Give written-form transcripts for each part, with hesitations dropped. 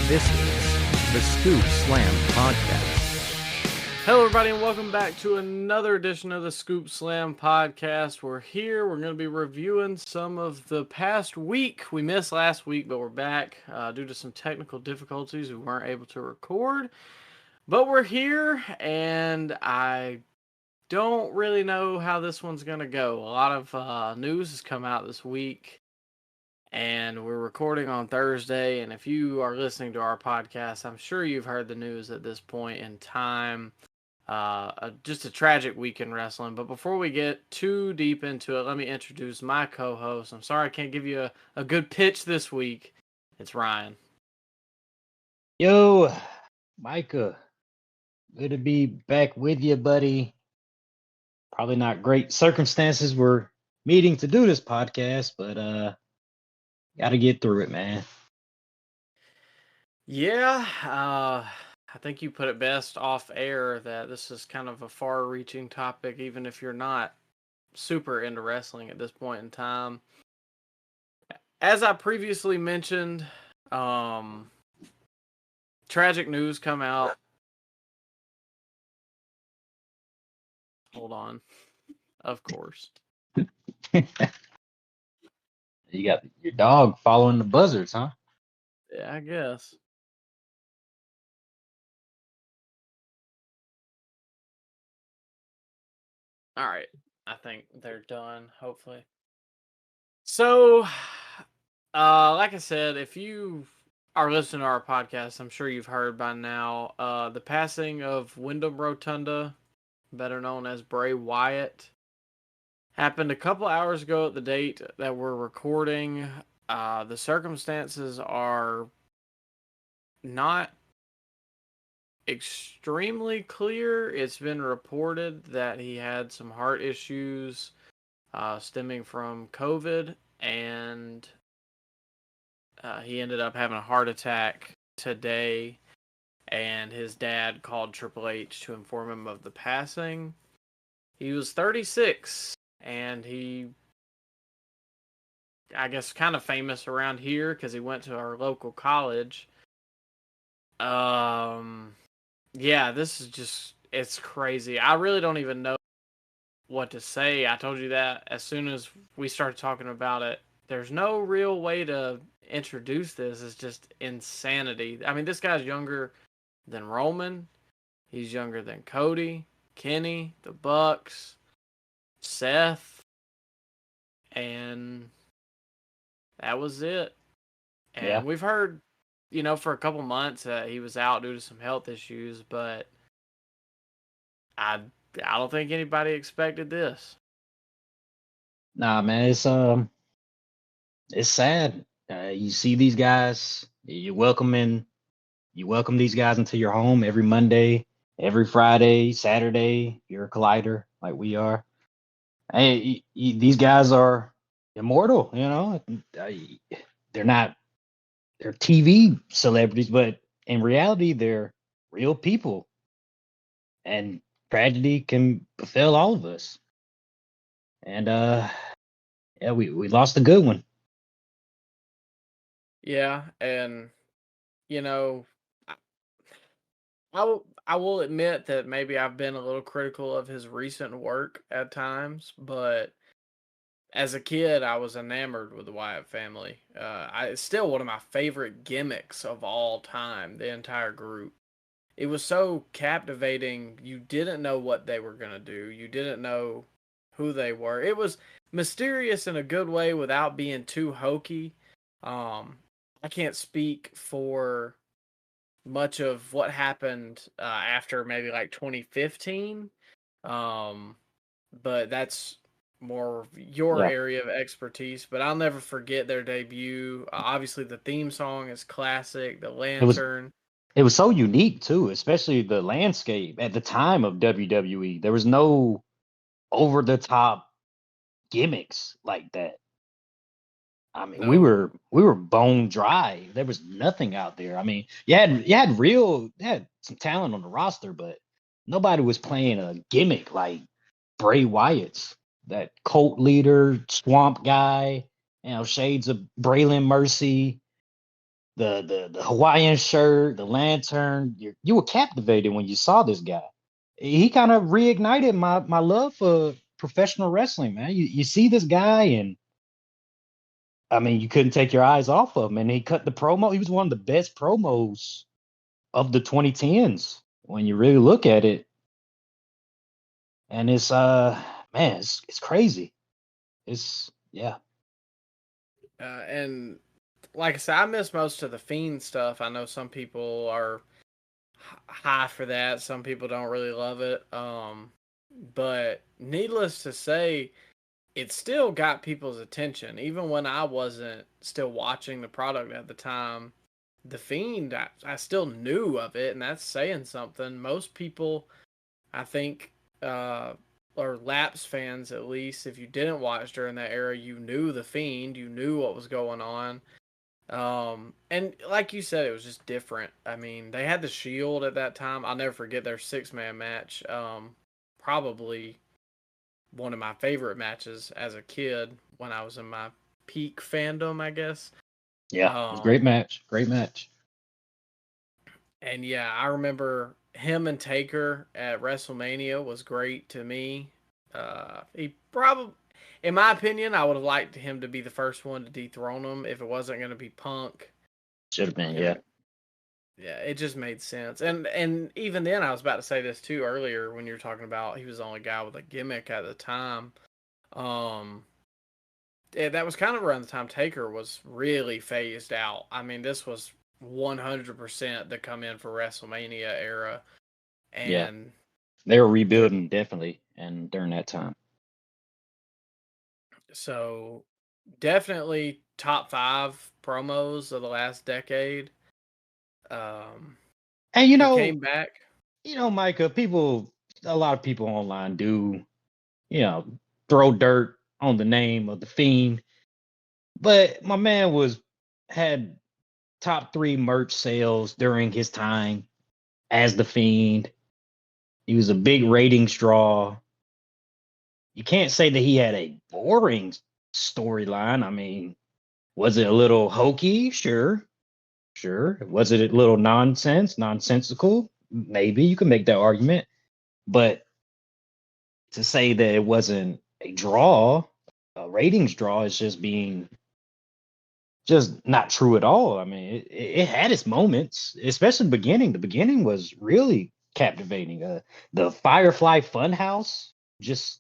This is the Scoop Slam Podcast. Hello, everybody, and welcome back to another edition of the Scoop Slam Podcast. We're here. We're going to be reviewing some of the past week. We missed last week, but we're back due to some technical difficulties. We weren't able to record, but we're here, and I don't really know how this one's going to go. A lot of news has come out this week. And we're recording on Thursday, and if you are listening to our podcast, I'm sure you've heard the news at this point in time. Just a tragic week in wrestling. But before we get too deep into it, let me introduce my co-host. I'm sorry I can't give you a good pitch this week. It's Ryan. Yo, Micah. Good to be back with you, buddy. Probably not great circumstances we're meeting to do this podcast, but got to get through it, man. Yeah, I think you put it best off air that this is kind of a far-reaching topic, even if you're not super into wrestling at this point in time. As I previously mentioned, tragic news come out. Hold on. Of course. You got your dog following the buzzards, huh? Yeah, I guess. All right. I think they're done, hopefully. So, like I said, if you are listening to our podcast, I'm sure you've heard by now, the passing of Windham Rotunda, better known as Bray Wyatt, happened a couple hours ago at the date that we're recording. The circumstances are not extremely clear. It's been reported that he had some heart issues stemming from COVID, and he ended up having a heart attack today, and his dad called Triple H to inform him of the passing. He was 36, and he, I guess, kind of famous around here because he went to our local college. Yeah, this is just, it's crazy. I really don't even know what to say. I told you that as soon as we started talking about it. There's no real way to introduce this. It's just insanity. I mean, this guy's younger than Roman. He's younger than Cody, Kenny, the Bucks, Seth, and that was it. And we've heard, for a couple months he was out due to some health issues, but I don't think anybody expected this. Nah, man, it's sad. You see these guys, you welcome these guys into your home every Monday, every Friday, Saturday. You're a collider like we are. Hey, these guys are immortal, they're TV celebrities, but in reality, they're real people. And tragedy can befell all of us. And we lost a good one. Yeah, and I will admit that maybe I've been a little critical of his recent work at times, but as a kid, I was enamored with the Wyatt family. It's still one of my favorite gimmicks of all time, the entire group. It was so captivating. You didn't know what they were going to do. You didn't know who they were. It was mysterious in a good way without being too hokey. I can't speak for much of what happened after maybe like 2015. But that's more your area of expertise. But I'll never forget their debut. Obviously, the theme song is classic. The lantern. It was so unique too, especially the landscape at the time of WWE. There was no over the top gimmicks like that. I mean, we were bone dry. There was nothing out there. I mean, you had some talent on the roster, but nobody was playing a gimmick like Bray Wyatt's, that cult leader, swamp guy, shades of Braylon Mercy. the Hawaiian shirt, the lantern. You were captivated when you saw this guy. He kind of reignited my love for professional wrestling, man. You see this guy, and I mean, you couldn't take your eyes off of him. And he cut the promo. He was one of the best promos of the 2010s when you really look at it. And it's man, it's crazy. It's yeah. And like I said, I miss most of the Fiend stuff. I know some people are high for that. Some people don't really love it. But needless to say, it still got people's attention. Even when I wasn't still watching the product at the time, the Fiend, I still knew of it, and that's saying something. Most people, I think, or Laps fans at least, if you didn't watch during that era, you knew the Fiend, you knew what was going on. And like you said, it was just different. I mean, they had the Shield at that time. I'll never forget their 6-man match. Probably one of my favorite matches as a kid when I was in my peak fandom, I guess. Yeah, it was a great match. Great match. And yeah, I remember him and Taker at WrestleMania was great to me. He probably, in my opinion, I would have liked him to be the first one to dethrone him if it wasn't going to be Punk. Should have been, yeah. Yeah, it just made sense. And even then, I was about to say this too earlier when you were talking about he was the only guy with a gimmick at the time. Yeah, that was kind of around the time Taker was really phased out. I mean, this was 100% to come in for WrestleMania era. And yeah. They were rebuilding definitely and during that time. So definitely top 5 promos of the last decade. And you know, came back. You know, Micah, a lot of people online do, throw dirt on the name of the Fiend. But my man had top 3 merch sales during his time as the Fiend. He was a big ratings draw. You can't say that he had a boring storyline. I mean, was it a little hokey? Sure. Was it a little nonsensical? Maybe you can make that argument. But to say that it wasn't a ratings draw, is just not true at all. I mean, it had its moments, especially the beginning. The beginning was really captivating. The Firefly Funhouse just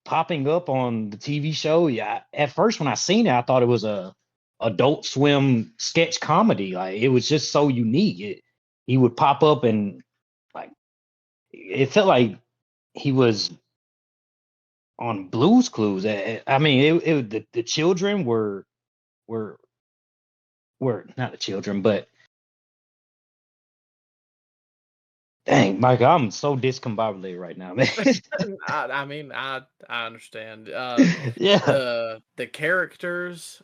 popping up on the TV show. Yeah, at first when I seen it, I thought it was a Adult Swim sketch comedy. Like, it was just so unique. He would pop up and like it felt like he was on Blue's Clues. I mean, the children were not the children, but dang, Mike, I'm so discombobulated right now, man. I mean, I understand. Yeah, the characters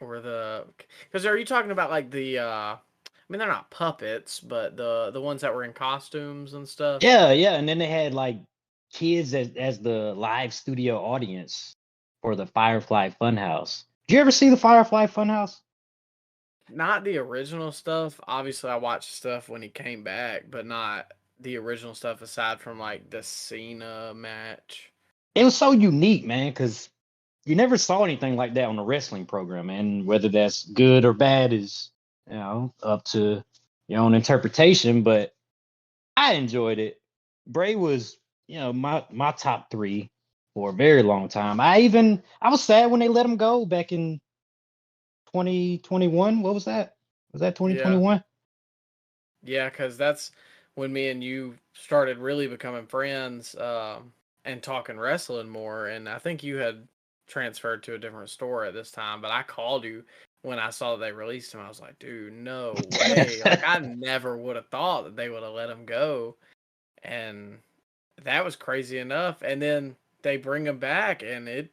or because are you talking about like I mean, they're not puppets, but the ones that were in costumes and stuff. yeah, and then they had like kids as the live studio audience for the Firefly Funhouse. Did you ever see the Firefly Funhouse? Not the original stuff. Obviously, I watched stuff when he came back, but not the original stuff aside from like the Cena match. It was so unique, man, because you never saw anything like that on a wrestling program, and whether that's good or bad is, up to your own interpretation. But I enjoyed it. Bray was, my top 3 for a very long time. I was sad when they let him go back in 2021. What was that? Was that 2021? Yeah, because that's when me and you started really becoming friends and talking wrestling more. And I think you had transferred to a different store at this time, but I called you when I saw that they released him. I was like, dude, no way. Like, I never would have thought that they would have let him go. And that was crazy enough. And then they bring him back, and it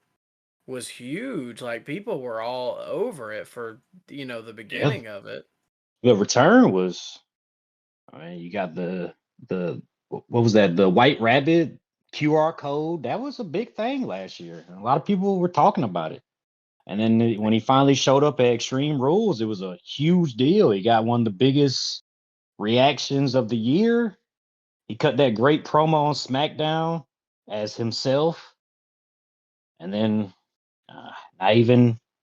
was huge. Like, people were all over it for, the beginning of it. The return was, I mean, you got the what was that? The White Rabbit QR code. That was a big thing last year. A lot of people were talking about it. And then when he finally showed up at Extreme Rules, it was a huge deal. He got one of the biggest reactions of the year. He cut that great promo on SmackDown as himself. And then not even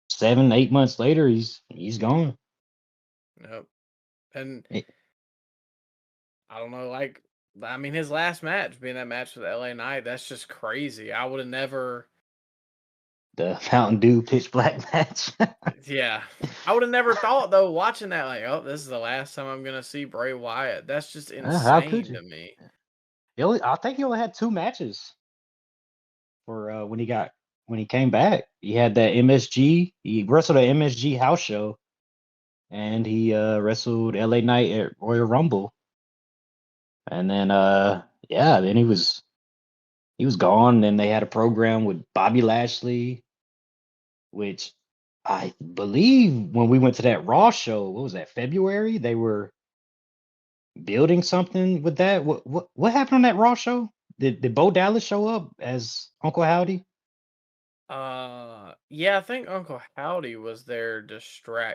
7, 8 months later, he's gone. Yep. And It- I don't know, like, I mean, his last match being that match with LA Knight, that's just crazy. I would have never, the Mountain Dew pitch black match. yeah, I would have never thought though, watching that, like, oh, this is the last time I'm gonna see Bray Wyatt. That's just How could insane you? to me. I think he only had 2 matches for when he came back. He had that MSG. He wrestled at MSG house show, and he wrestled LA Knight at Royal Rumble. And then then he was gone. Then they had a program with Bobby Lashley, which I believe when we went to that Raw show, what was that, February? They were building something with that. What happened on that Raw show? Did Bo Dallas show up as Uncle Howdy? Yeah, I think Uncle Howdy was there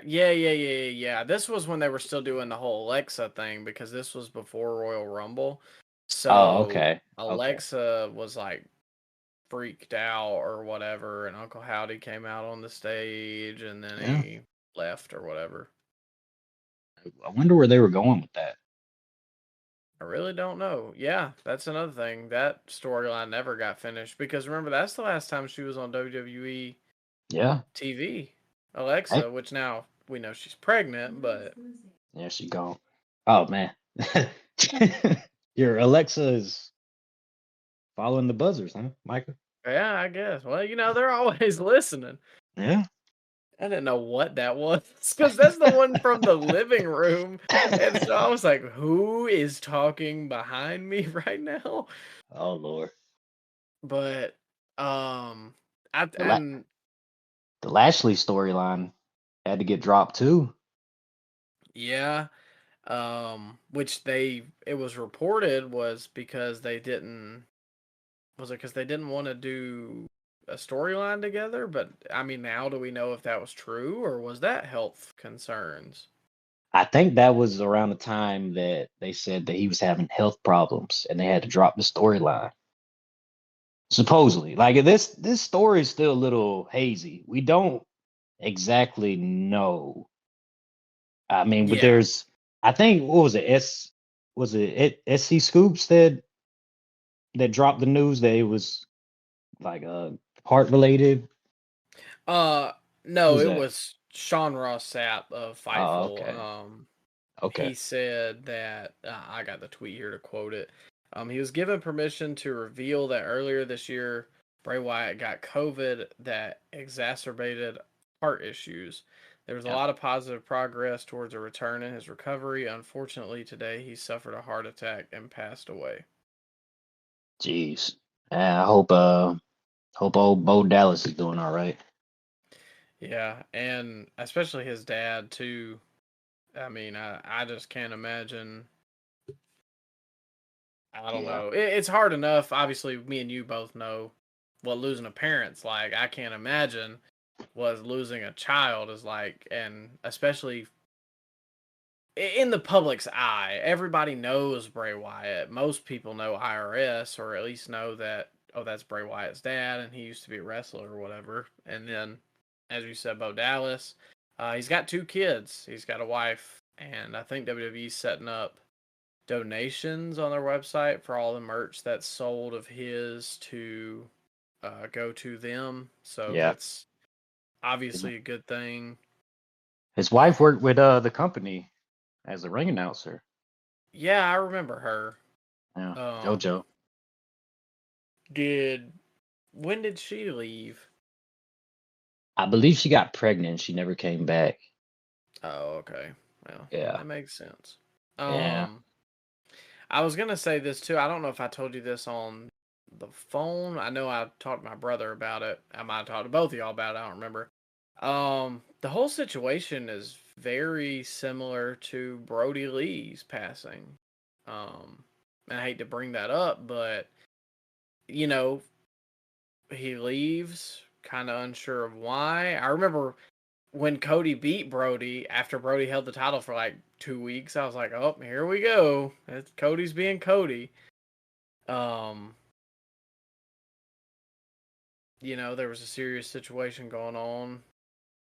Yeah. This was when they were still doing the whole Alexa thing because this was before Royal Rumble. Oh, So okay. Okay. Alexa was like freaked out or whatever, and Uncle Howdy came out on the stage and then Yeah. he left or whatever. I wonder where they were going with that. I really don't know. Yeah, that's another thing. That storyline never got finished because remember that's the last time she was on WWE Yeah. TV. Hey, Alexa, which now we know she's pregnant, but there she gone. Oh man. Your Alexa is following the buzzers, huh, Micah? yeah, I guess. Well, they're always listening. Yeah. I didn't know what that was because that's the one from the living room. And so I was like, who is talking behind me right now? Oh Lord. But I The La- and the Lashley storyline had to get dropped too. yeah, which it was reported was because they didn't was it because they didn't want to do a storyline together? But I mean, now do we know if that was true or was that health concerns? I think that was around the time that they said that he was having health problems and they had to drop the storyline. Supposedly. Like this story is still a little hazy. We don't exactly know. I mean, but Yeah. there's I think what was it? SC Scoops that dropped the news that it was like heart related. Uh, What no, was it that? was Sean Ross Sapp of Oh, Fightful. okay. He Okay. said that I got the tweet here to quote it. He was given permission to reveal that earlier this year, Bray Wyatt got COVID that exacerbated heart issues. There was a Yeah. lot of positive progress towards a return in his recovery. Unfortunately, today he suffered a heart attack and passed away. Jeez. I hope old Bo Dallas is doing all right. Yeah, and especially his dad too. I mean, I just can't imagine. I don't Yeah. know. It's hard enough. Obviously, me and you both know what losing a parent's like. I can't imagine what losing a child is like, and especially in the public's eye. Everybody knows Bray Wyatt. Most people know IRS, or at least know that, oh, that's Bray Wyatt's dad, and he used to be a wrestler or whatever. And then, as you said, Bo Dallas, he's got 2 kids. He's got a wife, and I think WWE's setting up donations on their website for all the merch that's sold of his to go to them. So Yeah. that's obviously a good thing. His wife worked with the company as a ring announcer. Yeah, I remember her. Yeah. Um, JoJo. did when did she leave? I believe she got pregnant. She never came back. Oh, okay. Well, Yeah. that makes sense. Yeah. Um, I was gonna say this too. I don't know if I told you this on the phone. I know I talked to my brother about it. I might have talked to both of y'all about it. I don't remember. The whole situation is very similar to Brody Lee's passing. And I hate to bring that up, but you know, he leaves. kind of unsure of why. I remember when Cody beat Brody after Brody held the title for like 2 weeks. I was like, oh, here we go. Cody's being Cody. There was a serious situation going on.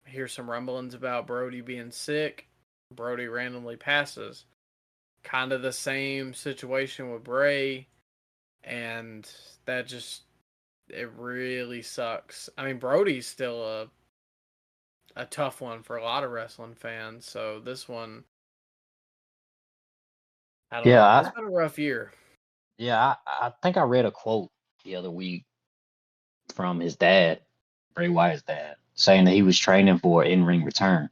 I hear some rumblings about Brody being sick. Brody randomly passes. Kind of the same situation with Bray, and that it really sucks. I mean, Brody's still a tough one for a lot of wrestling fans, so this one, I don't know. It's been a rough year. I think I read a quote the other week from his dad, Bray Wyatt's dad, saying that he was training for an in-ring return.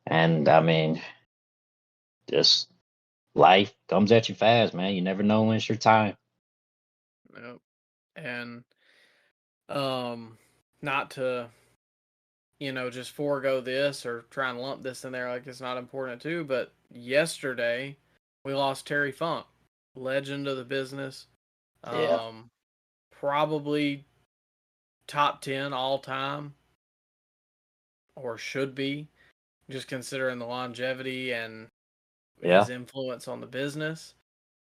And I mean, just life comes at you fast, man. You never know when it's your time. Yep. And not to just forego this or try and lump this in there like it's not important too, but yesterday we lost Terry Funk, legend of the business. Yeah. Probably top 10 all time, or should be, just considering the longevity and his influence on the business.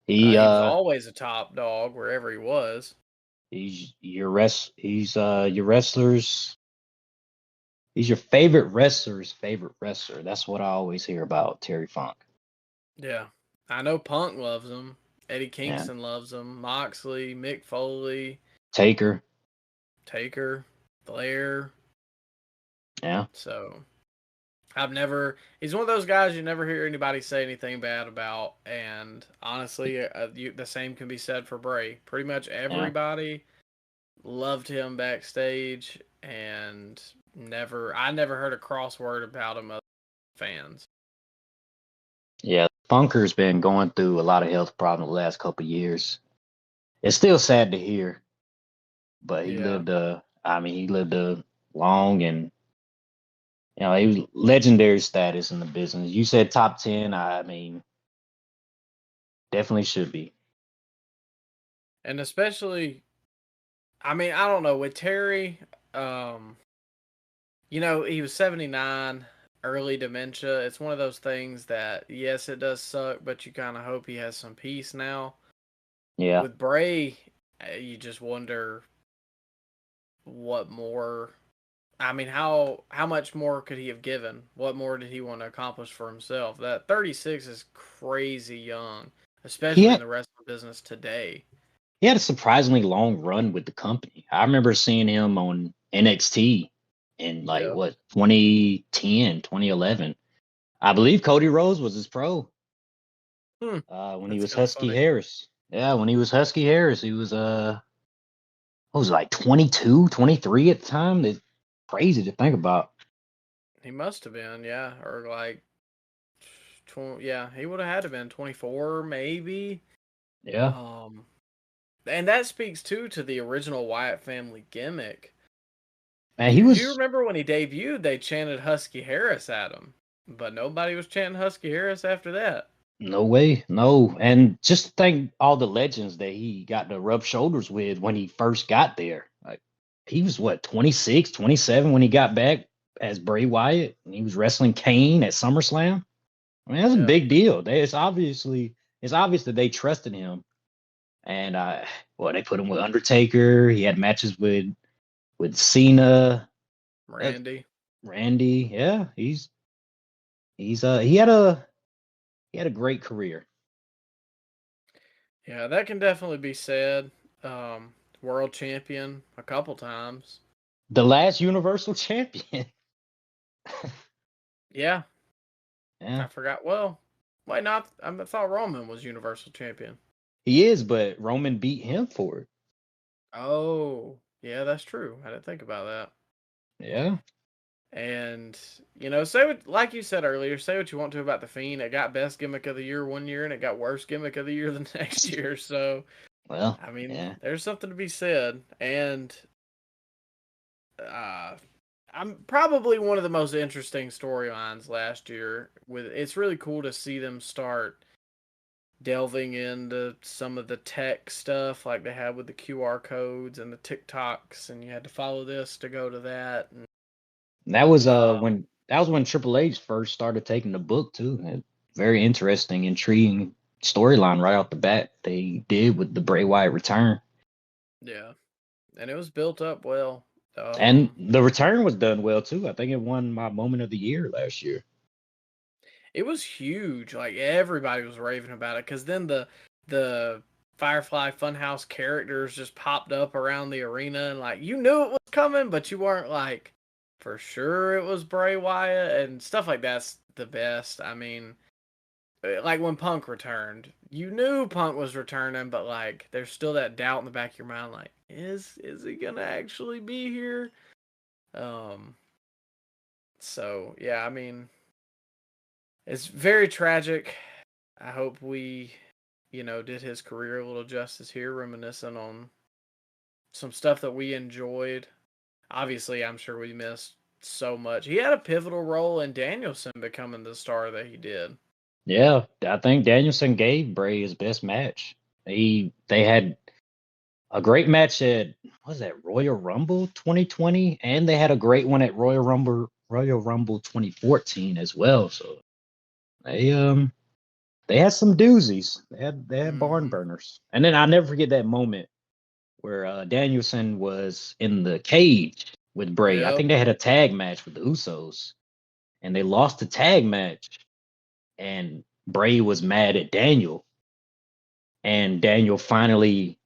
He was always a top dog wherever he was. He's your wrestler's. He's your favorite wrestler's favorite wrestler. That's what I always hear about Terry Funk. Yeah, I know Punk loves him. Eddie Kingston loves him. Moxley, Mick Foley, Taker, Flair. Yeah. So he's one of those guys you never hear anybody say anything bad about. And honestly, the same can be said for Bray. Pretty much everybody loved him backstage, and I never heard a cross word about him other fans. Yeah, Funker's been going through a lot of health problems the last couple of years. It's still sad to hear, but he lived a long and he was legendary status in the business. You said top 10. I mean, definitely should be. And especially, I mean, I don't know, with Terry, he was 79, early dementia. It's one of those things that, yes, it does suck, but you kind of hope he has some peace now. Yeah. With Bray, you just wonder what more. I mean, how much more could he have given? What more did he want to accomplish for himself? That 36 is crazy young, especially in the wrestling business today. He had a surprisingly long run with the company. I remember seeing him on NXT in 2010, 2011. I believe Cody Rhodes was his pro. When he was Husky Harris. Yeah, when he was Husky Harris, he was what was it, like 22, 23 at the time? It's crazy to think about. He must have been, yeah, or like, he would have had to been 24, maybe. Yeah. And that speaks too to the original Wyatt family gimmick. Man, Do you remember when he debuted? They chanted Husky Harris at him, but nobody was chanting Husky Harris after that. No way, no. And just think all the legends that he got to rub shoulders with when he first got there. Like, he was 26, 27 when he got back as Bray Wyatt, and he was wrestling Kane at SummerSlam. I mean, that's a big deal. It's obvious that they trusted him. And they put him with Undertaker. He had matches with Cena, Randy, yeah. He had a great career. Yeah, that can definitely be said. World champion a couple times. The last Universal Champion. Yeah. I forgot. Well, why not? I thought Roman was Universal Champion. He is, but Roman beat him for it. Oh, yeah, that's true. I didn't think about that. Yeah. And, like you said earlier, say what you want to about The Fiend. It got best gimmick of the year one year, and it got worst gimmick of the year the next year. So, well, I mean, there's something to be said. And I'm probably one of the most interesting storylines last year. It's really cool to see them start delving into some of the tech stuff like they had with the QR codes and the TikToks, and you had to follow this to go to that. And, That was when Triple H first started taking the book too. Very interesting, intriguing storyline right off the bat they did with the Bray Wyatt return. yeah, and it was built up well. And the return was done well too. I think it won my moment of the year last year. It was huge. Like everybody was raving about it because then the Firefly Funhouse characters just popped up around the arena, and like you knew it was coming, but you weren't like for sure it was Bray Wyatt and stuff like that's the best. I mean, like when Punk returned, you knew Punk was returning, but like there's still that doubt in the back of your mind, like is he gonna actually be here? So yeah, I mean. It's very tragic. I hope we, did his career a little justice here, reminiscing on some stuff that we enjoyed. Obviously, I'm sure we missed so much. He had a pivotal role in Danielson becoming the star that he did. Yeah, I think Danielson gave Bray his best match. They had a great match at what was that Royal Rumble 2020, and they had a great one at Royal Rumble 2014 as well. So they had some doozies. They had barn burners. And then I'll never forget that moment where Danielson was in the cage with Bray. Yep. I think they had a tag match with the Usos, and they lost the tag match. And Bray was mad at Daniel, and Daniel finally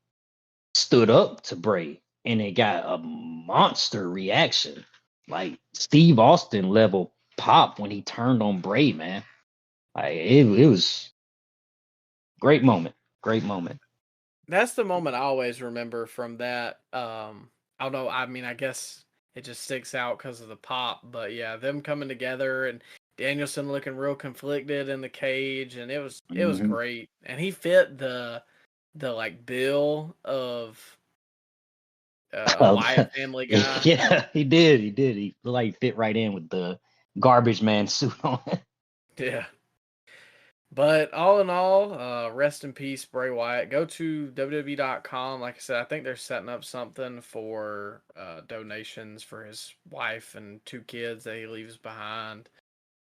stood up to Bray, and it got a monster reaction, like Steve Austin level pop when he turned on Bray, man. Like it was great moment. Great moment. That's the moment I always remember from that. Although, I mean, I guess it just sticks out because of the pop. But yeah, them coming together and Danielson looking real conflicted in the cage, and it was great. And he fit the like bill of a Wyatt family guy. Yeah, he did. He like fit right in with the garbage man suit on. Yeah. But all in all, rest in peace, Bray Wyatt. Go to WWE.com. Like I said, I think they're setting up something for donations for his wife and 2 kids that he leaves behind.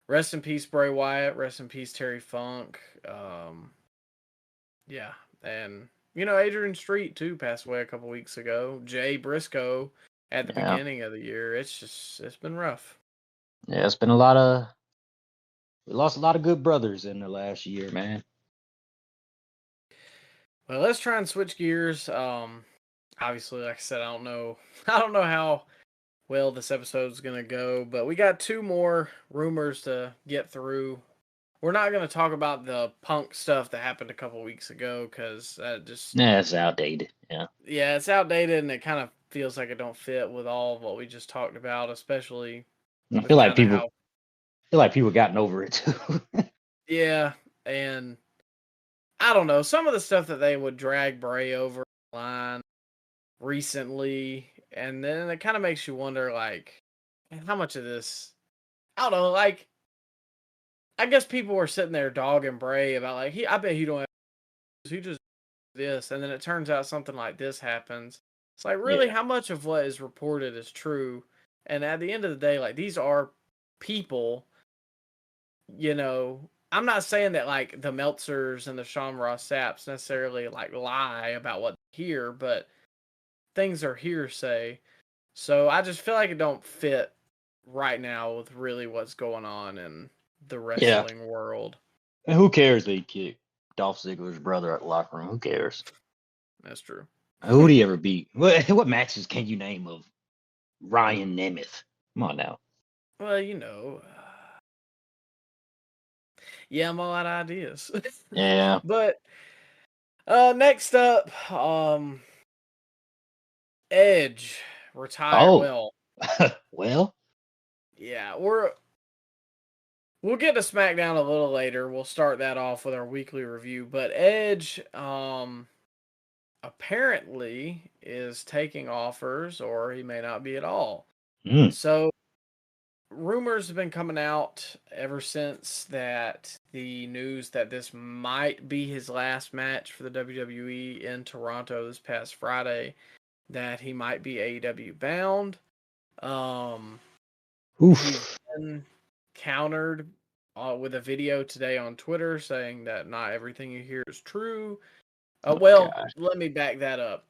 Rest in peace, Bray Wyatt. Rest in peace, Terry Funk. Yeah. And, Adrian Street, too, passed away a couple weeks ago. Jay Briscoe at the beginning of the year. It's been rough. Yeah, it's been we lost a lot of good brothers in the last year, man. Well, let's try and switch gears. Obviously, like I said, I don't know how well this episode is gonna go, but we got 2 more rumors to get through. We're not gonna talk about the Punk stuff that happened a couple weeks ago because that just It's outdated. Yeah, it's outdated and it kind of feels like it don't fit with all of what we just talked about, especially. I feel like people gotten over it too. Yeah, and I don't know, some of the stuff that they would drag Bray over the line recently, and then it kind of makes you wonder, like, how much of this, I don't know, like, I guess people were sitting there dogging Bray about, like, I bet he don't have, he just this, and then it turns out something like this happens. It's like, really, how much of what is reported is true? And at the end of the day, like, these are people, I'm not saying that like the Meltzers and the Sean Ross Sapps necessarily like lie about what they hear, but things are hearsay. So I just feel like it don't fit right now with really what's going on in the wrestling world. And who cares that he kicked Dolph Ziggler's brother at the locker room? Who cares? That's true. Who would he ever beat? What matches can you name of Ryan Nemeth? Come on now. Well, yeah, I'm all out of ideas. Yeah. But next up, Edge retired. Oh. Well. Yeah, we'll get to SmackDown a little later. We'll start that off with our weekly review. But Edge, apparently is taking offers, or he may not be at all. So rumors have been coming out ever since that the news that this might be his last match for the WWE in Toronto this past Friday, that he might be AEW bound. He's been countered with a video today on Twitter saying that not everything you hear is true. Let me back that up.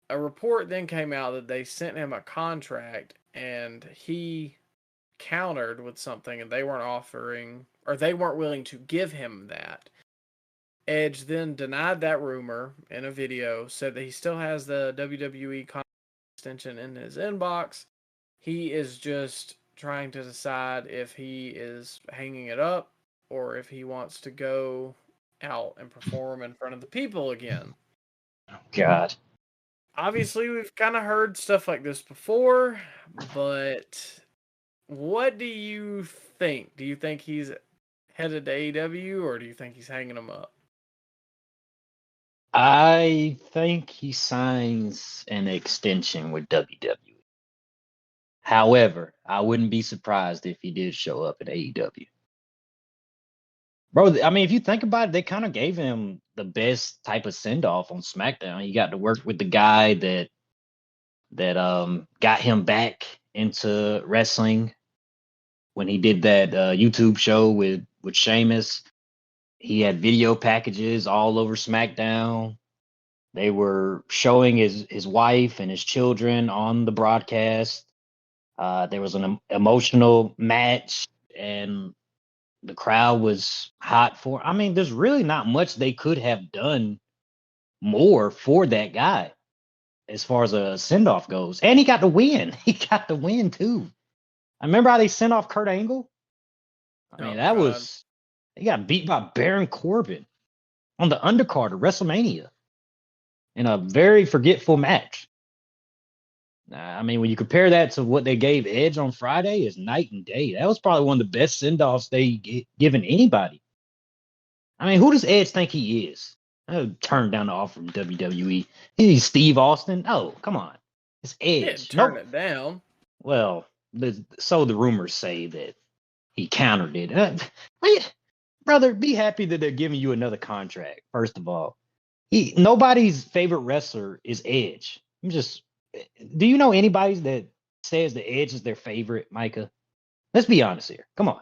A report then came out that they sent him a contract and he countered with something and they weren't willing to give him that. Edge then denied that rumor in a video, said that he still has the WWE contract extension in his inbox. He is just trying to decide if he is hanging it up or if he wants to go out and perform in front of the people again. Oh, God. Obviously, we've kind of heard stuff like this before, but what do you think? Do you think he's headed to AEW or do you think he's hanging them up? I think he signs an extension with WWE. However, I wouldn't be surprised if he did show up at AEW. Bro, I mean, if you think about it, they kind of gave him the best type of send-off on SmackDown. He got to work with the guy that got him back into wrestling when he did that YouTube show with Sheamus. He had video packages all over SmackDown. They were showing his wife and his children on the broadcast. There was an emotional match, and the crowd was hot for. I mean, there's really not much they could have done more for that guy as far as a send-off goes. And he got the win. He got the win too. I remember how they sent off Kurt Angle. I mean, he got beat by Baron Corbin on the undercard of WrestleMania in a very forgetful match. I mean, when you compare that to what they gave Edge on Friday, is night and day. That was probably one of the best send-offs they given anybody. I mean, who does Edge think he is? Turned down the offer from WWE. He's Steve Austin. Oh, come on. It's Edge. Turn it down. Well, so the rumors say that he countered it. Brother, be happy that they're giving you another contract, first of all. Nobody's favorite wrestler is Edge. Do you know anybody that says the Edge is their favorite, Micah? Let's be honest here. Come on.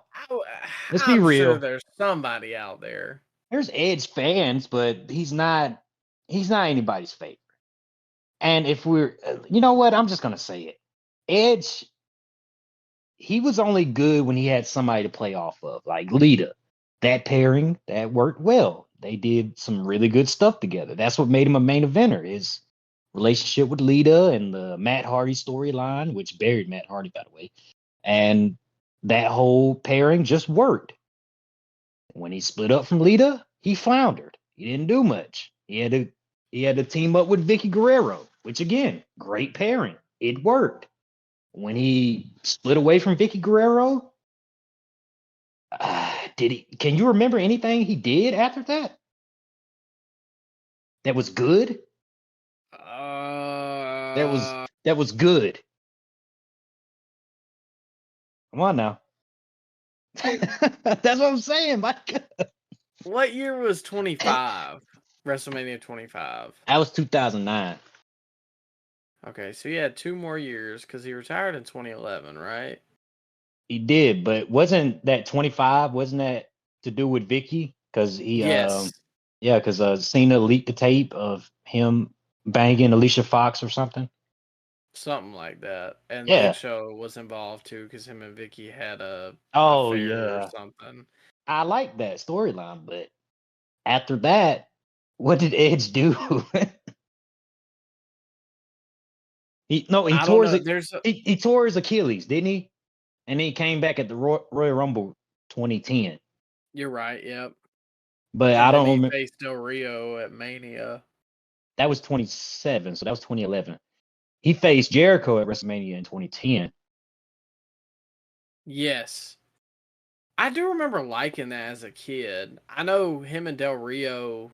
Let's be real. Sure there's somebody out there. There's Edge fans, but he's not anybody's favorite. And if you know what? I'm just going to say it. Edge, he was only good when he had somebody to play off of, like Lita. That pairing, that worked well. They did some really good stuff together. That's what made him a main eventer, his relationship with Lita and the Matt Hardy storyline, which buried Matt Hardy, by the way. And that whole pairing just worked. When he split up from Lita, he floundered. He didn't do much. He had to team up with Vicky Guerrero, which again, great pairing. It worked. When he split away from Vicky Guerrero, can you remember anything he did after that? That was good? That was good. Come on now. That's what I'm saying, Mike. What year was 25? WrestleMania 25. That was 2009. Okay, so he had 2 more years because he retired in 2011, right? He did, but wasn't that 25? Wasn't that to do with Vicky? Because yes. Because Cena leaked the tape of him banging Alicia Fox or something. Something like that. And Big Show was involved too because him and Vicky had a affair or something. I like that storyline, but after that, what did Edge do? he tore his Achilles, didn't he? And then he came back at the Royal Rumble 2010. You're right, yep. But I don't remember. He faced Del Rio at Mania. That was 27, so that was 2011. He faced Jericho at WrestleMania in 2010. Yes. I do remember liking that as a kid. I know him and Del Rio.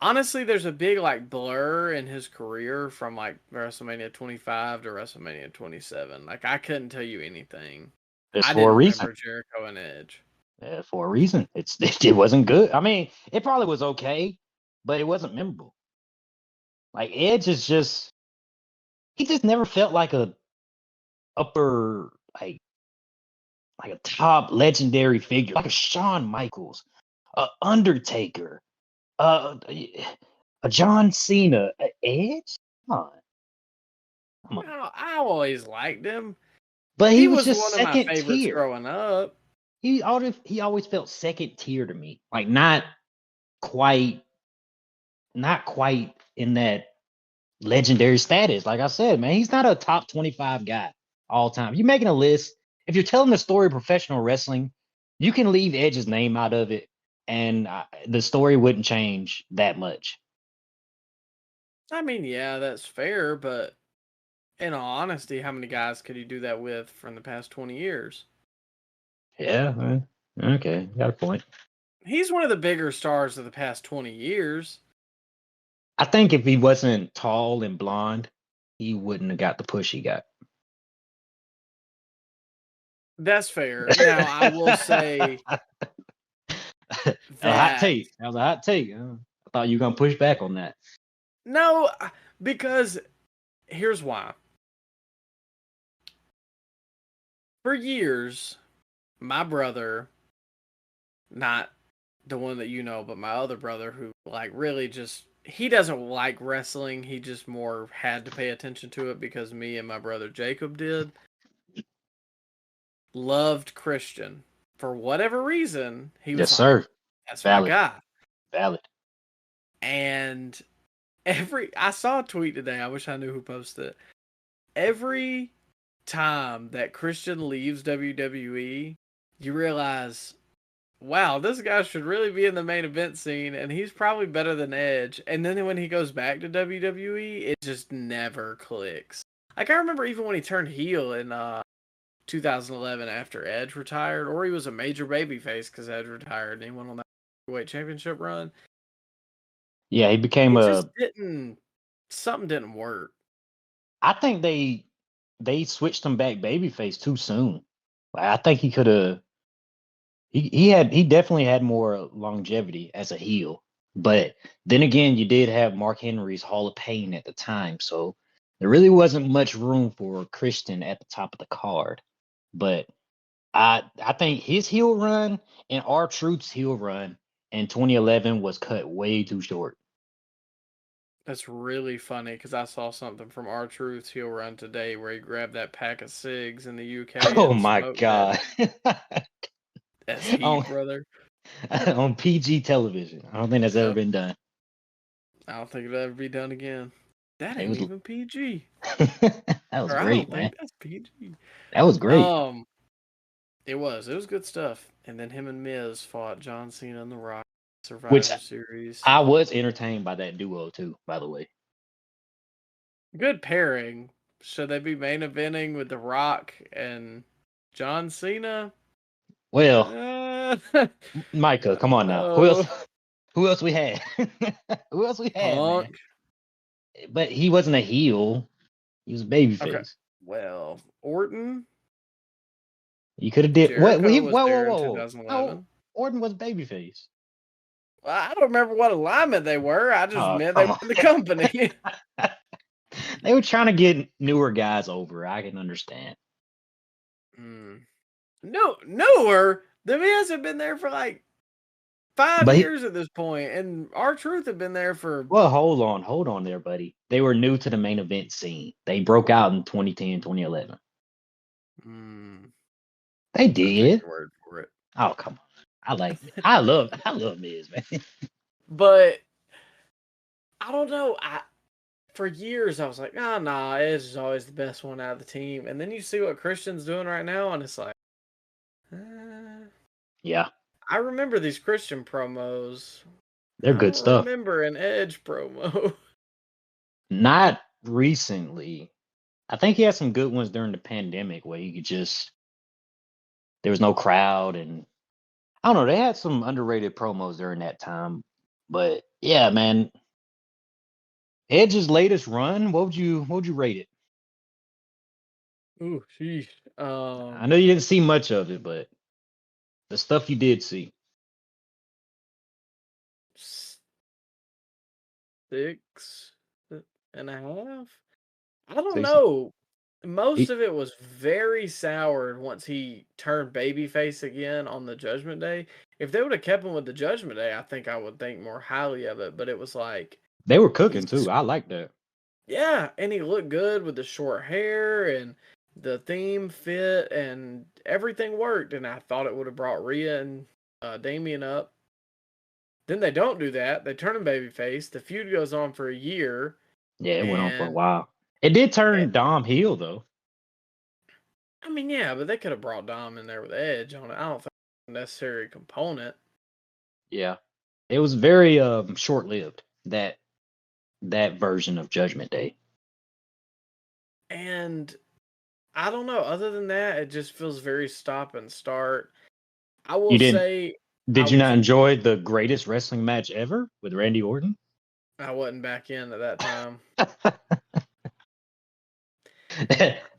Honestly, there's a big blur in his career from WrestleMania 25 to WrestleMania 27. I couldn't tell you anything. It's I for a didn't reason. remember Jericho and Edge. For a reason. It wasn't good. I mean, it probably was okay, but it wasn't memorable. Like Edge is just he just never felt like a upper like a top legendary figure, like a Shawn Michaels, a Undertaker, a John Cena, a Edge. Come on. Come on. I always liked him. But He he was was just one of my second favorites tier. growing up. He always felt second tier to me. Like quite not quite in that legendary status. Like I said, man, he's not a top 25 guy all time. If you're making a list, if you're telling the story of professional wrestling, you can leave Edge's name out of it, and the story wouldn't change that much. I mean, yeah, that's fair, but in all honesty, how many guys could you do that with from the past 20 years? Yeah, okay, got a point. He's one of the bigger stars of the past 20 years. I think if he wasn't tall and blonde, he wouldn't have got the push he got. That's fair. Now, I will say A hot take. That was a hot take. I thought you were gonna push back on that. No, because here's why. For years, my brother, not the one that you know, but my other brother, who like really just he doesn't like wrestling. He just more had to pay attention to it because me and my brother Jacob did. Loved Christian for whatever reason. He was Yes, like, sir. "That's Valid. my guy." Valid. And I saw a tweet today. I wish I knew who posted it. Every time that Christian leaves WWE, you realize, wow, this guy should really be in the main event scene, and he's probably better than Edge. And then when he goes back to WWE, it just never clicks. Like, I remember even when he turned heel in 2011 after Edge retired, or he was a major babyface because Edge retired and he went on that heavyweight championship run. Yeah, he became something didn't work. I think they switched him back babyface too soon. Like, I think he could have. He definitely had more longevity as a heel. But then again, you did have Mark Henry's Hall of Pain at the time, so there really wasn't much room for Christian at the top of the card. But I think his heel run and R-Truth's heel run in 2011 was cut way too short. That's really funny because I saw something from R-Truth's heel run today where he grabbed that pack of cigs in the UK. Oh and my smoked god! that's heat, brother. On PG television, I don't think that's ever been done. I don't think it'll ever be done again. That It ain't was even PG. that was Or I great, don't man. think that's PG. That was great. It was good stuff. And then him and Miz fought John Cena and The Rock Survivor Which Series. I was entertained by that duo too, by the way. Good pairing. Should they be main eventing with The Rock and John Cena? Well, Micah, come on now. Who else we had? Who else we had, Punk. man? But he wasn't a heel. He was a babyface. Okay. Well, Orton. You could have did Jericho what? was there in 2011. Orton was babyface. Well, I don't remember what alignment they were. I just meant they were in the company. They were trying to get newer guys over. I can understand. No, newer. The Miz have been there for like 5 years at this point, and R-Truth have been there for. Well, hold on there, buddy. They were new to the main event scene. They broke out in 2010, 2011. They did. Word for it. Oh, come on. I love Miz, man. But I don't know. For years I was like, nah, Edge is always the best one out of the team. And then you see what Christian's doing right now, and it's like, yeah. I remember these Christian promos. They're good stuff. I remember an Edge promo. Not recently. I think he had some good ones during the pandemic where he could just there was no crowd, and I don't know, they had some underrated promos during that time. But yeah, man. Edge's latest run, what would you rate it? Ooh, sheesh. I know you didn't see much of it, but the stuff you did see. 6.5. I don't See some. know. Most He, of it was very soured once he turned babyface again on the Judgment Day. If they would have kept him with the Judgment Day, I think I would think more highly of it. But it was like they were cooking he's too. I like that. yeah, and he looked good with the short hair and the theme fit and everything worked. And I thought it would have brought Rhea and Damien up. Then they don't do that. They turn him babyface. The feud goes on for a year, Yeah, it went on for a and while. It did turn it, Dom heel though. I mean, yeah, but they could have brought Dom in there with Edge on it. I don't think it's a necessary component. Yeah, it was very short lived that version of Judgment Day. And I don't know. Other than that, it just feels very stop and start. I will You didn't? say I Did you was not enjoy the greatest wrestling match ever with Randy Orton? I wasn't back in at that time.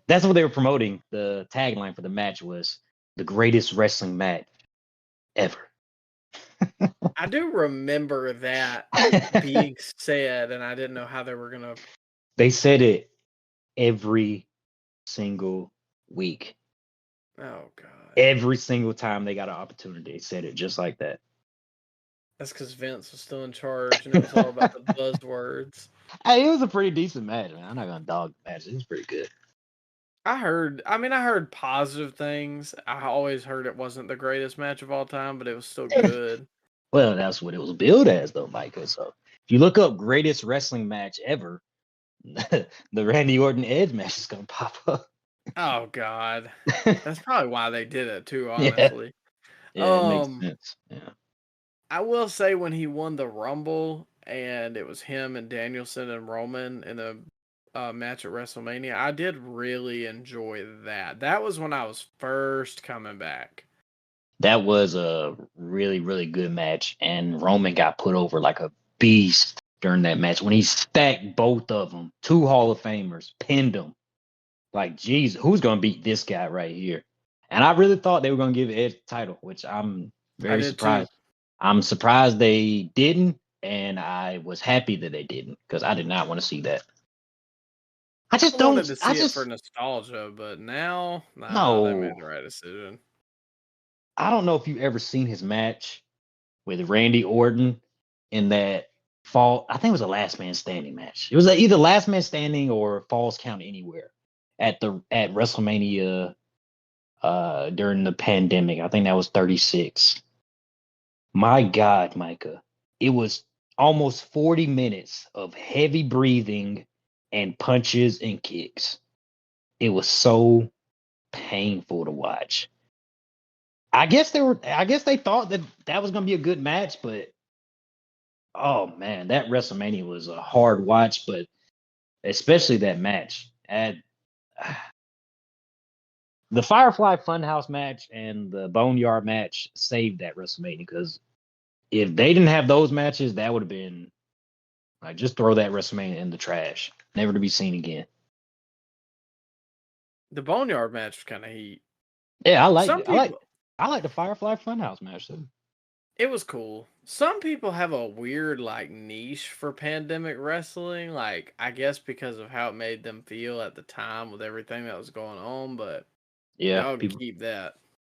That's what they were promoting. The tagline for the match was the greatest wrestling match ever. I do remember that being said, and I didn't know how they were gonna. They said it every single week. Oh God, Every single time they got an opportunity, they said it just like that. that's because Vince was still in charge, and it was all about the buzzwords. Hey, it was a pretty decent match, man. I'm not gonna dog the match. It was pretty good. I heard positive things. I always heard it wasn't the greatest match of all time, but it was still good. Well, that's what it was billed as, though, Micah. So if you look up greatest wrestling match ever, the Randy Orton Edge match is gonna pop up. Oh God, that's probably why they did it too. Yeah, Honestly, yeah, it makes sense. Yeah, I will say when he won the Rumble and it was him and Danielson and Roman in a match at WrestleMania, I did really enjoy that. That was when I was first coming back. that was a really, really good match, and Roman got put over like a beast during that match when he stacked both of them, two Hall of Famers, pinned them. Like, geez, who's gonna beat this guy right here? And I really thought they were gonna give Edge the title, which I'm I very did too. surprised. I'm surprised they didn't, and I was happy that they didn't because I did not want to see that. I just I wanted don't. to I see it for just nostalgia, but now, nah, they made no. the right decision. I don't know if you ever seen his match with Randy Orton in that fall. I think it was a Last Man Standing match. It was either Last Man Standing or Falls Count Anywhere at WrestleMania during the pandemic. I think that was 36. My God, Micah. It was almost 40 minutes of heavy breathing and punches and kicks. It was so painful to watch. I guess they thought that was going to be a good match, but oh man, that WrestleMania was a hard watch, but especially that match. The Firefly Funhouse match and the Boneyard match saved that WrestleMania because if they didn't have those matches, that would have been like just throw that WrestleMania in the trash, never to be seen again. The Boneyard match was kind of heat. Yeah, I liked Some it. people, I like the Firefly Funhouse match too. it was cool. Some people have a weird like niche for pandemic wrestling, like I guess because of how it made them feel at the time with everything that was going on, but Yeah, y'all can keep that.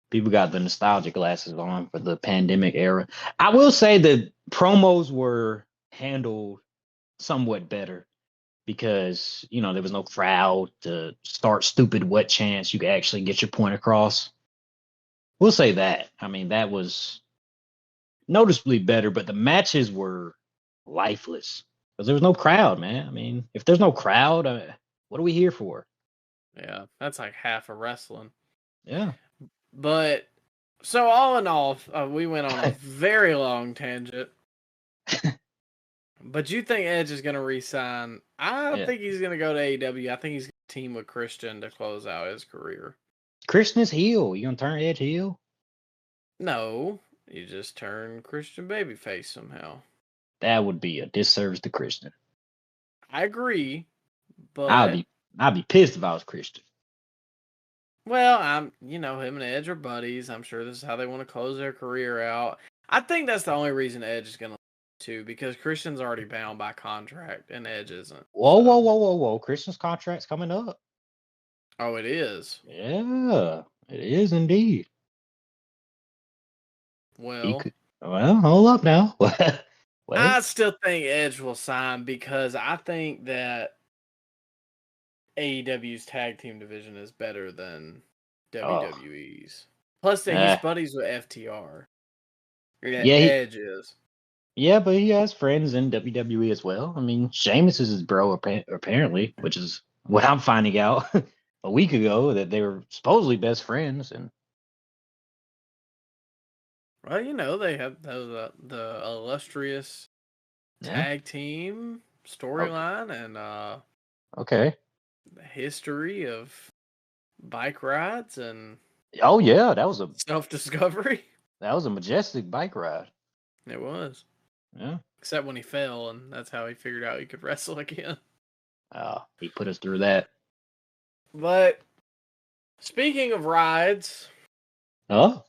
people got the nostalgia glasses on for the pandemic era. I will say that promos were handled somewhat better because there was no crowd to start stupid what chance you could actually get your point across. We'll say that. I mean, that was noticeably better, but the matches were lifeless because there was no crowd, man. I mean, if there's no crowd, what are we here for? Yeah, that's like half of wrestling. Yeah. But so all in all, we went on a very long tangent. But you think Edge is going to resign? I Yeah. think he's going to go to AEW. I think he's going to team with Christian to close out his career. Christian is heel. You gonna turn Edge heel? No, you just turn Christian babyface somehow. That would be a disservice to Christian. I agree, I'd but be I'd be pissed if I was Christian. Well, him and Edge are buddies. I'm sure this is how they want to close their career out. I think that's the only reason Edge is going to too, because Christian's already bound by contract and Edge isn't. Whoa, So. whoa, whoa, whoa, whoa! Christian's contract's coming up. Oh, it is. Yeah, it is indeed. He Well, could. Well, hold up now. I Wait. still think Edge will sign because I think that AEW's tag team division is better than Oh, WWE's. Plus, that he's eh. buddies with FTR. Yeah, Yeah, Edge is. yeah, but he has friends in WWE as well. I mean, Sheamus is his bro, apparently, which is what I'm finding out a week ago that they were supposedly best friends. And Well, they have the illustrious yeah, tag team storyline and okay. history of bike rides and Oh yeah, self-discovery. that was a majestic bike ride. It was. Yeah, Except when he fell, and that's how he figured out he could wrestle again. he put us through that. But speaking of rides, Oh,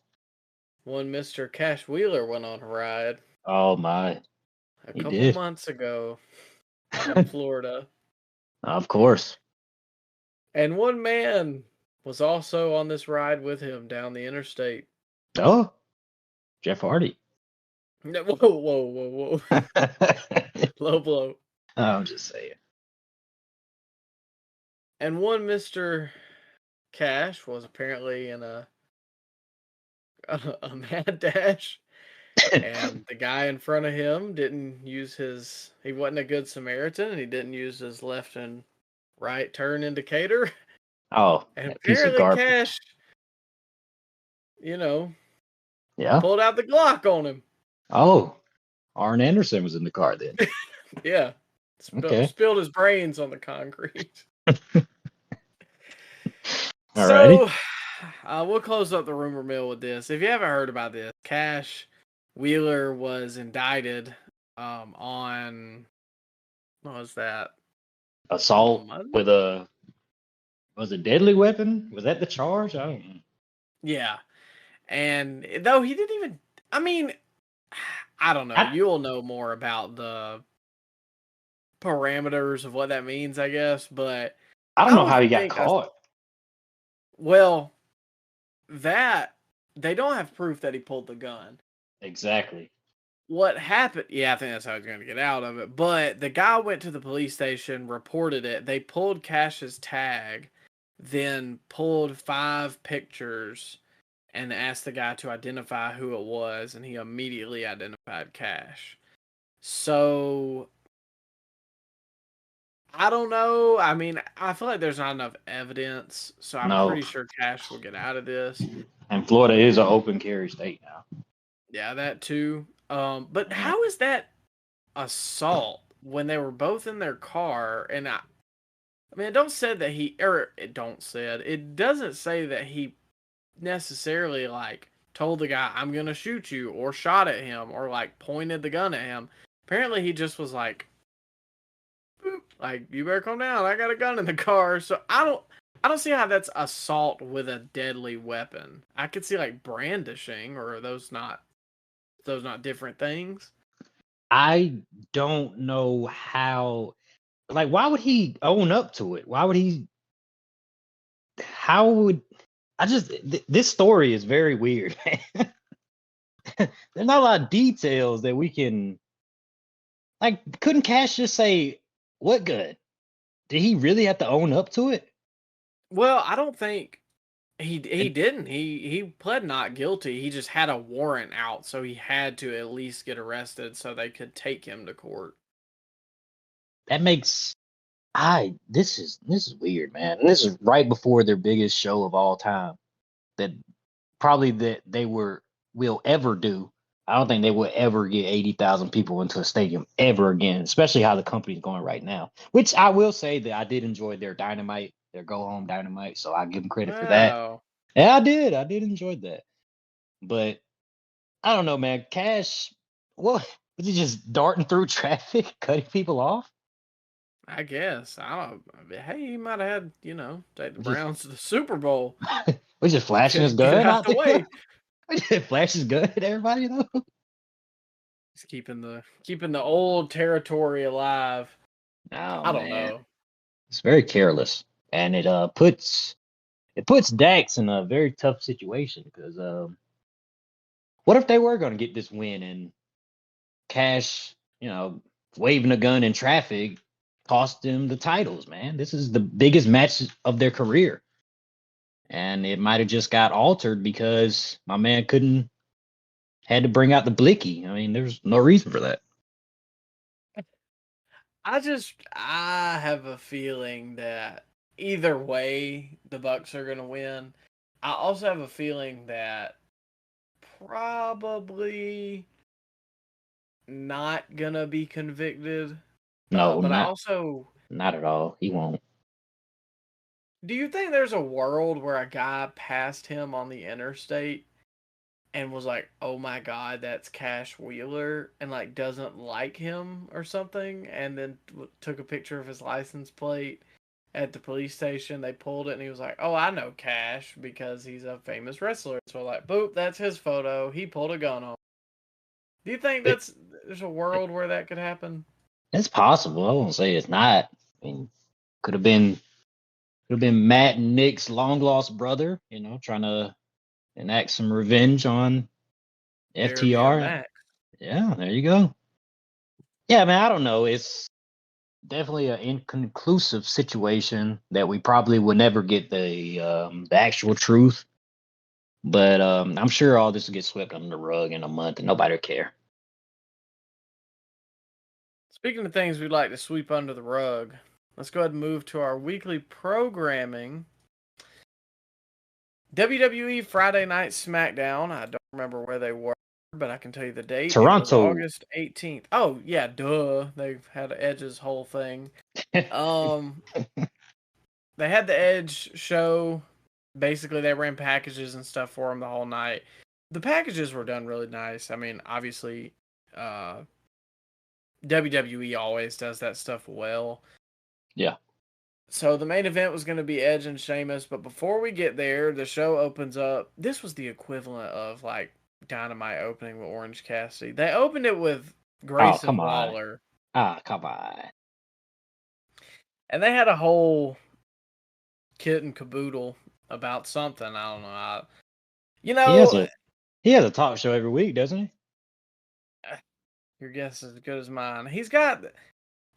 one Mr. Cash Wheeler went on a ride oh my, a he couple did. months ago in Florida. Of course. And one man was also on this ride with him down the interstate. Oh, Jeff Hardy. No, whoa. Low blow. I'm just saying. And one Mr. Cash was apparently in a mad dash. And the guy in front of him he wasn't a good Samaritan, and he didn't use his left and right turn indicator. Oh, And that piece of apparently garbage. Cash, Yeah. pulled out the Glock on him. Oh, Arn Anderson was in the car then. Yeah. Okay. Spilled his brains on the concrete. Alrighty. So, we'll close up the rumor mill with this. If you haven't heard about this, Cash Wheeler was indicted on, what was that? Assault with was a deadly weapon? Was that the charge? I don't know. Yeah. And though he didn't even, I mean, I don't know. You'll know more about the parameters of what that means, I guess. But I don't know would how you he got think caught. Well, they don't have proof that he pulled the gun. Exactly. What happened? Yeah, I think that's how he's going to get out of it. But the guy went to the police station, reported it. They pulled Cash's tag, then pulled 5 pictures and asked the guy to identify who it was, and he immediately identified Cash. So, I don't know. I mean, I feel like there's not enough evidence, so I'm pretty sure Cash will get out of this. And Florida is an open carry state now. Yeah, that too. But how is that assault when they were both in their car? And I mean, it doesn't say that he necessarily like told the guy, "I'm gonna shoot you," or shot at him, or like pointed the gun at him. Apparently, he just was like, "Boop," like, "You better calm down. I got a gun in the car." So I don't see how that's assault with a deadly weapon. I could see like brandishing, or are those not different things? I don't know how. Like, why would he own up to it? Why would he? How would I just? This story is very weird. There's not a lot of details that we can. Like, couldn't Cash just say what gun? Did he really have to own up to it? Well, I don't think he didn't. He pled not guilty. He just had a warrant out, so he had to at least get arrested so they could take him to court. That makes this is weird, man. And this is right before their biggest show of all time. That probably that they will ever do. I don't think they will ever get 80,000 people into a stadium ever again, especially how the company's going right now. Which I will say that I did enjoy their Dynamite, their Go Home Dynamite, so I give them credit for that. Wow. Yeah, I did enjoy that. But I don't know, man. Cash, what was he just darting through traffic, cutting people off? I guess. Hey, he might have had, take the Just Browns to the Super Bowl. we just flashing his Get gun out out the there. way. We just flash his gun at everybody though. He's keeping the old territory alive. Oh I don't man, know. it's very careless, and it puts Dax in a very tough situation because what if they were going to get this win and Cash, waving a gun in traffic cost them the titles, man. This is the biggest match of their career. And it might have just got altered because my man had to bring out the blicky. I mean, there's no reason for that. I have a feeling that either way the Bucks are gonna win. I also have a feeling that probably not gonna be convicted. No, But I not also, not at all. He won't. do you think there's a world where a guy passed him on the interstate and was like, "Oh my God, that's Cash Wheeler," and like doesn't like him or something, and then took a picture of his license plate at the police station? They pulled it, and he was like, "Oh, I know Cash because he's a famous wrestler." So like, boop, that's his photo. He pulled a gun on. Do you think It, there's a world where that could happen? it's possible. I won't say it's not. I mean, could have been Matt and Nick's long lost brother, trying to enact some revenge on Their FTR. DMX. Yeah, there you go. Yeah, man, I don't know. It's definitely an inconclusive situation that we probably would never get the actual truth. But I'm sure all this will get swept under the rug in a month and nobody will care. Speaking of things we'd like to sweep under the rug, let's go ahead and move to our weekly programming. WWE Friday Night SmackDown. I don't remember where they were, but I can tell you the date. It was Toronto. August 18th. Oh, yeah, duh. They've had Edge's whole thing. Um, they had the Edge show. Basically, they ran packages and stuff for him the whole night. The packages were done really nice. I mean, obviously, WWE always does that stuff well. Yeah. So the main event was going to be Edge and Sheamus, but before we get there, the show opens up. This was the equivalent of like Dynamite opening with Orange Cassidy. They opened it with Oh, Grayson come on. Waller, Ah, come on. and they had a whole kit and caboodle about something. I don't know. You He has know, a he has a talk show every week, doesn't he? your guess is as good as mine. He's got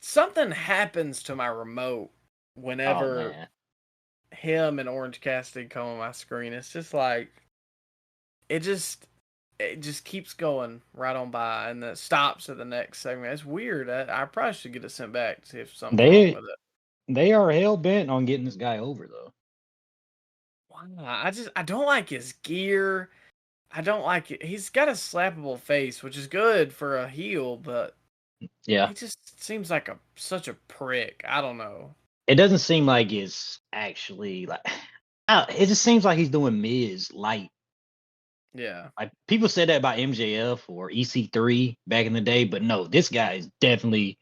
something happens to my remote Oh whenever man. him and Orange Cassidy come on my screen. It's just like it just keeps going right on by and then it stops at the next segment. It's weird. I probably should get it sent back to see if something's wrong They with it. they are hell bent on getting this guy over though. Why not? I don't like his gear. I don't like it. He's got a slappable face, which is good for a heel, but Yeah. he just seems like such a prick. I don't know. It doesn't seem like it's actually like it just seems like he's doing Miz light. Yeah. Like people said that about MJF or EC3 back in the day, but no, this guy is definitely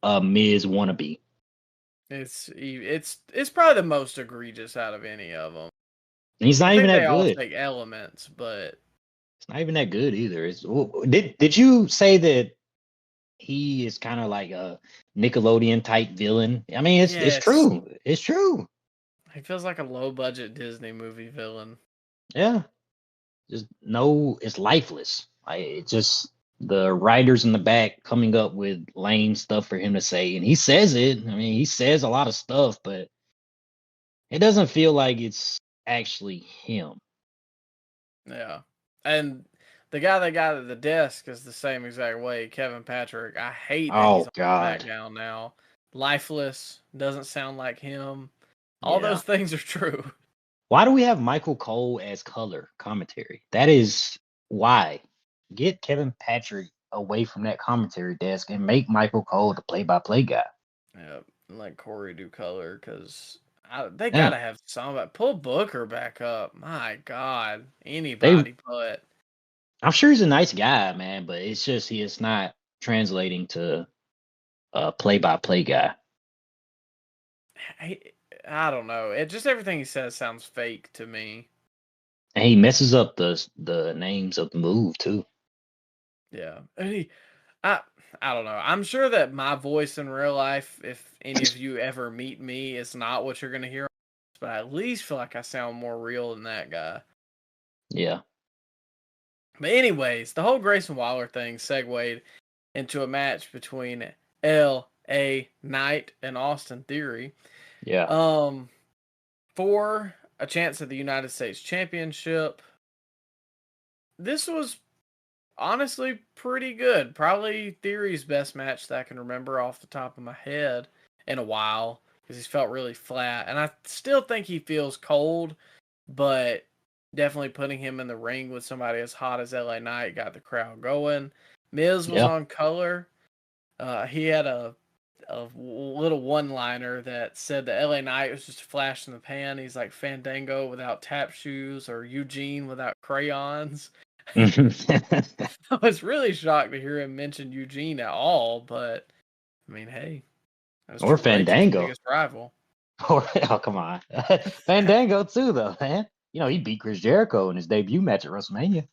a Miz wannabe. It's probably the most egregious out of any of them. And he's I not even think that they all good. take elements, but It's not even that good either. Did you say that he is kind of like a Nickelodeon type villain? I mean, it's yes, true. It's true. he feels like a low budget Disney movie villain. Yeah. Just no, it's lifeless. It's just the writers in the back coming up with lame stuff for him to say, and he says it. I mean, he says a lot of stuff, but it doesn't feel like it's actually him. Yeah. And the guy that got at the desk is the same exact way, Kevin Patrick. I hate that he's Oh on God. SmackDown now. Lifeless, doesn't sound like him. All Yeah. those things are true. Why do we have Michael Cole as color commentary? That is why. Get Kevin Patrick away from that commentary desk and make Michael Cole the play-by-play guy. Yeah, let Corey do color because they Yeah. gotta have somebody. Pull Booker back up. My God, They anybody but. I'm sure he's a nice guy, man, but it's just he is not translating to a play-by-play guy. I don't know. It just everything he says sounds fake to me. And he messes up the names of the move too. Yeah, and I, I don't know. I'm sure that my voice in real life, if any of you ever meet me, is not what you're gonna hear. But I at least feel like I sound more real than that guy. Yeah. But anyways, the whole Grayson Waller thing segued into a match between L.A. Knight and Austin Theory. Yeah. For a chance at the United States Championship. This was honestly pretty good. Probably Theory's best match that I can remember off the top of my head in a while because he's felt really flat. And I still think he feels cold, but definitely putting him in the ring with somebody as hot as LA Knight got the crowd going. Miz was Yeah. on color. He had a little one-liner that said that LA Knight was just a flash in the pan. He's like Fandango without tap shoes or Eugene without crayons. I was really shocked to hear him mention Eugene at all, but I mean, hey, that's Or Triple H's Fandango. biggest rival. Oh, come on. Fandango too, though, man. You know, he beat Chris Jericho in his debut match at WrestleMania.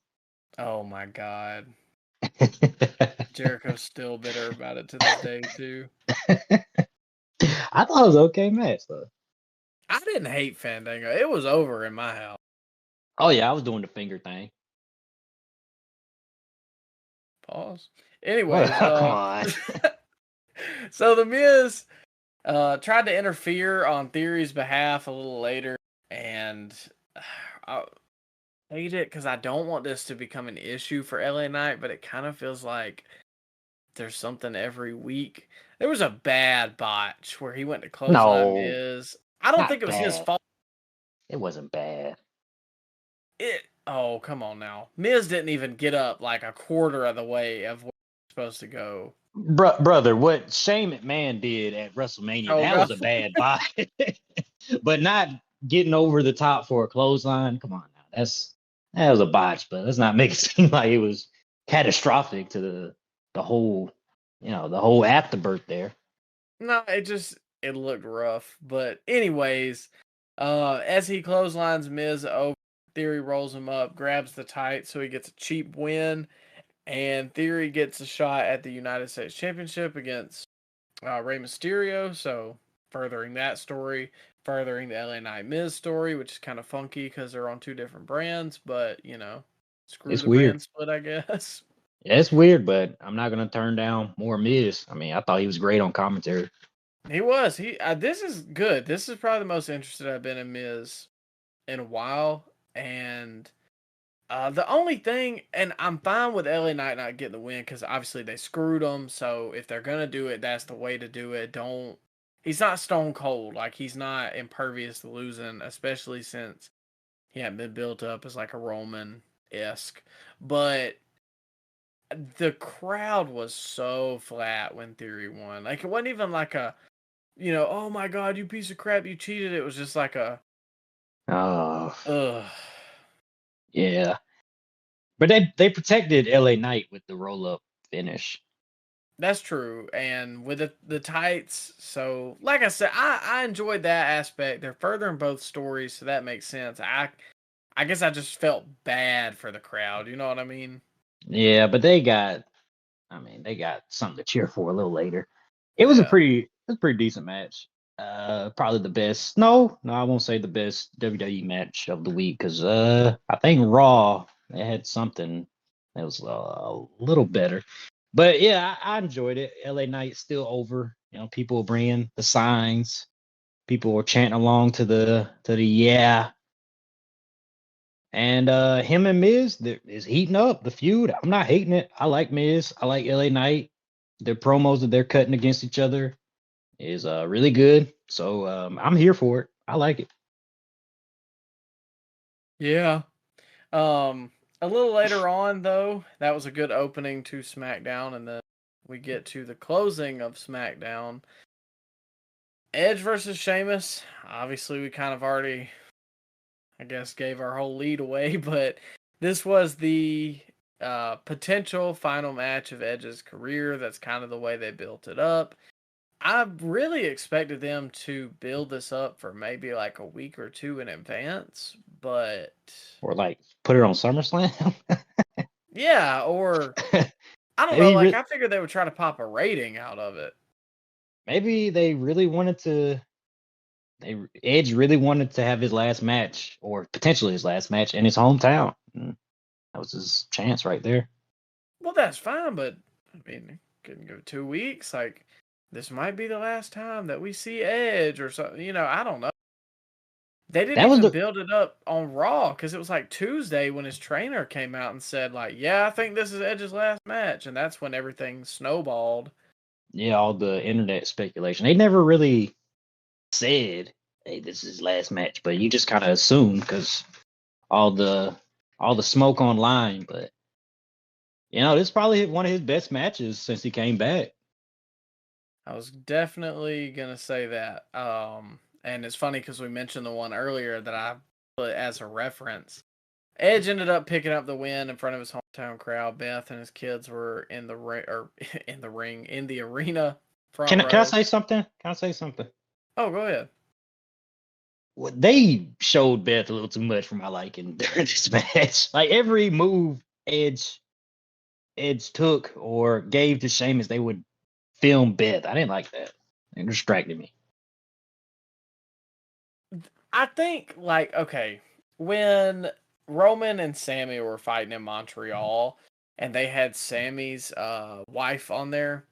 Oh my God, Jericho's still bitter about it to this day too. I thought it was an okay match though. I didn't hate Fandango. It was over in my house. Oh yeah, I was doing the finger thing. Pause. Anyways, Come on. so the Miz tried to interfere on Theory's behalf a little later, and I hate it because I don't want this to become an issue for LA Knight, but it kind of feels like there's something every week. There was a bad botch where he went to clothesline No, Miz. I don't not think it was his bad. fault. It wasn't bad. Oh, come on now. Miz didn't even get up like a quarter of the way of where he was supposed to go. Brother, what Shane McMahon did at WrestleMania, Oh, that God. was a bad bot. But not getting over the top for a clothesline. Come on now. That was a botch, but let's not make it seem like it was catastrophic to the whole, the whole afterbirth there. No, it looked rough. But anyways, as he clotheslines Miz over, Theory rolls him up, grabs the tight, so he gets a cheap win. And Theory gets a shot at the United States Championship against Rey Mysterio. So furthering that story, furthering the LA Knight Miz story, which is kind of funky because they're on two different brands. But screw It's the weird. brand split, I guess. Yeah, it's weird, but I'm not gonna turn down more Miz. I mean, I thought he was great on commentary. He was. This is good. This is probably the most interested I've been in Miz in a while. And the only thing, and I'm fine with LA Knight not getting the win because obviously they screwed him. So if they're gonna do it, that's the way to do it. He's not stone cold. Like he's not impervious to losing, especially since he hadn't been built up as like a Roman-esque. But the crowd was so flat when Theory won. Like it wasn't even like a, oh my God, you piece of crap, you cheated. It was just like a, Oh, ugh. yeah. But they protected LA Knight with the roll up finish. That's true. And with the tights, so like I said, I enjoyed that aspect. They're furthering both stories, so that makes sense. I guess I just felt bad for the crowd. You know what I mean? Yeah, but they got something to cheer for a little later. It was a Yeah. pretty decent match. Probably the best. No, I won't say the best WWE match of the week because I think Raw they had something that was a little better. But yeah, I enjoyed it. LA Knight still over. People were bringing the signs. People were chanting along to the yeah. And him and Miz is heating up the feud. I'm not hating it. I like Miz. I like LA Knight. Their promos that they're cutting against each other is really good. So I'm here for it. I like it. Yeah. A little later on, though, that was a good opening to SmackDown, and then we get to the closing of SmackDown. Edge versus Sheamus. Obviously, we kind of already, I guess, gave our whole lead away, but this was the potential final match of Edge's career. That's kind of the way they built it up. I really expected them to build this up for maybe like a week or two in advance, but Or like put it on SummerSlam. yeah, or I don't know, maybe like re- I figured they would try to pop a rating out of it. maybe they really wanted to. Edge really wanted to have his last match, or potentially his last match, in his hometown. That was his chance right there. Well, that's fine, but I mean, couldn't go 2 weeks. Like, this might be the last time that we see Edge or something. I don't know. They didn't That was even the build it up on Raw because it was like Tuesday when his trainer came out and said, like, yeah, I think this is Edge's last match. And that's when everything snowballed. yeah, all the internet speculation. They never really said, "Hey, this is his last match," but you just kind of assumed because all the all the smoke online. But this is probably one of his best matches since he came back. I was definitely going to say that. And it's funny because we mentioned the one earlier that I put as a reference. Edge ended up picking up the win in front of his hometown crowd. Beth and his kids were in the in the arena front Can I row. say something? Can I say something? Oh, go ahead. Well, they showed Beth a little too much for my liking during this match. Like every move Edge took or gave to Sheamus, they would film Beth. I didn't like that. It distracted me. I think, like, okay, when Roman and Sammy were fighting in Montreal and they had Sammy's wife on there,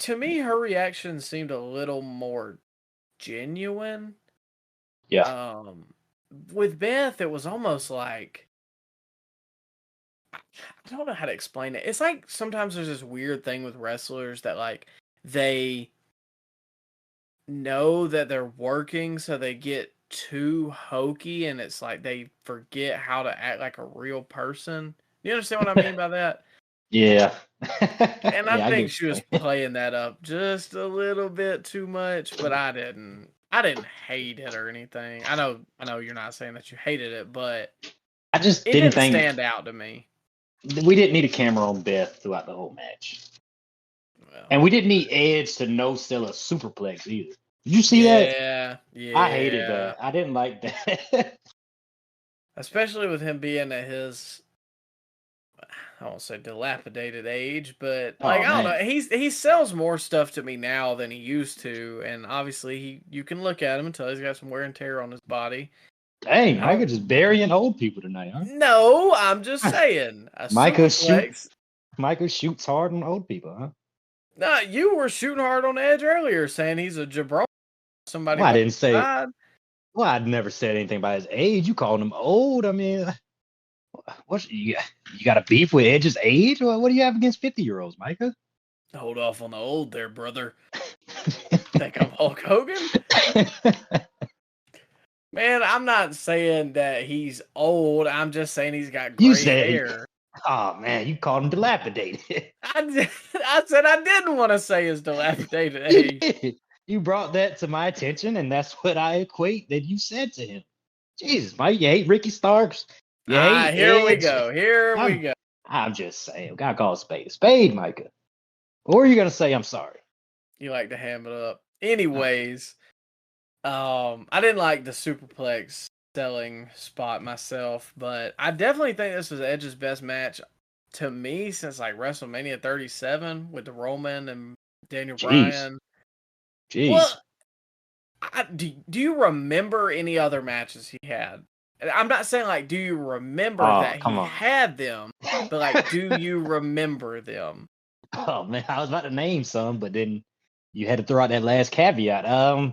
to me, her reaction seemed a little more genuine. Yeah. With Beth, it was almost like, I don't know how to explain it. It's like sometimes there's this weird thing with wrestlers that, like, they know that they're working, so they get too hokey, and it's like they forget how to act like a real person. You understand what I mean by that? Yeah. And I Yeah, I think get she was playing that up just a little bit too much, but I didn't. I didn't hate it or anything. I know you're not saying that you hated it, but I just it didn't didn't think stand out to me. we didn't need a camera on Beth throughout the whole match. Well, And we didn't need Edge to no sell a superplex either. Did you see that? yeah, I hated yeah. that. I didn't like that. Especially with him being at his, I won't say dilapidated age, but like Oh I don't know, man. he sells more stuff to me now than he used to, and obviously you can look at him and tell he's got some wear and tear on his body. Dang, I Micah don't. just burying old people tonight, huh? No, I'm just saying a Micah superplex. Micah shoots hard on old people, huh? No, you were shooting hard on Edge earlier, saying he's a jabron, somebody Well, I by didn't the say side. well, I'd never said anything about his age. You called him old. I mean, what you got a beef with Edge's age? What do you have against 50-year-olds, Micah? Hold off on the old there, brother. Think I'm Hulk Hogan? Man, I'm not saying that he's old. I'm just saying he's got You gray said, hair. oh man, you called him dilapidated. I said I didn't want to say his dilapidated You age. did. You brought that to my attention, and that's what I equate that you said to him. Jesus, Mike, you hate Ricky Starks. You hate Here we Edge. go. Here we go. I'm just saying, gotta call a spade, Micah. Or are you gonna say I'm sorry? You like to ham it up. Anyways, I didn't like the superplex selling spot myself, but I definitely think this was Edge's best match to me since like WrestleMania 37 with the Roman and Daniel Jeez, Bryan. Well, jeez. do you remember any other matches he had? I'm not saying like do you remember Oh, that he come on. had them, but like do you remember them? Oh man, I was about to name some, but then you had to throw out that last caveat. I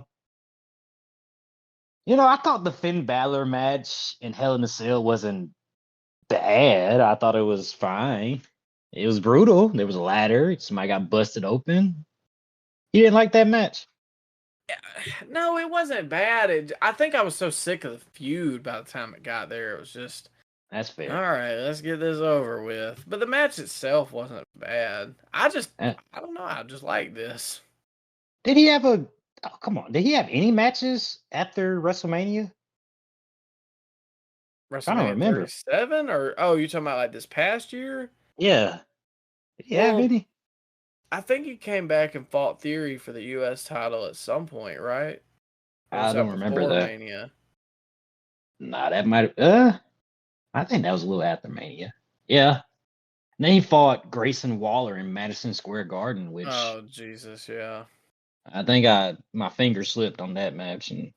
thought the Finn Balor match in Hell in a Cell wasn't bad. I thought it was fine. It was brutal. There was a ladder. Somebody got busted open. You didn't like that match? No, it wasn't bad. I think I was so sick of the feud by the time it got there. It was just, That's all fair. right, let's get this over with. But the match itself wasn't bad. I don't know. I just like this. Did he have a? Oh, come on. Did he have any matches after WrestleMania? I don't WrestleMania remember. 37? Or, oh, you talking about like this past year? Yeah. Did he have Well, any? I think he came back and fought Theory for the U.S. title at some point, right? Or was I that don't remember before that. Mania? Nah, that might. I think that was a little after Mania. Yeah. And then he fought Grayson Waller in Madison Square Garden, which Oh Jesus, yeah. I think my finger slipped on that match, and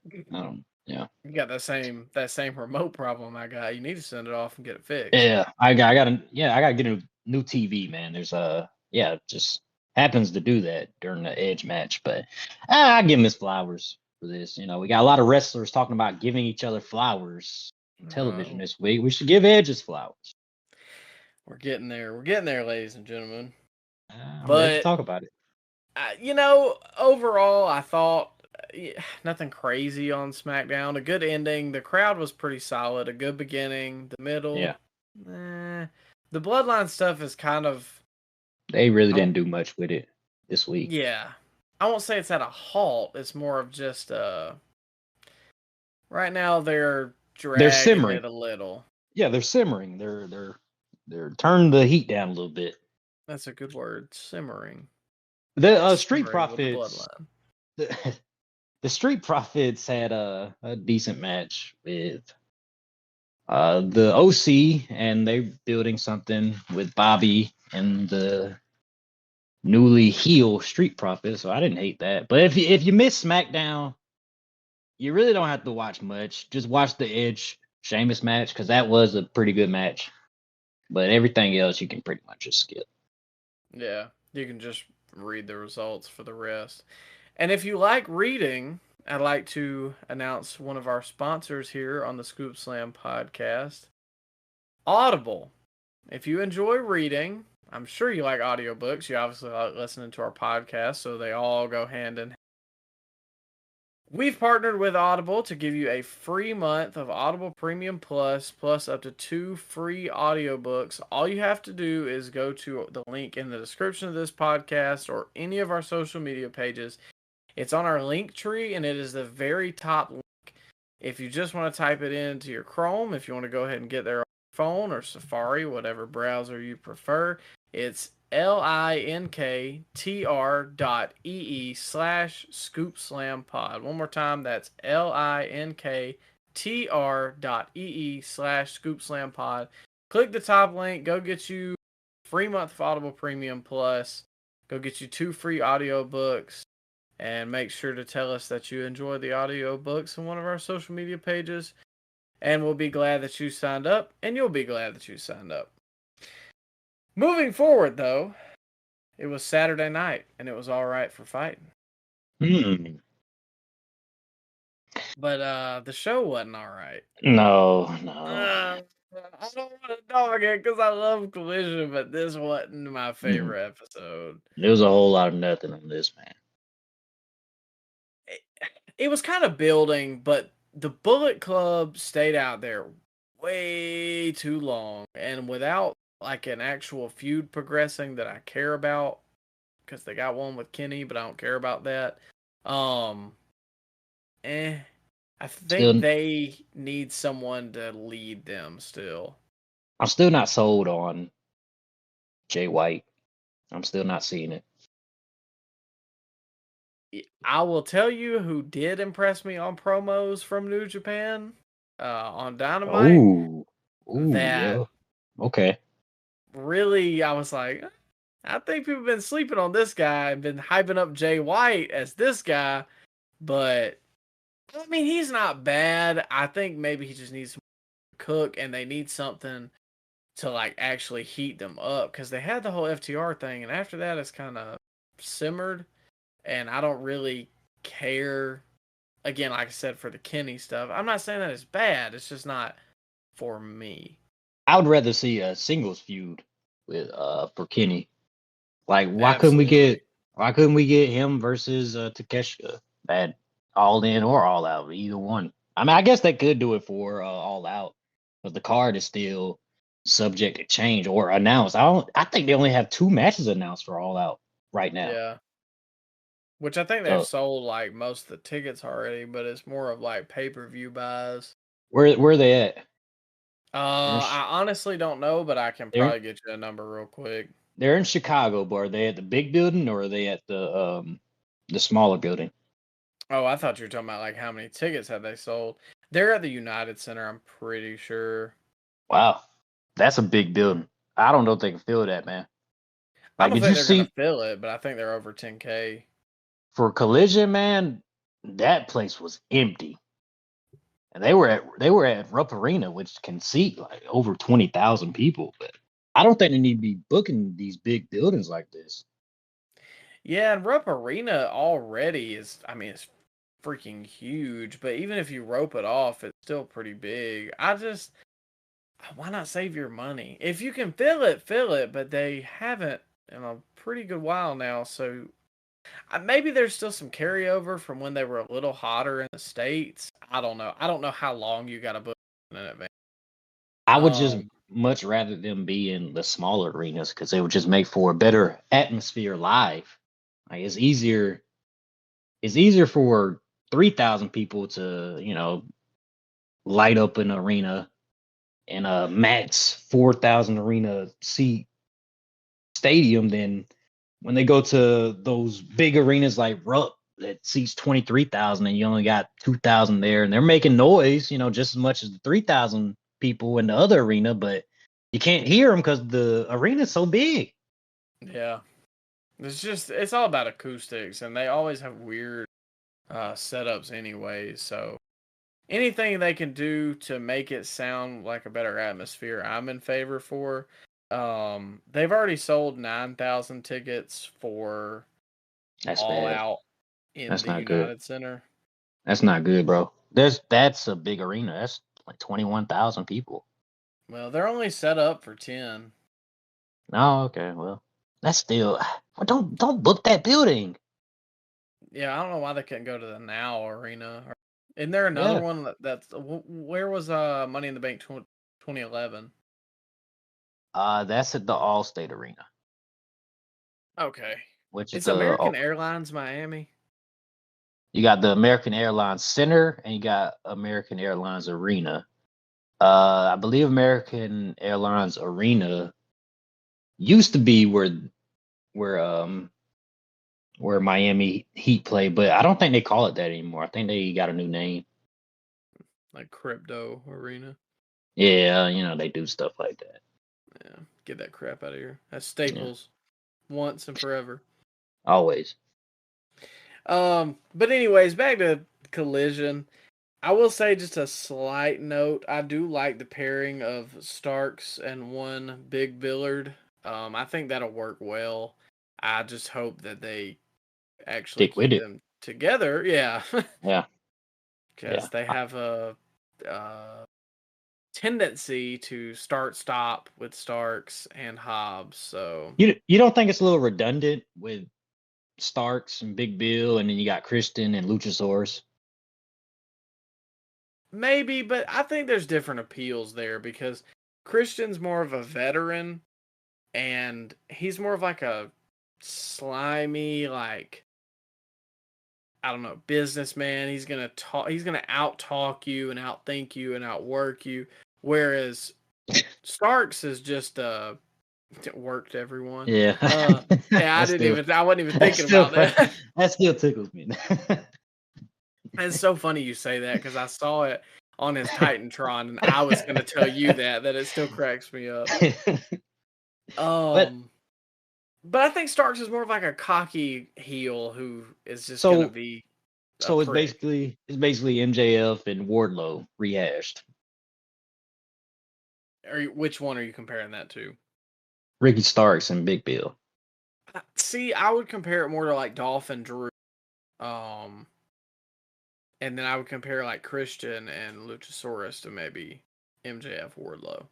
yeah. You got that same remote problem I got. You need to send it off and get it fixed. Yeah, I gotta get a new TV, man. There's it just happens to do that during the Edge match, but I give him his flowers for this. You know, we got a lot of wrestlers talking about giving each other flowers on television this week. We should give Edge his flowers. We're getting there. We're getting there, ladies and gentlemen. I'm ready to But talk about it. overall, I thought nothing crazy on SmackDown. A good ending. The crowd was pretty solid. A good beginning. The middle. Yeah, The Bloodline stuff is kind of. they really didn't do much with it this week. Yeah, I won't say it's at a halt. It's more of just right now they're dragging simmering it a little. Yeah, they're simmering. They're turning the heat down a little bit. That's a good word. Simmering. The Street Simmering with the Profits. Bloodline. The Street Profits had a decent match with the OC, and they're building something with Bobby and the newly heel Street Profits. So I didn't hate that. But if you miss SmackDown, you really don't have to watch much. Just watch the Edge Sheamus match, because that was a pretty good match. But everything else you can pretty much just skip. Yeah, you can just read the results for the rest. And if you like reading, I'd like to announce one of our sponsors here on the Scoop Slam podcast, Audible. If you enjoy reading, I'm sure you like audiobooks. You obviously like listening to our podcast, so they all go hand in hand. We've partnered with Audible to give you a free month of Audible Premium Plus up to 2 free audiobooks. All you have to do is go to the link in the description of this podcast or any of our social media pages. It's on our link tree, and it is the very top link. If you just want to type it into your Chrome, if you want to go ahead and get there on your phone or Safari, whatever browser you prefer, it's linktr.ee/scoopslampod. One more time, that's linktr.ee/scoopslampod. Click the top link, go get you free month of Audible Premium Plus, go get you 2 free audiobooks, and make sure to tell us that you enjoy the audiobooks in one of our social media pages, and we'll be glad that you signed up, and you'll be glad that you signed up. Moving forward, though, it was Saturday night, and it was all right for fighting. But the show wasn't all right. No. I don't want to dog it because I love Collision, but this wasn't my favorite episode. There was a whole lot of nothing on this, man. It was kind of building, but the Bullet Club stayed out there way too long, and without like an actual feud progressing that I care about, because they got one with Kenny, but I don't care about that. I think they need someone to lead them still. I'm still not sold on Jay White. I'm still not seeing it. I will tell you who did impress me on promos from New Japan on Dynamite. Ooh, yeah. Okay. Really, I was like, I think people have been sleeping on this guy and been hyping up Jay White as this guy, but I mean, he's not bad. I think maybe he just needs to cook, and they need something to like actually heat them up, because they had the whole FTR thing, and after that it's kind of simmered, and I don't really care. Again, like I said, for the Kenny stuff, I'm not saying that it's bad. It's just not for me. I would rather see a singles feud with for Kenny. Like, why couldn't we get him versus Takeshita? That All In or All Out, either one. I mean, I guess they could do it for All Out, but the card is still subject to change or announced. I think they only have 2 matches announced for All Out right now. Yeah. Which I think they've sold like most of the tickets already, but it's more of like pay-per-view buys. Where are they at? I honestly don't know, but I can probably get you a number real quick. They're in Chicago, but are they at the big building or are they at the smaller building? Oh, I thought you were talking about like how many tickets have they sold. They're at the United Center, I'm pretty sure. Wow, that's a big building. I don't know if they can fill that, man. I Like, don't did think you they're gonna see fill it, but I think they're over 10K. for Collision, man? That place was empty, and they were at Rupp Arena, which can seat like over 20,000 people. But I don't think they need to be booking these big buildings like this. Yeah, and Rupp Arena already is, I mean, it's freaking huge, but even if you rope it off, it's still pretty big. Why not save your money? If you can fill it, but they haven't in a pretty good while now, so maybe there's still some carryover from when they were a little hotter in the States. I don't know. I don't know how long you got to book in advance. I would just Um, much rather them be in the smaller arenas because they would just make for a better atmosphere live. Like it's easier for 3,000 people to light up an arena in a max 4,000 arena seat stadium than when they go to those big arenas like Rupp that seats 23,000 and you only got 2,000 there and they're making noise, just as much as the 3,000 people in the other arena, but you can't hear them because the arena's so big. yeah. It's all about acoustics, and they always have weird setups anyway. So anything they can do to make it sound like a better atmosphere, I'm in favor for. They've already sold 9,000 tickets for That's All bad. Out in That's the not good. United Center. That's not good, bro. That's a big arena. That's like 21,000 people. Well, they're only set up for 10. Oh, okay. Well, that's still well, don't book that building. Yeah, I don't know why they couldn't go to the Now Arena. Isn't there another Yeah. one where was Money in the Bank 2011? That's at the Allstate Arena, Okay. which is It's the American Airlines Miami. you got the American Airlines Center and you got American Airlines Arena. I believe American Airlines Arena used to be where where Miami Heat play, but I don't think they call it that anymore. I think they got a new name. Like Crypto Arena. Yeah, they do stuff like that. Yeah, get that crap out of here. That's Yeah, Staples once and forever. always. But anyways, back to Collision. I will say just a slight note. I do like the pairing of Starks and one Big Billard. I think that'll work well. I just hope that they actually Stick with keep it. them together. Yeah, Yeah, because yeah. they have a tendency to start stop with Starks and Hobbs. So You don't think it's a little redundant with Starks and Big Bill, and then you got Christian and Luchasaurus? maybe, but I think there's different appeals there because Christian's more of a veteran and he's more of like a slimy, like, I don't know, businessman. He's gonna out talk you and outthink you and outwork you. Whereas Starks is just worked everyone. Yeah, Yeah, that's still I wasn't even that's thinking still about fun. that. That still tickles me. It's so funny you say that because I saw it on his Titantron and I was gonna tell you that it still cracks me up. But But I think Starks is more of like a cocky heel who is just gonna so be a so it's prick. basically MJF and Wardlow rehashed. Which one are you comparing that to? Ricky Starks and Big Bill. See, I would compare it more to like Dolph and Drew. Um, and then I would compare like Christian and Luchasaurus to maybe MJF Wardlow.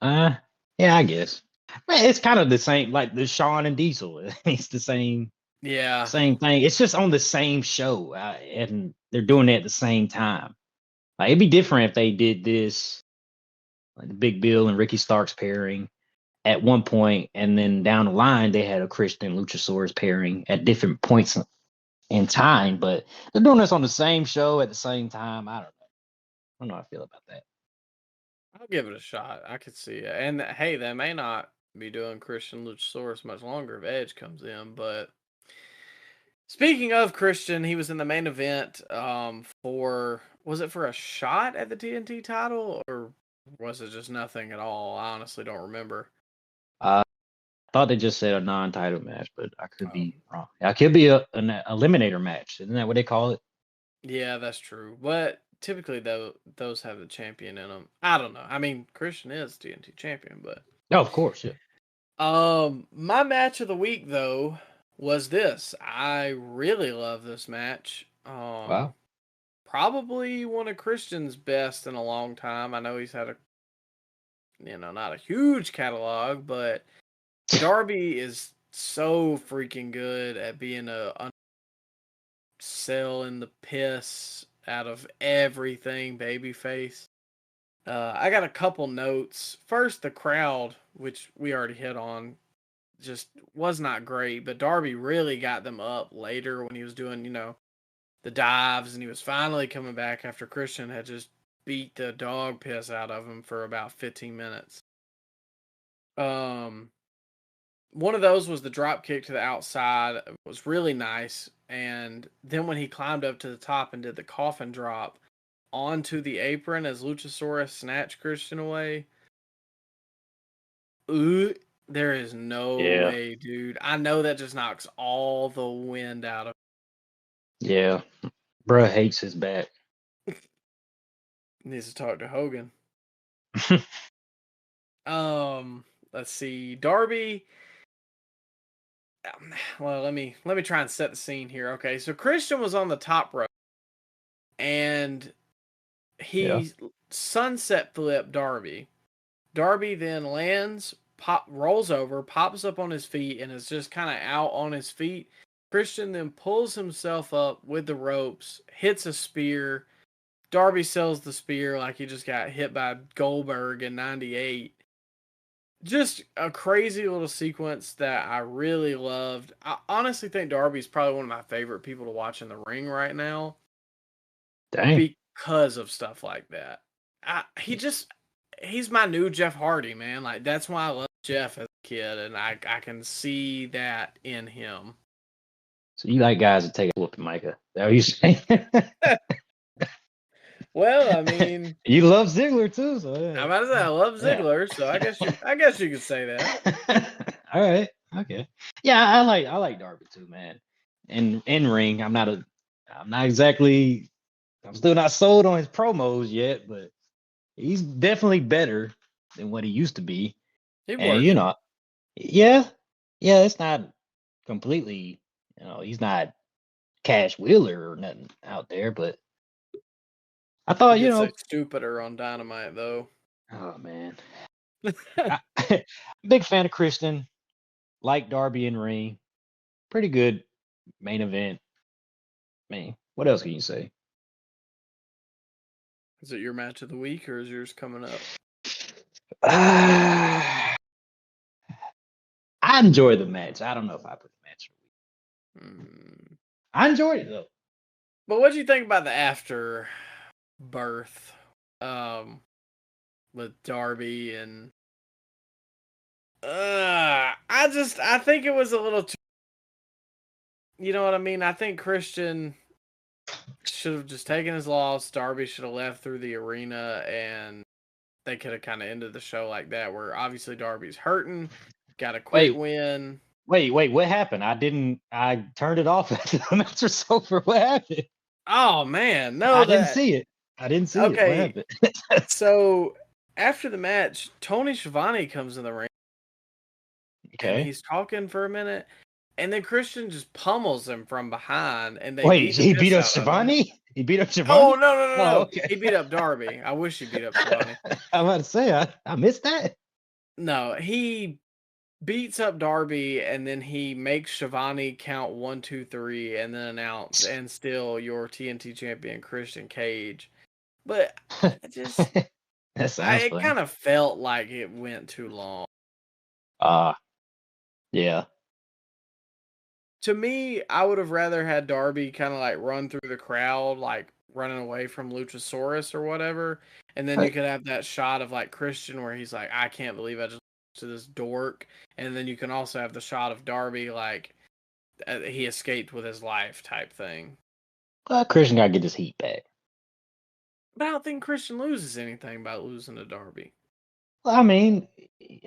Uh, yeah, I guess. Man, it's kind of the same, like the Shawn and Diesel. It's the Yeah. same thing. It's just on the same show, and they're doing it at the same time. Like it'd be different if they did this, like the Big Bill and Ricky Starks pairing at one point, and then down the line they had a Christian Luchasaurus pairing at different points in time. But they're doing this on the same show at the same time. I don't know how I feel about that. I'll give it a shot. I could see it. And hey, they may not be doing Christian Luchasaurus much longer if Edge comes in. But speaking of Christian, he was in the main event was it for a shot at the TNT title, or was it just nothing at all? I honestly don't remember. I thought they just said a non-title match, but I could Oh. be wrong. It could be an eliminator match. Isn't that what they call it? Yeah, that's true. But typically, those have the champion in them. I don't know. I mean, Christian is TNT champion, but Oh, of course, yeah. my match of the week though was this. I really love this match. Wow. Probably one of Christian's best in a long time. I know he's had not a huge catalog, but Darby is so freaking good at being selling the piss out of everything babyface. I got a couple notes. First, the crowd, which we already hit on, just was not great, but Darby really got them up later when he was doing, the dives, and he was finally coming back after Christian had just beat the dog piss out of him for about 15 minutes. One of those was the drop kick to the outside. It was really nice. And then when he climbed up to the top and did the coffin drop onto the apron as Luchasaurus snatched Christian away, there is no way, dude. I know that just knocks all the wind out of him. Yeah. Bruh hates his back. Needs to talk to Hogan. Let's see. Darby. Well, let me try and set the scene here. Okay, so Christian was on the top rope, and he sunset flipped Darby. Darby then lands, rolls over, pops up on his feet, and is just kind of out on his feet. Christian then pulls himself up with the ropes, hits a spear. Darby sells the spear like he just got hit by Goldberg in '98. Just a crazy little sequence that I really loved. I honestly think Darby's probably one of my favorite people to watch in the ring right now. Dang. Because of stuff like that. He's my new Jeff Hardy, man. Like, that's why I love Jeff as a kid, and I can see that in him. So you like guys that take a whooping, Micah? Is that what you saying? Well, I mean, you love Ziggler too, so yeah. I'm about to say I love Ziggler, so I guess you could say that. All right, okay, yeah, I like Darby too, man. In ring, I'm still not sold on his promos yet, but he's definitely better than what he used to be. And it's not completely, he's not Cash Wheeler or nothing out there, but I thought, say stupider on Dynamite though. Oh man. Big fan of Christian, like Darby in ring, pretty good main event. Man, what else can you say? Is it your match of the week, or is yours coming up? I enjoyed the match. I don't know if I put the match of the week. I enjoyed it though. But what do you think about the after birth with Darby and I think it was a little too, you know what I mean? I think Christian should have just taken his loss. Darby should have left through the arena, and they could have kind of ended the show like that, where obviously Darby's hurting, got a quick win. Wait, what happened? I turned it off after the match was over. What happened? Oh man, no, I didn't see it. What happened? So after the match, Tony Schiavone comes in the ring. Okay. And he's talking for a minute, and then Christian just pummels him from behind. And he beat up Schiavone? He beat up Schiavone? Oh, no. Oh, okay. He beat up Darby. I wish he beat up Schiavone. I'm about to say, I missed that. No, he beats up Darby, and then he makes Schiavone count 1, 2, 3, and then announce, and still your TNT champion, Christian Cage. But it just, it kind of felt like it went too long. Yeah. To me, I would have rather had Darby kind of like run through the crowd, like running away from Luchasaurus or whatever. And then you could have that shot of like Christian where he's like, I can't believe I just to this dork, and then you can also have the shot of Darby like he escaped with his life type thing. Christian got to get his heat back. But I don't think Christian loses anything by losing to Darby. Well, I mean, he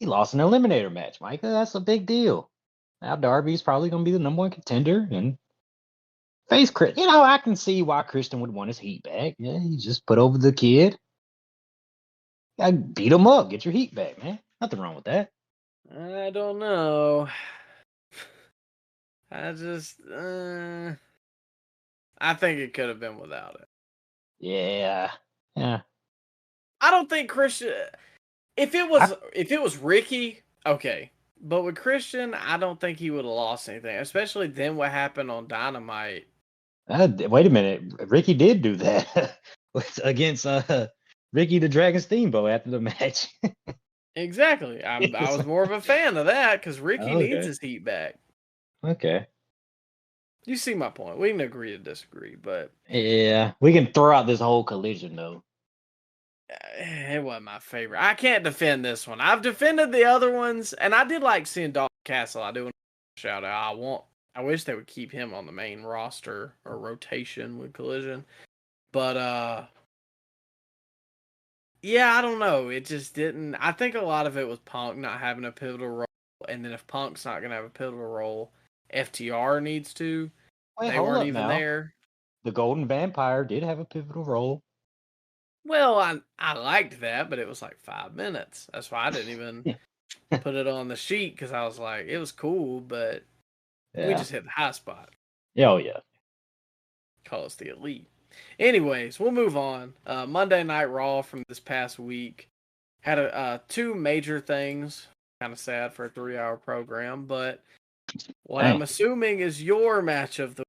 lost an eliminator match, Micah. That's a big deal. Now Darby's probably going to be the number one contender and face Chris. You know, I can see why Christian would want his heat back. Yeah, he just put over the kid. I beat him up. Get your heat back, man. Nothing wrong with that. I don't know. I just, I think it could have been without it. Yeah. I don't think Christian. If it was Ricky, okay. But with Christian, I don't think he would have lost anything. Especially then, what happened on Dynamite. Wait a minute. Ricky did do that against Ricky the Dragon Steamboat after the match. Exactly. I was more of a fan of that because Ricky needs Okay. his heat back. Okay. You see my point. We can agree to disagree, but Yeah, we can throw out this whole collision though. it wasn't my favorite. I can't defend this one. I've defended the other ones, and I did like seeing Dalton Castle. I do want to shout out. I wish they would keep him on the main roster or rotation with Collision. But yeah, I don't know. It just didn't. I think a lot of it was Punk not having a pivotal role, and then if Punk's not gonna have a pivotal role, FTR needs to. Wait, They hold weren't up even now. there. The Golden Vampire did have a pivotal role. Well, I liked that, but it was like 5 minutes. That's why I didn't even put it on the sheet because I was like, it was cool, but we just hit the high spot. Oh yeah. Call us the elite. Anyways, we'll move on. Monday Night Raw from this past week had two major things. Kind of sad for a 3-hour program, but what I'm assuming is your match of the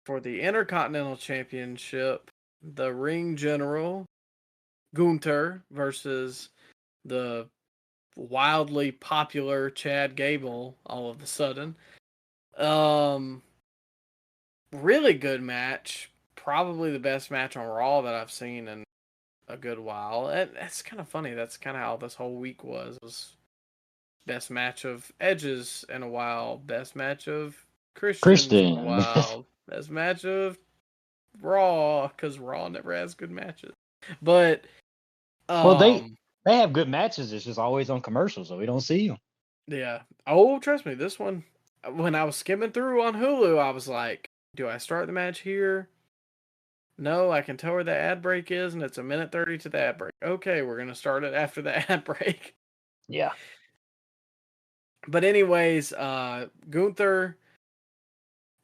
for the Intercontinental Championship, the Ring General Gunther versus the wildly popular Chad Gable all of a sudden. Really good match. Probably the best match on Raw that I've seen in a good while. And it's kind of funny. That's kind of how this whole week was best match of Edge's in a while. Best match of Christian's in a while. Best match of Raw, because Raw never has good matches. But well, they have good matches. It's just always on commercials, so we don't see them. Yeah. Oh, trust me, this one. When I was skimming through on Hulu, I was like, "Do I start the match here? No, I can tell where the ad break is, and it's 1:30 to the ad break. Okay, we're gonna start it after the ad break." Yeah. But anyways, Gunther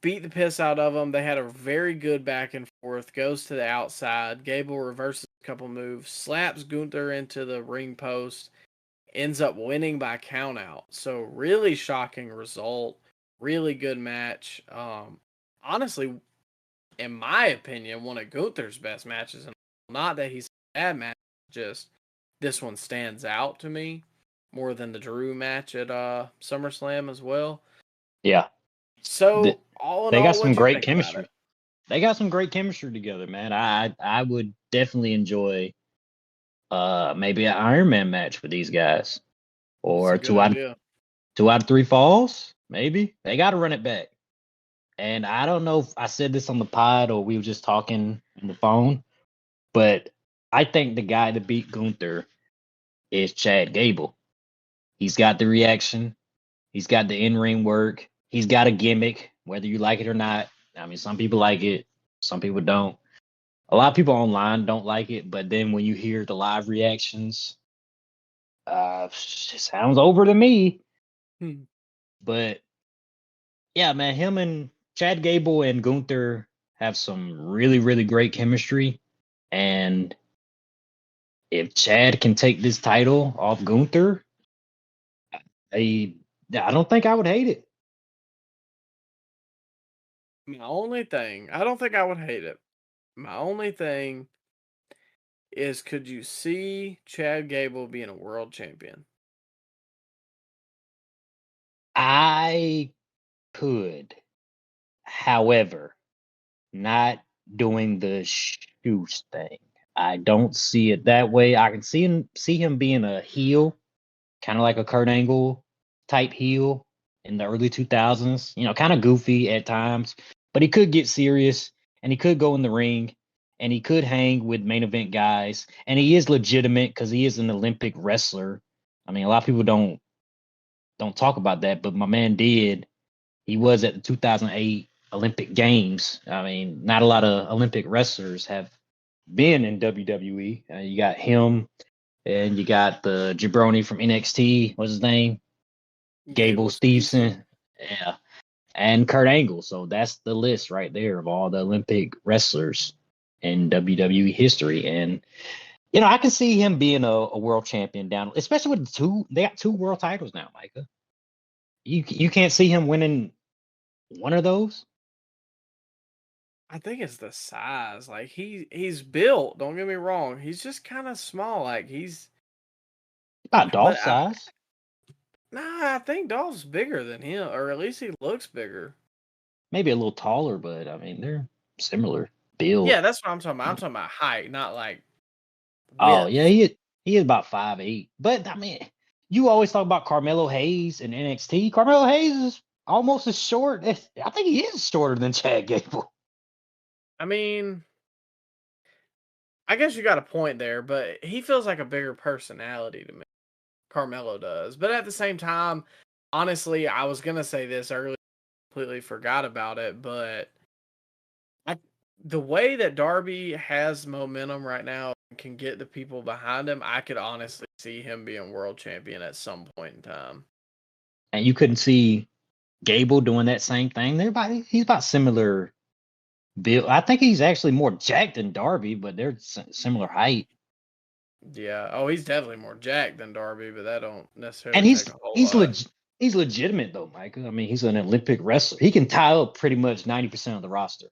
beat the piss out of him. They had a very good back and forth. Goes to the outside. Gable reverses a couple moves, slaps Gunther into the ring post, ends up winning by countout. So really shocking result. Really good match. Honestly, in my opinion, one of Gunther's best matches. And not that he's a bad match, just this one stands out to me more than the Drew match at SummerSlam as well. Yeah. So all in they all, got some great chemistry. They got some great chemistry together, man. I would definitely enjoy maybe an Iron Man match with these guys. Or two out of 3 falls, maybe. They got to run it back. And I don't know if I said this on the pod or we were just talking on the phone, but I think the guy that beat Gunther is Chad Gable. He's got the reaction. He's got the in-ring work. He's got a gimmick, whether you like it or not. I mean, some people like it. Some people don't. A lot of people online don't like it, but then when you hear the live reactions, it sounds over to me. But yeah, man, him and Chad Gable and Gunther have some really, really great chemistry. And if Chad can take this title off Gunther, I don't think I would hate it. My only thing, I don't think I would hate it. My only thing is, could you see Chad Gable being a world champion? I could. However, not doing the shoes thing. I don't see it that way. I can see him being a heel kind of like a Kurt Angle type heel in the early 2000s. Kind of goofy at times, but he could get serious and he could go in the ring and he could hang with main event guys. And he is legitimate because he is an Olympic wrestler. I mean, a lot of people don't talk about that, but my man did. He was at the 2008 Olympic Games. I mean, not a lot of Olympic wrestlers have been in WWE. You got him, and you got the jabroni from NXT. What's his name? Gable Steveson. Yeah, and Kurt Angle. So that's the list right there of all the Olympic wrestlers in WWE history. And I can see him being a world champion down, especially with they got 2 world titles now, Micah. You can't see him winning one of those. I think it's the size. Like he's built. Don't get me wrong. He's just kind of small. Like he's About Dolph size. Nah, I think Dolph's bigger than him, or at least he looks bigger. Maybe a little taller, but I mean they're similar build. Yeah, that's what I'm talking about. I'm talking about height, not like width. Oh yeah, he is about 5'8". But I mean, you always talk about Carmelo Hayes in NXT. Carmelo Hayes is almost as short. I think he is shorter than Chad Gable. I mean, I guess you got a point there, but he feels like a bigger personality to me. Carmelo does. But at the same time, honestly, I was going to say this earlier, completely forgot about it, but the way that Darby has momentum right now and can get the people behind him, I could honestly see him being world champion at some point in time. And you couldn't see Gable doing that same thing. He's about similar build. I think he's actually more jacked than Darby, but they're similar height. Yeah. Oh, he's definitely more jacked than Darby, but that don't necessarily. And he's he's legitimate though, Micah. I mean, he's an Olympic wrestler. He can tie up pretty much 90% of the roster.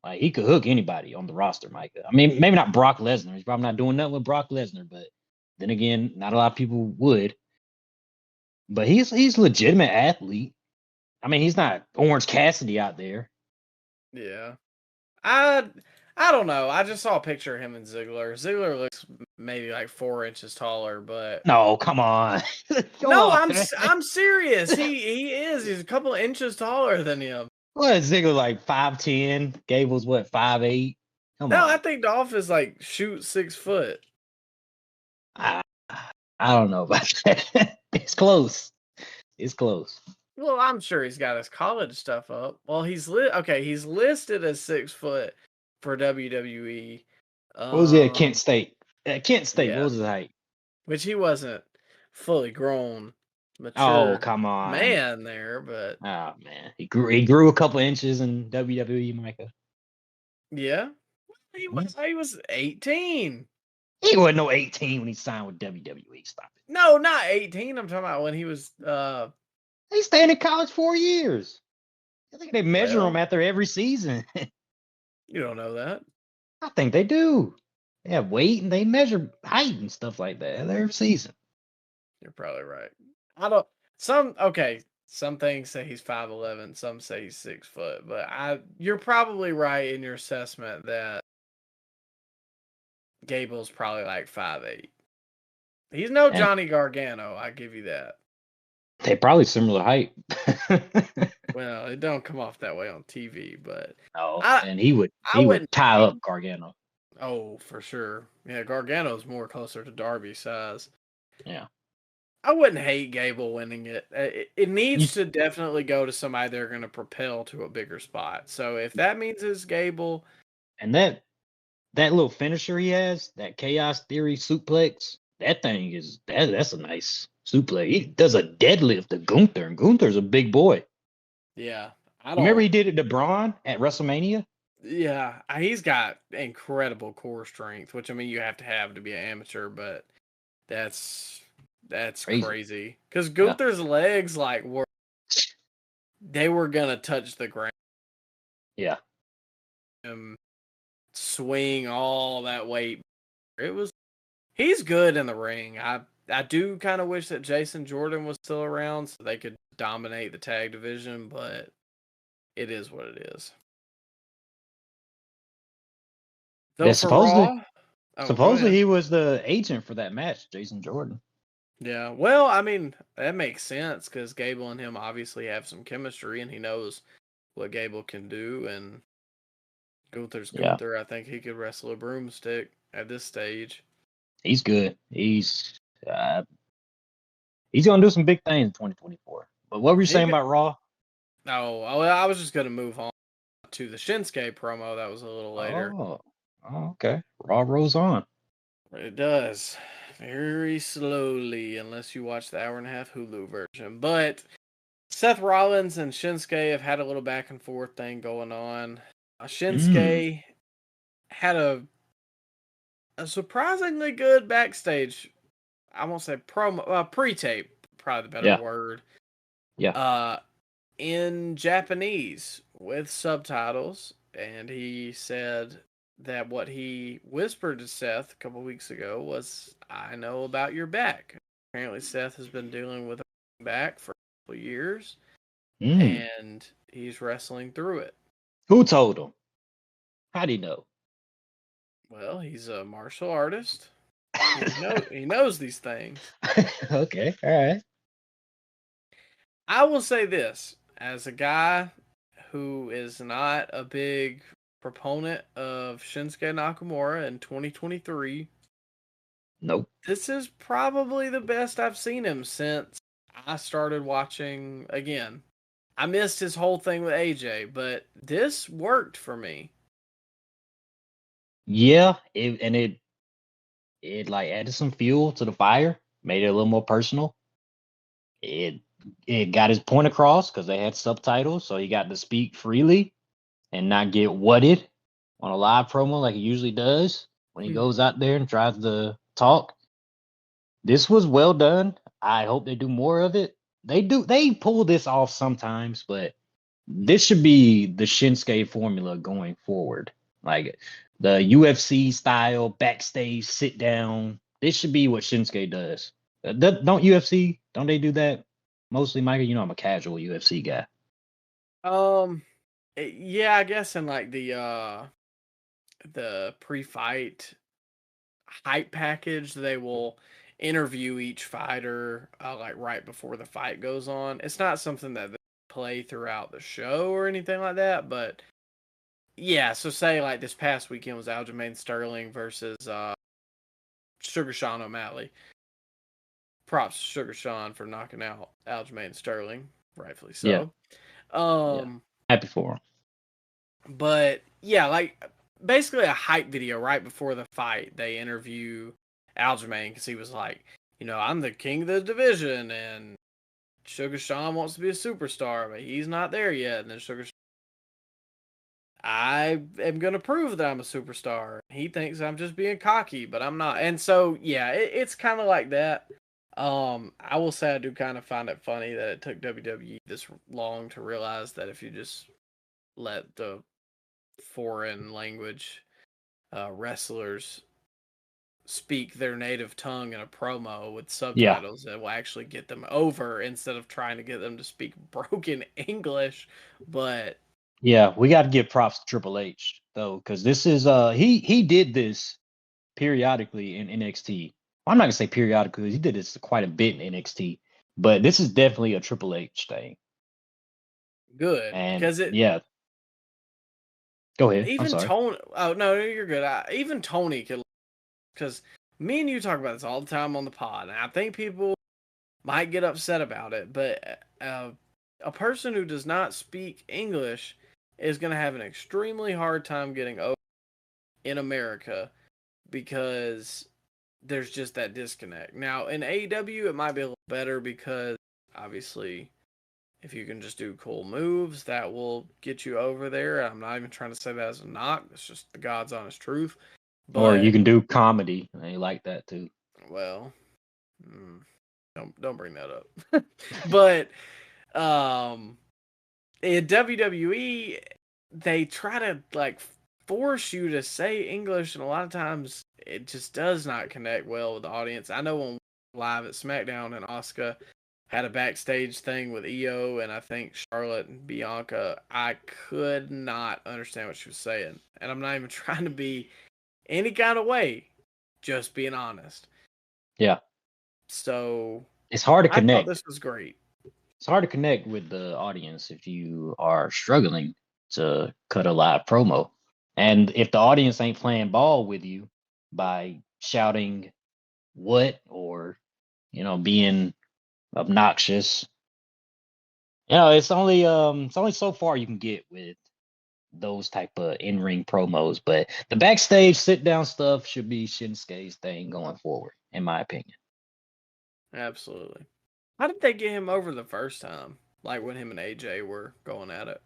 Like he could hook anybody on the roster, Micah. I mean, maybe not Brock Lesnar. He's probably not doing nothing with Brock Lesnar, but then again, not a lot of people would. But he's a legitimate athlete. I mean, he's not Orange Cassidy out there. Yeah. I don't know. I just saw a picture of him and Ziggler. Ziggler looks maybe like 4 inches taller, but no, come on. I'm serious. He is. He's a couple of inches taller than him. What is Ziggler like 5'10"? Gable's what 5'8"? Come on. I think Dolph is like 6 foot. I don't know about that. It's close. It's close. Well, I'm sure he's got his college stuff up. Well, he's listed as 6 foot for WWE. What was he at Kent State? At Kent State, yeah. What was his height? Which he wasn't fully grown, mature. Oh, come on, man, there. But oh man, he grew a couple inches in WWE, Micah. Yeah, he was 18. He wasn't no 18 when he signed with WWE. Stop it. No, not 18. I'm talking about when he was. He stayed in college 4 years. I think they measure him after every season. You don't know that? I think they do. They have weight and they measure height and stuff like that every season. You're probably right. I don't. Some things say he's 5'11", some say he's 6 foot, but you're probably right in your assessment that Gable's probably like 5'8". He's no Johnny Gargano, I give you that. They're probably similar height. Well, it don't come off that way on TV, but and he would tie up Gargano. Oh, for sure. Yeah, Gargano's more closer to Darby's size. Yeah. I wouldn't hate Gable winning it. It needs to definitely go to somebody they're going to propel to a bigger spot. So if that means it's Gable. And that little finisher he has, that Chaos Theory suplex, that thing that's a nice suplex. He does a deadlift to Gunther, and Gunther's a big boy. Yeah. Remember he did it to Braun at WrestleMania? Yeah. He's got incredible core strength, which, I mean, you have to be an amateur, but that's crazy. Because Gunther's legs, they were going to touch the ground. Yeah. Swing all that weight. He's good in the ring. I do kind of wish that Jason Jordan was still around so they could dominate the tag division, but it is what it is. So Oh, go Supposedly ahead. he was the agent for that match, Jason Jordan. Yeah, well, I mean, that makes sense because Gable and him obviously have some chemistry, and he knows what Gable can do. And Gunther's Yeah, Gunther. I think he could wrestle a broomstick at this stage. he's good. Uh, he's gonna do some big things in 2024. But what were you He saying could. about Raw? Oh, I was just gonna move on to the Shinsuke promo. That was a little later. Oh, okay. Raw rolls on. It does very slowly, unless you watch the hour and a half Hulu version. But Seth Rollins and Shinsuke have had a little back and forth thing going on. Mm, Shinsuke had a surprisingly good backstage. I won't say promo, pre-tape, probably the better yeah, word. yeah. Uh, in Japanese with subtitles, and he said that what he whispered to Seth a couple weeks ago was, "I know about your back." Apparently, Seth has been dealing with a back for a couple years, Mm. and he's wrestling through it. Who told him? How'd he know? Well, he's a martial artist. He knows these things. Okay, all right. I will say this as a guy who is not a big proponent of Shinsuke Nakamura in 2023, Nope. this is probably the best I've seen him since I started watching again. I missed his whole thing with AJ, but this worked for me. Yeah, it like added some fuel to the fire, made it a little more personal. It it got his point across because they had subtitles, so he got to speak freely and not get whatted on a live promo like he usually does when he goes out there and tries to talk. This was well done. I hope they do more of it. They pull this off sometimes, but this should be the Shinsuke formula going forward. Like the UFC style backstage sit down. This should be what Shinsuke does. Don't UFC? Don't they do that mostly, Micah? You know I'm a casual UFC guy. Um, yeah, I guess in like the pre-fight hype package, they will interview each fighter like right before the fight goes on. It's not something that they play throughout the show or anything like that, but yeah. So say like this past weekend was Aljamain Sterling versus Sugar Sean O'Malley. Props to Sugar Sean for knocking out Aljamain Sterling, rightfully Yeah, so. yeah. Um, Happy for him. But yeah, like basically a hype video right before the fight. They interview Aljamain because he was like, I'm the king of the division, and Sugar Sean wants to be a superstar, but he's not there yet. And then I am gonna prove that I'm a superstar. He thinks I'm just being cocky, but I'm not. And so yeah, it's kind of like that. I will say I do kind of find it funny that it took WWE this long to realize that if you just let the foreign language wrestlers speak their native tongue in a promo with Yeah, subtitles that will actually get them over instead of trying to get them to speak broken English. But yeah. We got to give props to Triple H though, because this is he did this periodically in NXT. Well, I'm not gonna say periodically because he did this quite a bit in NXT, but this is definitely a Triple H thing. good And because it yeah, go ahead. I'm even sorry. Tony. Oh no, you're good. Even Tony could, because me and you talk about this all the time on the pod, and I think people might get upset about it, but a person who does not speak English is going to have an extremely hard time getting over in America because there's just that disconnect. Now, in AEW, it might be a little better because obviously, if you can just do cool moves, that will get you over there. I'm not even trying to say that as a knock. It's just the God's honest truth. Or you But, can do comedy. I like that too. well, don't bring that up. But um in WWE, they try to like force you to say English, and a lot of times it just does not connect well with the audience. I know when live at SmackDown and Asuka had a backstage thing with Io and I think Charlotte and Bianca, I could not understand what she was saying. And I'm not even trying to be any kind of way. Just being honest. Yeah. So It's hard to I thought connect. this was great. It's hard to connect with the audience if you are struggling to cut a live promo. And if the audience ain't playing ball with you by shouting what or, being obnoxious, it's only so far you can get with those type of in-ring promos. But the backstage sit-down stuff should be Shinsuke's thing going forward, in my opinion. Absolutely. How did they get him over the first time? Like when him and AJ were going at it.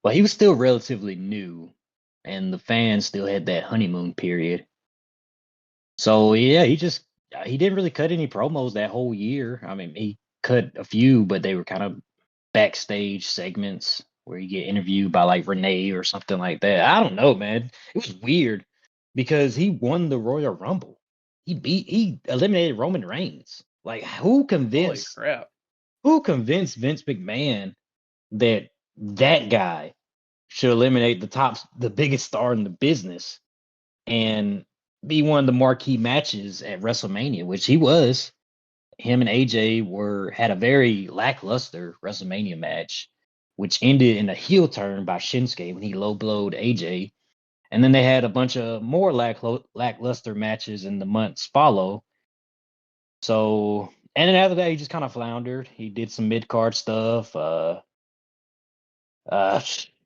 But he was still relatively new, and the fans still had that honeymoon period. So yeah, he didn't really cut any promos that whole year. I mean, he cut a few, but they were kind of backstage segments where you get interviewed by like Renee or something like that. I don't know, man. It was weird because he won the Royal Rumble. He eliminated Roman Reigns. Like Holy crap. who convinced Vince McMahon that guy should eliminate the biggest star in the business and be one of the marquee matches at WrestleMania, which he was. Him and AJ had a very lackluster WrestleMania match, which ended in a heel turn by Shinsuke when he low blowed AJ. And then they had a bunch of more lackluster matches in the months follow. So, and then after that, he just kind of floundered. He did some mid card stuff, uh,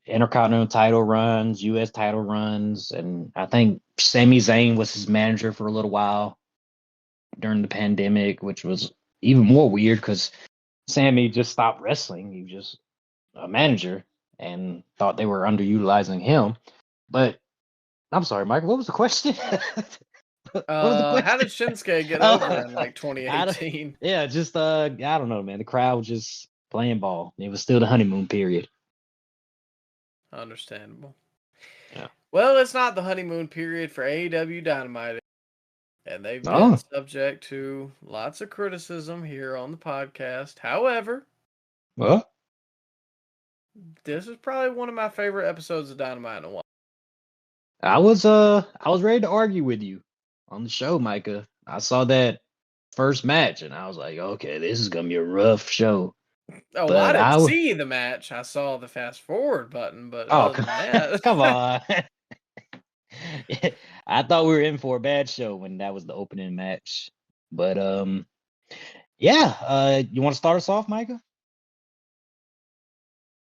Intercontinental title runs, U.S. title runs, and I think Sami Zayn was his manager for a little while during the pandemic, which was even more weird because Sammy just stopped wrestling. He was just a manager and thought they were underutilizing him. But I'm sorry, Michael, what was the question? What was the How did question? Shinsuke get over in like I don't- 2018? yeah, just I don't know, man. The crowd was just playing ball. It was still the honeymoon period. Understandable. Yeah. Well, it's not the honeymoon period for AEW Dynamite, and they've been Oh, subject to lots of criticism here on the podcast. However, well, this is probably one of my favorite episodes of Dynamite in a while. I was ready to argue with you on the show, Micah. I saw that first match and I was like, okay, this is gonna be a rough show. Oh, well, I But didn't see the match. I saw the fast forward button, but other than that, come on. I thought we were in for a bad show when that was the opening match. But yeah, you want to start us off, Micah?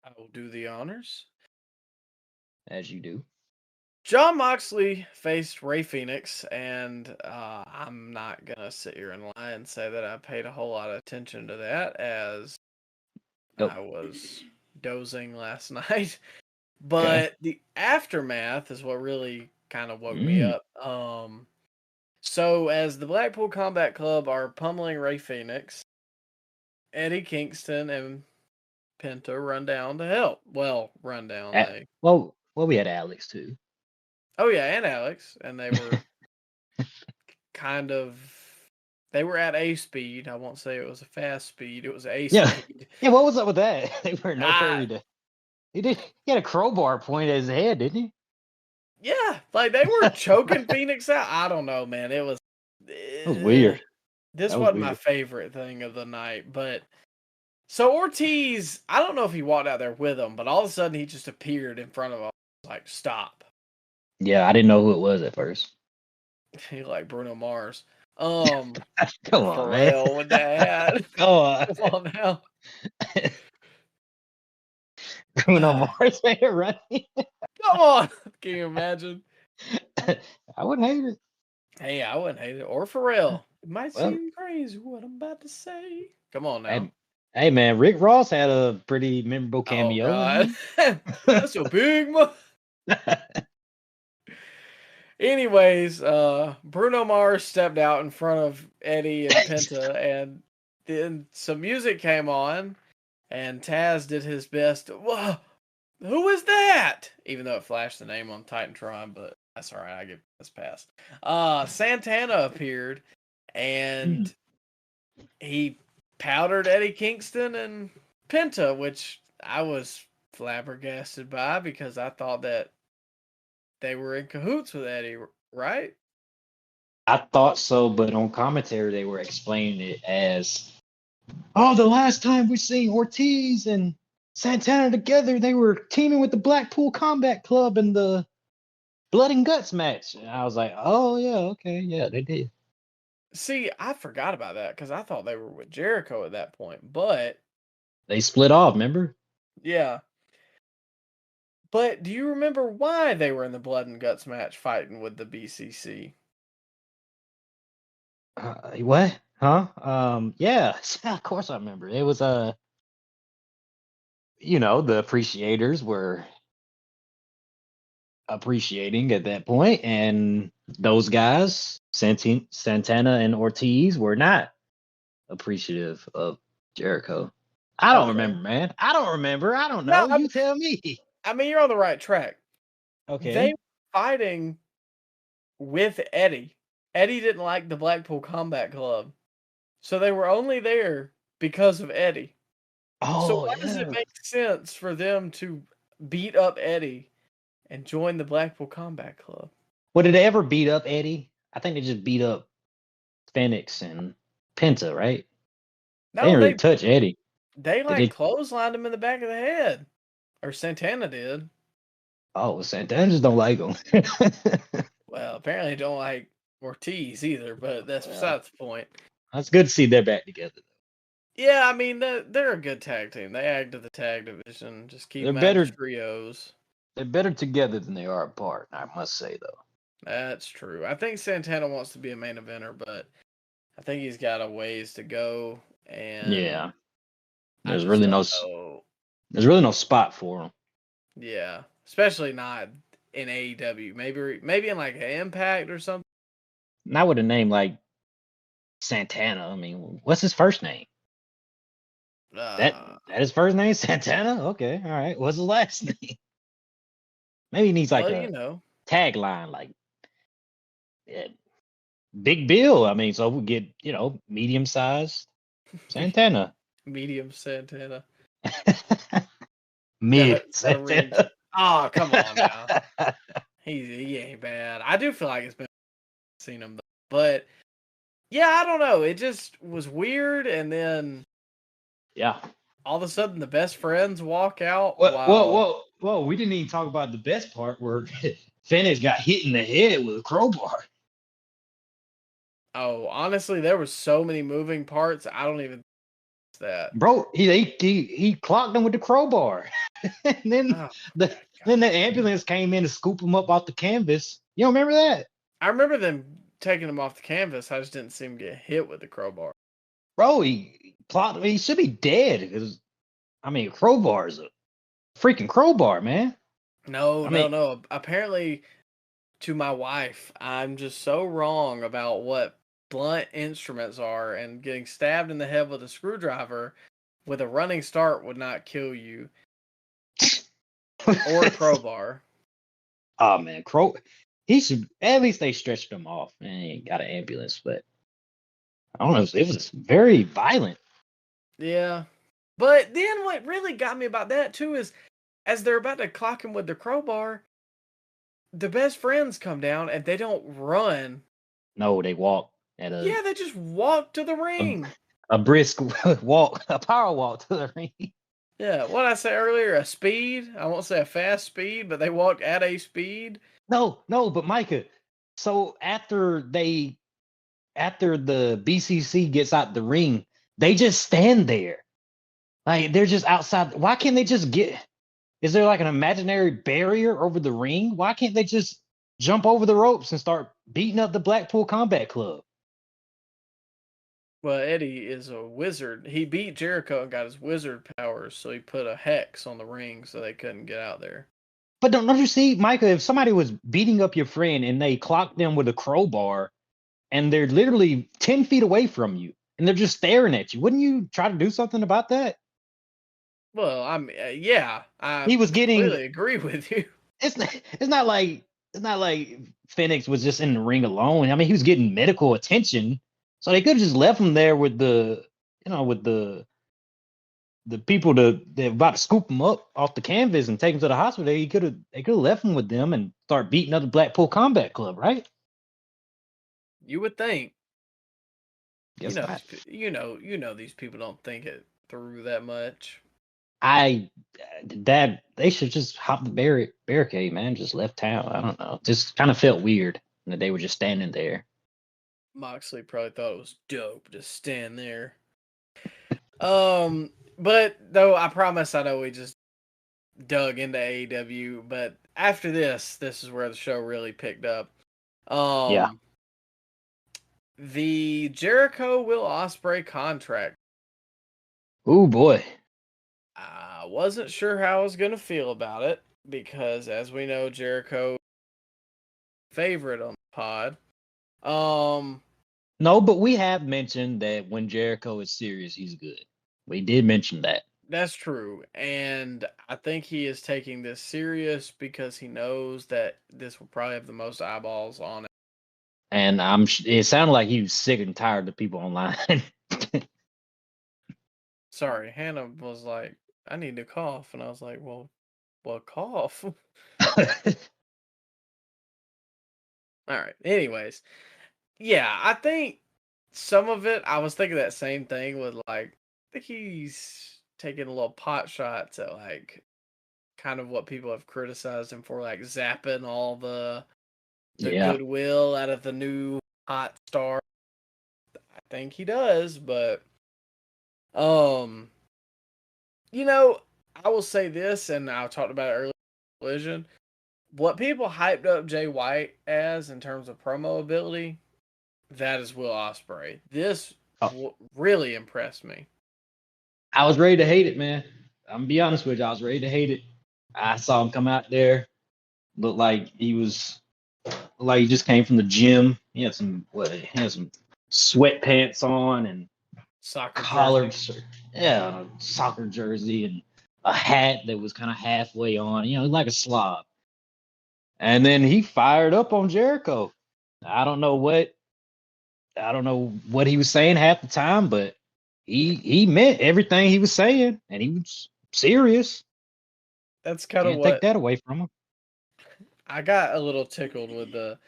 I will do the honors. As you do. John Moxley faced Ray Phoenix, and I'm not gonna sit here and lie and say that I paid a whole lot of attention to that, as Nope. I was dozing last night. Okay. But the aftermath is what really kind of woke me up. So as the Blackpool Combat Club are pummeling Ray Phoenix, Eddie Kingston and Penta run down to help. Well, run down. Well, we had Alex too. Oh yeah, and Alex, and they were they were at a speed. I won't say it was a fast speed. It was a speed. Yeah, what was up with that? They were in no hurry to. He had a crowbar pointed at his head, didn't he? Yeah, like they were choking Phoenix out. I don't know, man. It was weird. This wasn't my favorite thing of the night, but so Ortiz, I don't know if he walked out there with him, but all of a sudden he just appeared in front of him, like, stop. Yeah, I didn't know who it was at first. He like Bruno Mars. Come on, Pharrell man. with that hat. Come on now. Bruno Mars made it running. Come on. Can you imagine? I wouldn't hate it. Hey, I wouldn't hate it. Or Pharrell. It might seem crazy what I'm about to say. Come on now. Hey man, Rick Ross had a pretty memorable cameo. Oh, God. That's a big one. Anyways, Bruno Mars stepped out in front of Eddie and Penta, and then some music came on, and Taz did his best. Whoa, who is that? Even though it flashed the name on Titantron, but that's all right. I give this pass. Santana appeared, and he powdered Eddie Kingston and Penta, which I was flabbergasted by because I thought that they were in cahoots with Eddie, right? I thought so, but on commentary they were explaining it as, oh, the last time we seen Ortiz and Santana together, they were teaming with the Blackpool Combat Club in the Blood and Guts match. And I was like, oh yeah, okay, yeah, they did. See, I forgot about that because I thought they were with Jericho at that point. But They split off, remember? yeah. But do you remember why they were in the Blood and Guts match fighting with the BCC? What? Huh? Yeah, of course I remember. It was the appreciators were appreciating at that point, and those guys, Santana and Ortiz, were not appreciative of Jericho. I don't remember, man. I don't remember. I don't know. No, You tell me. I mean, you're on the right track. Okay. They were fighting with Eddie. Eddie didn't like the Blackpool Combat Club. So they were only there because of Eddie. So why does it make sense for them to beat up Eddie and join the Blackpool Combat Club? Well, did they ever beat up Eddie? I think they just beat up Phoenix and Penta, right? No, they didn't really touch Eddie. They clotheslined him in the back of the head. Or Santana did. Oh, Santana just don't like him. Well, apparently they don't like Ortiz either, but that's besides the point. That's good to see they're back together. Yeah, I mean, they're a good tag team. They add to the tag division. Just keep them better trios. They're better together than they are apart, I must say, though. That's true. I think Santana wants to be a main eventer, but I think he's got a ways to go. And yeah, there's really no spot for him. Yeah, especially not in AEW. Maybe in like an Impact or something. Not with a name like Santana. I mean, what's his first name? That his first name, Santana? Okay, all right. What's his last name? Maybe he needs like a tagline, like Big Bill. I mean, so we get medium sized Santana. Medium Santana. Mid Santana. Oh, come on now. He ain't bad. I do feel like it's been seen him, but yeah, I don't know. It just was weird, and then all of a sudden the best friends walk out. Whoa! We didn't even talk about the best part where Phoenix got hit in the head with a crowbar. Oh, honestly, there were so many moving parts. I don't even that. Bro, he clocked him with the crowbar, and then the ambulance came in to scoop him up off the canvas. You don't remember that? I remember them taking him off the canvas. I just didn't see him get hit with the crowbar. Bro, he should be dead because, I mean, crowbar is a freaking crowbar, man. No. Apparently, to my wife, I'm just so wrong about what blunt instruments are, and getting stabbed in the head with a screwdriver with a running start would not kill you. Or a crowbar. Oh, man. He should, at least they stretched him off and he got an ambulance, but I don't know. It was very violent. Yeah. But then what really got me about that, too, is as they're about to clock him with the crowbar, the best friends come down and they don't run. No, they walk. Yeah, they just walk to the ring. A brisk walk, a power walk to the ring. Yeah, what I said earlier, a speed. I won't say a fast speed, but they walk at a speed. No, but Micah. So after the BCC gets out the ring, they just stand there, like they're just outside. Why can't they just get? Is there like an imaginary barrier over the ring? Why can't they just jump over the ropes and start beating up the Blackpool Combat Club? Well, Eddie is a wizard. He beat Jericho and got his wizard powers, so he put a hex on the ring so they couldn't get out there. But don't you see, Micah, if somebody was beating up your friend and they clocked them with a crowbar and they're literally 10 feet away from you and they're just staring at you, wouldn't you try to do something about that? Well, I he was getting. Completely agree with you. It's not like Phoenix was just in the ring alone. I mean, he was getting medical attention, so they could have just left him there with the people they're about to scoop him up off the canvas and take him to the hospital. They could have left him with them and start beating up the Blackpool Combat Club, right? You would think. Guess not. You know these people don't think it through that much. They should just hop the barricade, man. Just left town. I don't know. Just kind of felt weird that they were just standing there. Moxley probably thought it was dope to stand there. But though I promise I know we just dug into AEW, but after this is where the show really picked up. Yeah. The Jericho Will Ospreay contract. Oh boy. I wasn't sure how I was gonna feel about it because, as we know, Jericho favorite on the pod. No, but we have mentioned that when Jericho is serious, he's good. We did mention that. That's true, and I think he is taking this serious because he knows that this will probably have the most eyeballs on it. And it sounded like he was sick and tired of people online. Sorry, Hannah was like, I need to cough. And I was like, well, cough. All right. Anyways, yeah, I think some of it, I was thinking that same thing with like, I think he's taking a little pot shots at like kind of what people have criticized him for, like zapping all the goodwill out of the new hot star. I think he does, but you know, I will say this, and I talked about it earlier in Collision. What people hyped up Jay White as in terms of promo ability, that is Will Ospreay. This really impressed me. I was ready to hate it, man. I'm gonna be honest with you. I was ready to hate it. I saw him come out there, looked like he just came from the gym. He had some sweatpants on and soccer jersey and a hat that was kind of halfway on, like a slob. And then he fired up on Jericho. I don't know what he was saying half the time, but he meant everything he was saying, and he was serious. That's kind of Can't what take that away from him. I got a little tickled with the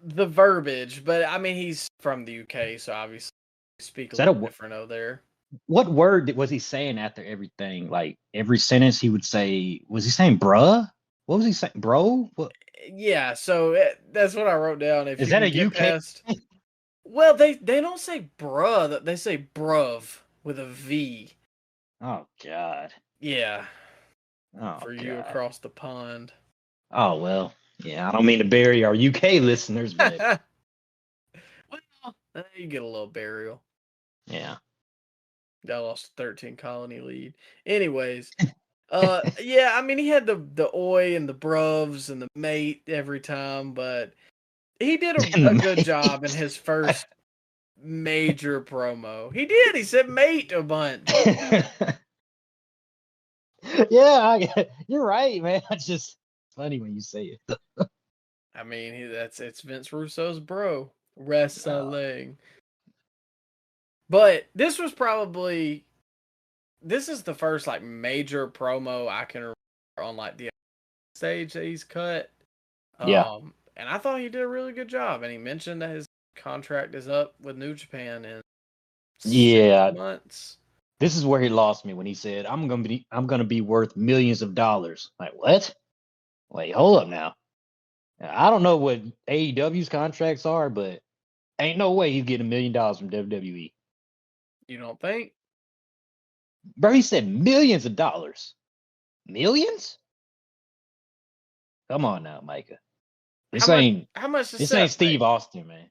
verbiage, but I mean he's from the UK, so obviously speak a little different over there. What word was he saying after everything? Like every sentence he would say, was he saying bruh? What was he saying? Bro? What? Yeah, so that's what I wrote down. If Is you that can a UK? past, well, they don't say bruh, they say bruv with a V. Oh God. Yeah. Oh, for God. You across the pond. Oh well, yeah. I don't mean to bury our UK listeners, but well, you get a little burial. Yeah. I lost a 13 colony lead. Anyways, yeah, I mean he had the oi and the bruvs and the mate every time, but he did a good job in his first major promo. He did. He said mate a bunch. Yeah, you're right, man. It's just funny when you say it. I mean, it's Vince Russo's bro wrestling. But this is the first like major promo I can remember on like the stage that he's cut. Yeah. And I thought he did a really good job. And he mentioned that his contract is up with New Japan in 6 months. This is where he lost me when he said, I'm gonna be worth millions of dollars. Like, what? Wait, hold up now. I don't know what AEW's contracts are, but ain't no way he's getting $1 million from WWE. You don't think? Bro, he said millions of dollars. Millions? Come on now, Micah. How much this ain't Steve Austin, man.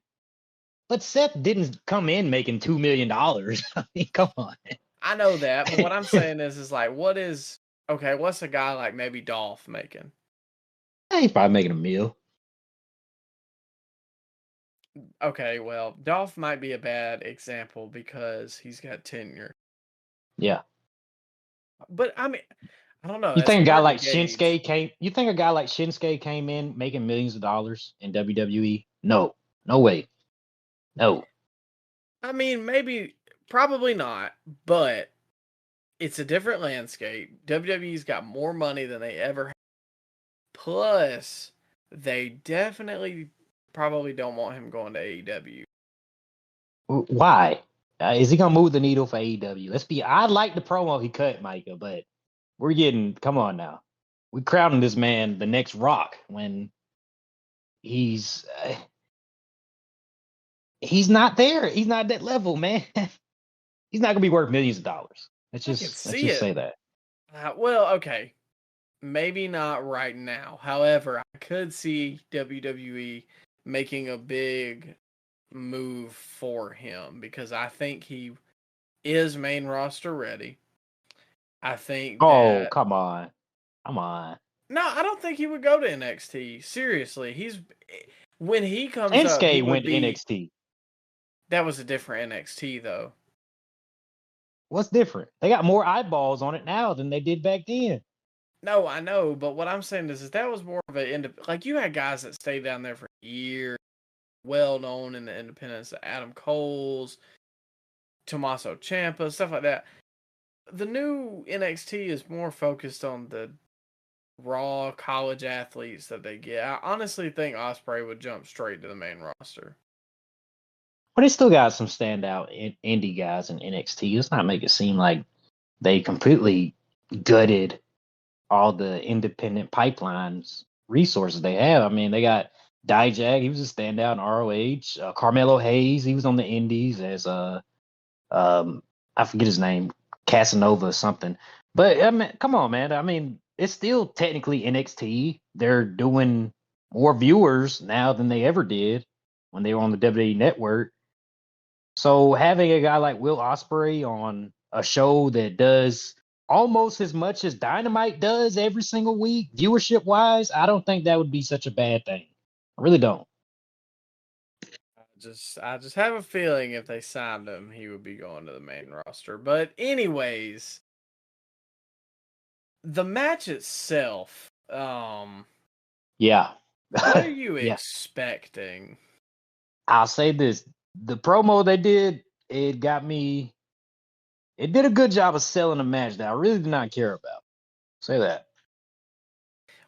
But Seth didn't come in making $2 million. I mean, come on. I know that, but what I'm saying is like, what's a guy like maybe Dolph making? He's probably making $1 million. Okay, well, Dolph might be a bad example because he's got tenure. Yeah. But I mean, I don't know. You think a guy like Shinsuke came in making millions of dollars in WWE? No. No way. No. I mean, probably not, but it's a different landscape. WWE's got more money than they ever had. Plus, they definitely probably don't want him going to AEW. Why? Is he gonna move the needle for AEW? I like the promo he cut, Micah, but come on now. We're crowning this man the next Rock when he's not there. He's not that level, man. He's not gonna be worth millions of dollars. Let's just say that. Well, okay. Maybe not right now. However, I could see WWE making a big move for him because I think he is main roster ready. I think Oh, come on. No, I don't think he would go to NXT. Seriously, when he comes up, Shinsuke went to NXT. That was a different NXT though. What's different? They got more eyeballs on it now than they did back then. No, I know, but what I'm saying is that was more of like you had guys that stayed down there for years, well known in the independents, Adam Cole's, Tommaso Ciampa, stuff like that. The new NXT is more focused on the raw college athletes that they get. I honestly think Ospreay would jump straight to the main roster. But they still got some standout indie guys in NXT. Let's not make it seem like they completely gutted all the independent pipelines resources they have. I mean, they got Dijak, he was a standout in ROH. Carmelo Hayes, he was on the indies as I forget his name, Casanova or something. But I mean, come on, man. I mean, it's still technically NXT. They're doing more viewers now than they ever did when they were on the WWE Network. So having a guy like Will Ospreay on a show that does almost as much as Dynamite does every single week, viewership wise, I don't think that would be such a bad thing. I really don't. I just have a feeling if they signed him, he would be going to the main roster. But anyways, the match itself, yeah. What are you yeah. expecting? I'll say this. The promo they did, it did a good job of selling a match that I really did not care about. Say that.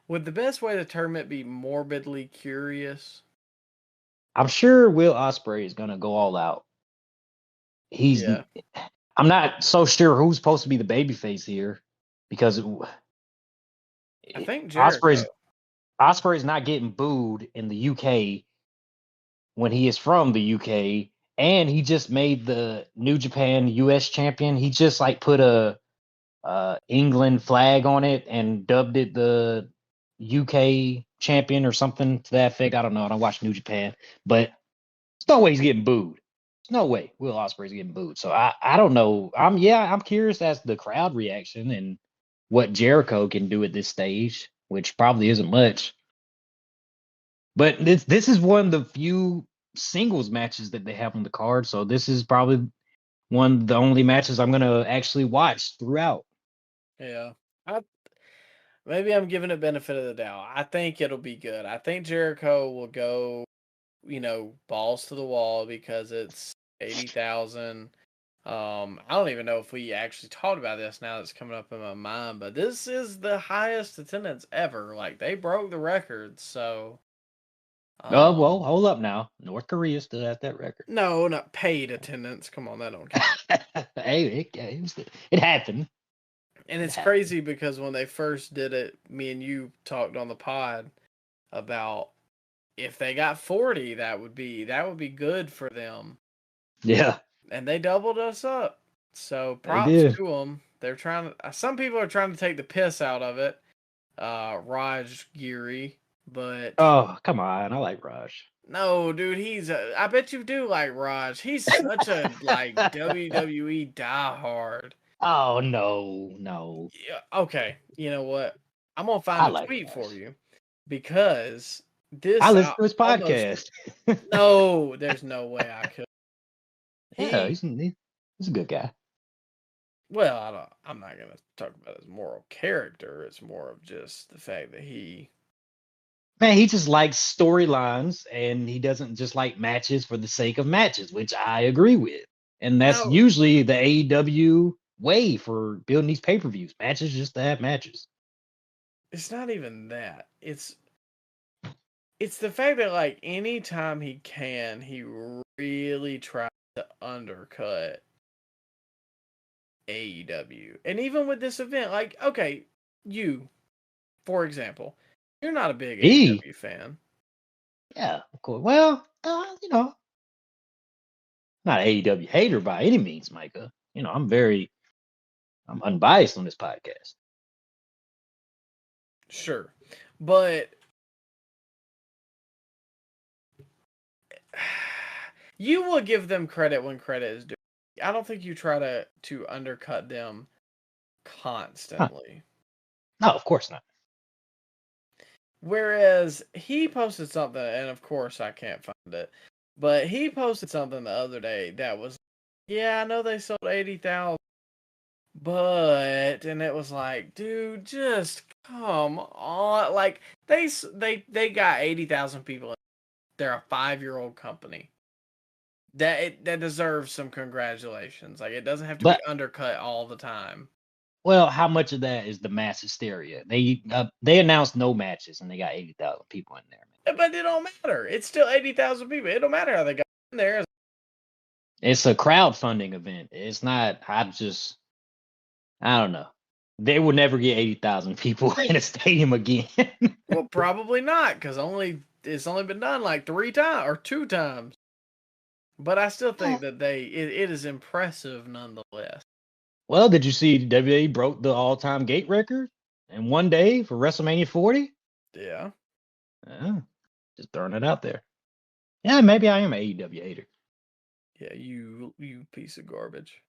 Would the best way to term it be morbidly curious? I'm sure Will Ospreay is gonna go all out. I'm not so sure who's supposed to be the babyface here because I think Jericho. Ospreay's not getting booed in the UK when he is from the UK, and he just made the New Japan US champion. He just like put a England flag on it and dubbed it the UK champion or something to that effect. I don't know. I don't watch New Japan, but there's no way he's getting booed. There's no way Will Ospreay's getting booed. So I don't know. I'm curious as to the crowd reaction and what Jericho can do at this stage, which probably isn't much. But this is one of the few singles matches that they have on the card. So this is probably one of the only matches I'm gonna actually watch throughout. Yeah. Maybe I'm giving it benefit of the doubt. I think it'll be good. I think Jericho will go, balls to the wall because it's 80,000. I don't even know if we actually talked about this now that's coming up in my mind, but this is the highest attendance ever. Like, they broke the record, so. Well, hold up now. North Korea still has that record. No, not paid attendance. Come on, that don't count. Hey, it happened. And it's crazy because when they first did it, me and you talked on the pod about if they got 40, that would be good for them. Yeah. And they doubled us up. So props to them. They're some people are trying to take the piss out of it. Raj Giri, but oh, come on. I like Raj. No, dude, I bet you do like Raj. He's such a WWE diehard. Oh, no. Yeah, okay, you know what? I'm going to find a tweet for you because I listen to his podcast. No, there's no way I could. Yeah, he's a good guy. Well, I'm not going to talk about his moral character. It's more of just the fact that he just likes storylines and he doesn't just like matches for the sake of matches, which I agree with. And that's usually the AEW way for building these pay-per-views. Matches just to have matches. It's not even that. It's it's the fact that like anytime he can, he really tries to undercut AEW. And even with this event, like, okay, you, for example, you're not a big E, AEW fan. yeah, of course. Well, not an AEW hater by any means, Micah. I'm unbiased on this podcast. Sure. But you will give them credit when credit is due. I don't think you try to undercut them Huh. constantly. No, of course not. Whereas he posted something, and of course I can't find it, but he posted something the other day that was, yeah, I know they sold 80,000, but, and it was like, dude, just come on, like they got 80,000 people. They're a 5-year-old company. That deserves some congratulations. Like, it doesn't have to be But undercut all the time. well, how much of that is the mass hysteria? They announced no matches and they got 80,000 people in there. But it don't matter. It's still 80,000 people. It don't matter how they got in there. It's a crowdfunding event. It's not. I don't know. They will never get 80,000 people in a stadium again. Well, probably not, because it's only been done like 3 times or 2 times. But I still think that it is impressive nonetheless. Well, did you see WWE broke the all-time gate record in one day for WrestleMania 40? Yeah. Just throwing it out there. Yeah, maybe I am an AEW hater. Yeah, you piece of garbage.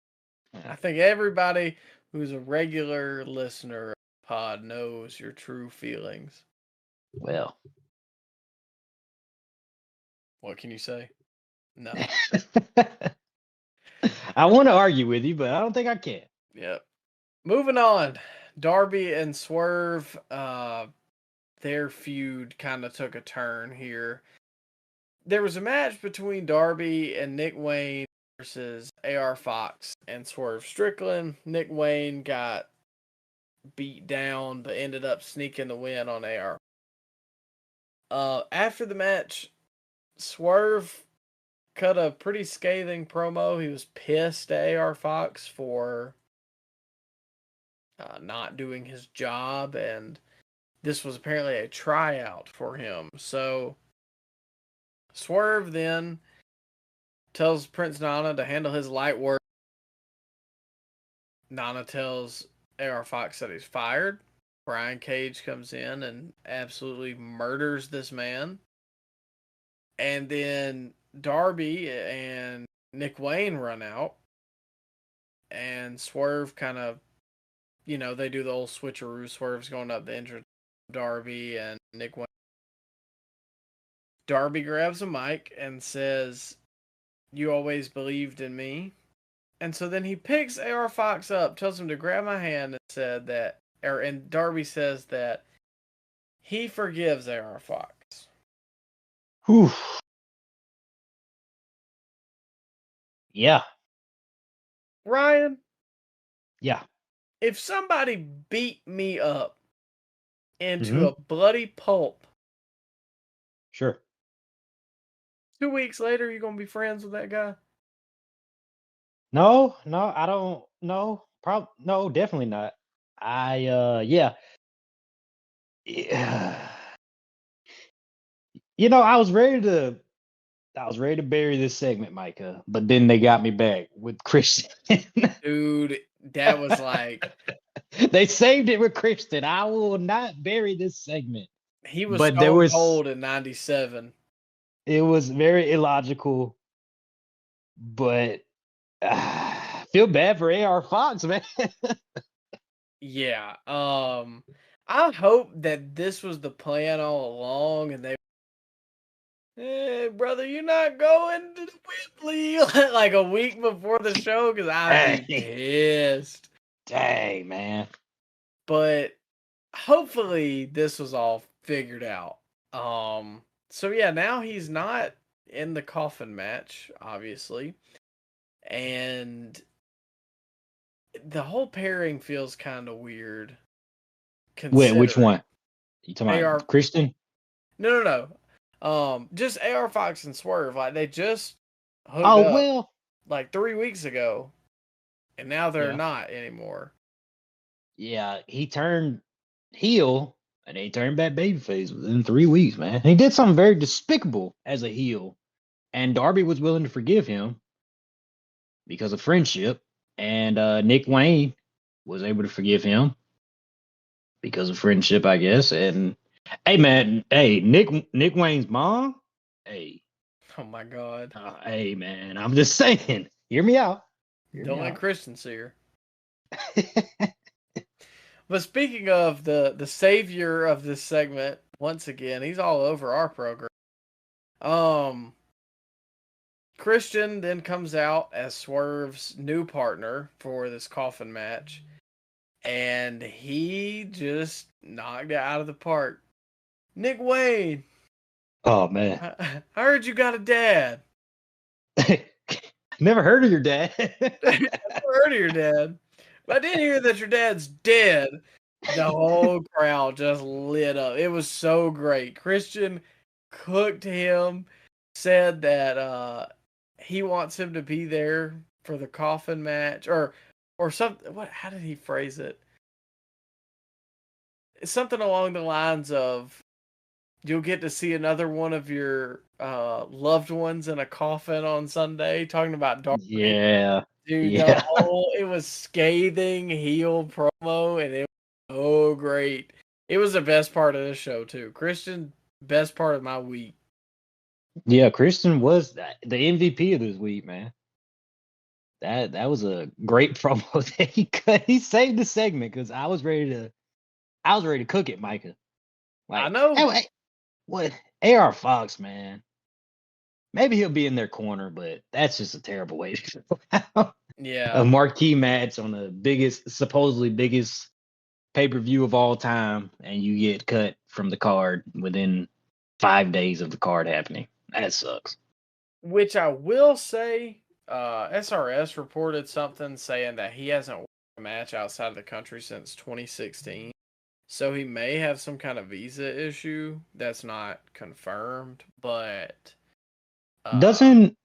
Yeah. I think everybody who's a regular listener of the pod knows your true feelings. Well, What can you say? No. I want to argue with you, but I don't think I can. Yep. Moving on. Darby and Swerve, their feud kind of took a turn here. There was a match between Darby and Nick Wayne versus AR Fox and Swerve Strickland. Nick Wayne got beat down, but ended up sneaking the win on AR. After the match, Swerve cut a pretty scathing promo. He was pissed at AR Fox for not doing his job, and this was apparently a tryout for him. So Swerve then tells Prince Nana to handle his light work. Nana tells AR Fox that he's fired. Brian Cage comes in and absolutely murders this man. And then Darby and Nick Wayne run out. And Swerve kind of, they do the old switcheroo. Swerve's going up the entrance. Darby and Nick Wayne. Darby grabs a mic and says, "You always believed in me." And so then he picks AR Fox up, tells him to grab my hand, and said that, and Darby says that he forgives AR Fox. Whew. Yeah. Ryan? Yeah. If somebody beat me up into a bloody pulp, Sure. 2 weeks later, you going to be friends with that guy? No, I don't know. No, definitely not. Yeah. I was ready to bury this segment, Micah, but then they got me back with Christian. Dude, that was like, They saved it with Christian. I will not bury this segment. he was But stone cold in 97. It was very illogical, but feel bad for AR Fox, man. Yeah. I hope that this was the plan all along, and they, hey, brother, you're not going to the Wembley like a week before the show, because I'd be pissed. Dang, man. But hopefully this was all figured out. So yeah, now he's not in the coffin match, obviously, and the whole pairing feels kind of weird. Wait, which one? You talking AR about Christian? No. Just AR Fox and Swerve, like they just hooked Oh up well, like 3 weeks ago, and now they're yeah, not anymore. yeah. He turned heel and he turned back babyface within 3 weeks, man. He did something very despicable as a heel, and Darby was willing to forgive him because of friendship, and Nick Wayne was able to forgive him because of friendship, I guess. And hey, man, hey, Nick Wayne's mom, hey, Oh my God! hey, man, I'm just saying, hear me out, hear me Don't let out. Christian see her. But speaking of the savior of this segment, once again, he's all over our program. Um, Christian then comes out as Swerve's new partner for this coffin match, and he just knocked it out of the park. Nick Wayne, Oh man, I heard you got a dad. never heard of your dad. I never heard of your dad, but I did hear that your dad's dead. The whole crowd just lit up. It was so great. Christian cooked him, said that he wants him to be there for the coffin match or something. What? How did he phrase it? Something along the lines of you'll get to see another one of your loved ones in a coffin on Sunday. Talking about Darby. Yeah, Dude, yeah, it was scathing heel promo, and it was so great. It was the best part of the show too. Christian, best part of my week. yeah. Christian was the MVP of this week, man. That was a great promo that he cut. He saved the segment because I was ready to cook it, Micah. I Like, know. hey, what AR Fox, man? Maybe he'll be in their corner, but that's just a terrible way to go out. A Yeah. marquee match on the supposedly biggest pay-per-view of all time, and you get cut from the card within 5 days of the card happening. That sucks. Which I will say, SRS reported something saying that he hasn't worked a match outside of the country since 2016. So he may have some kind of visa issue that's not confirmed, but uh Doesn't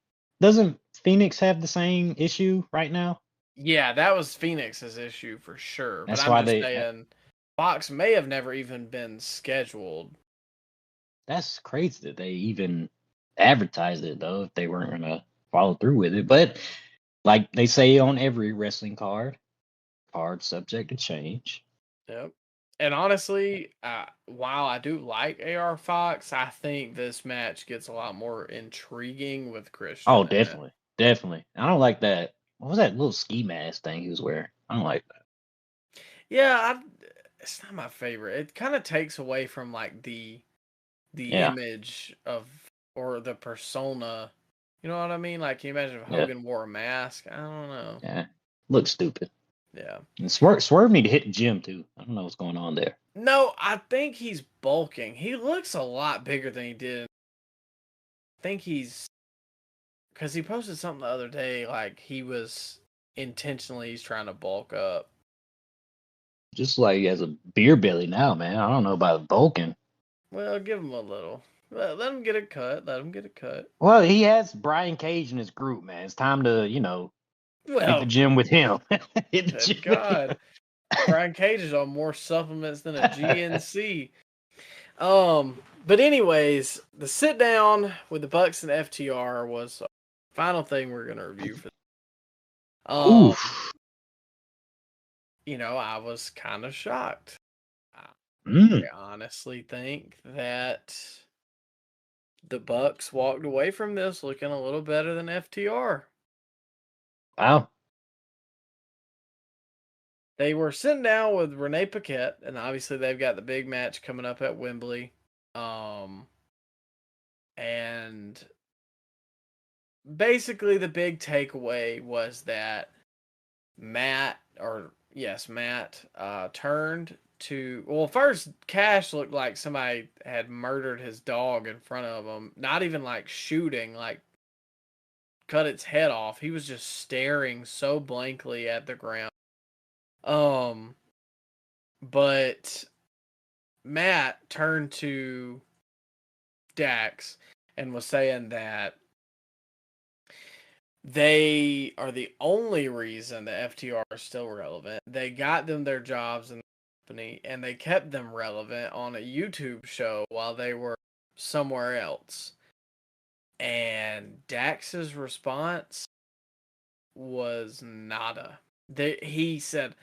Phoenix have the same issue right now? yeah, that was Phoenix's issue for sure. But That's I'm why just they. saying, Fox may have never even been scheduled. That's crazy that they even advertised it though. If they weren't gonna follow through with it, but like they say on every wrestling card subject to change. Yep. And honestly, while I do like AR Fox, I think this match gets a lot more intriguing with Christian Oh, in it. definitely, definitely. I don't like that. What was that little ski mask thing he was wearing? I don't like that. Yeah, it's not my favorite. It kind of takes away from like the Yeah, image of or the persona. You know what I mean? Like, can you imagine if yeah, Hogan wore a mask? I don't know. yeah. Looks stupid. Yeah. And Swerve need to hit the gym too. I don't know what's going on there. No, I think he's bulking. He looks a lot bigger than he did. I think because he posted something the other day, like he was he's trying to bulk up. Just like he has a beer belly now, man. I don't know about Vulcan. Well, give him a little. Let him get a cut. Let him get a cut. Well, he has Brian Cage in his group, man. It's time to, hit the Well, gym with him. Hit the good gym with him. God. Brian Cage is on more supplements than a GNC. But anyways, the sit down with the Bucks and FTR was the final thing we're gonna review for. Um, Oof. I was kind of shocked. Mm. I honestly think that the Bucks walked away from this looking a little better than FTR. Wow. They were sitting down with Renee Paquette, and obviously they've got the big match coming up at Wembley. And basically the big takeaway was that Matt turned to, well, first Cash looked like somebody had murdered his dog in front of him. Not even like shooting, like cut its head off. He was just staring so blankly at the ground. But Matt turned to Dax and was saying that they are the only reason the FTR is still relevant. They got them their jobs in the company, and they kept them relevant on a YouTube show while they were somewhere else. And Dax's response was nada. He said,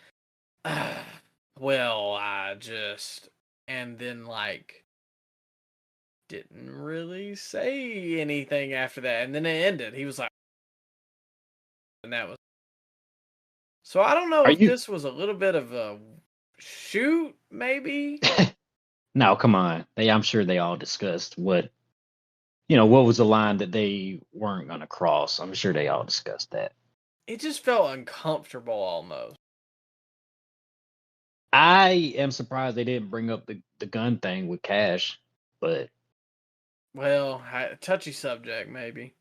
well, I just, and then like didn't really say anything after that. And then it ended. He was like, and that was. So I don't know Are if you? this was a little bit of a shoot, maybe. No, come on. I'm sure they all discussed what was the line that they weren't going to cross. I'm sure they all discussed that. It just felt uncomfortable almost. I am surprised they didn't bring up the gun thing with Cash, but Well, touchy subject, maybe.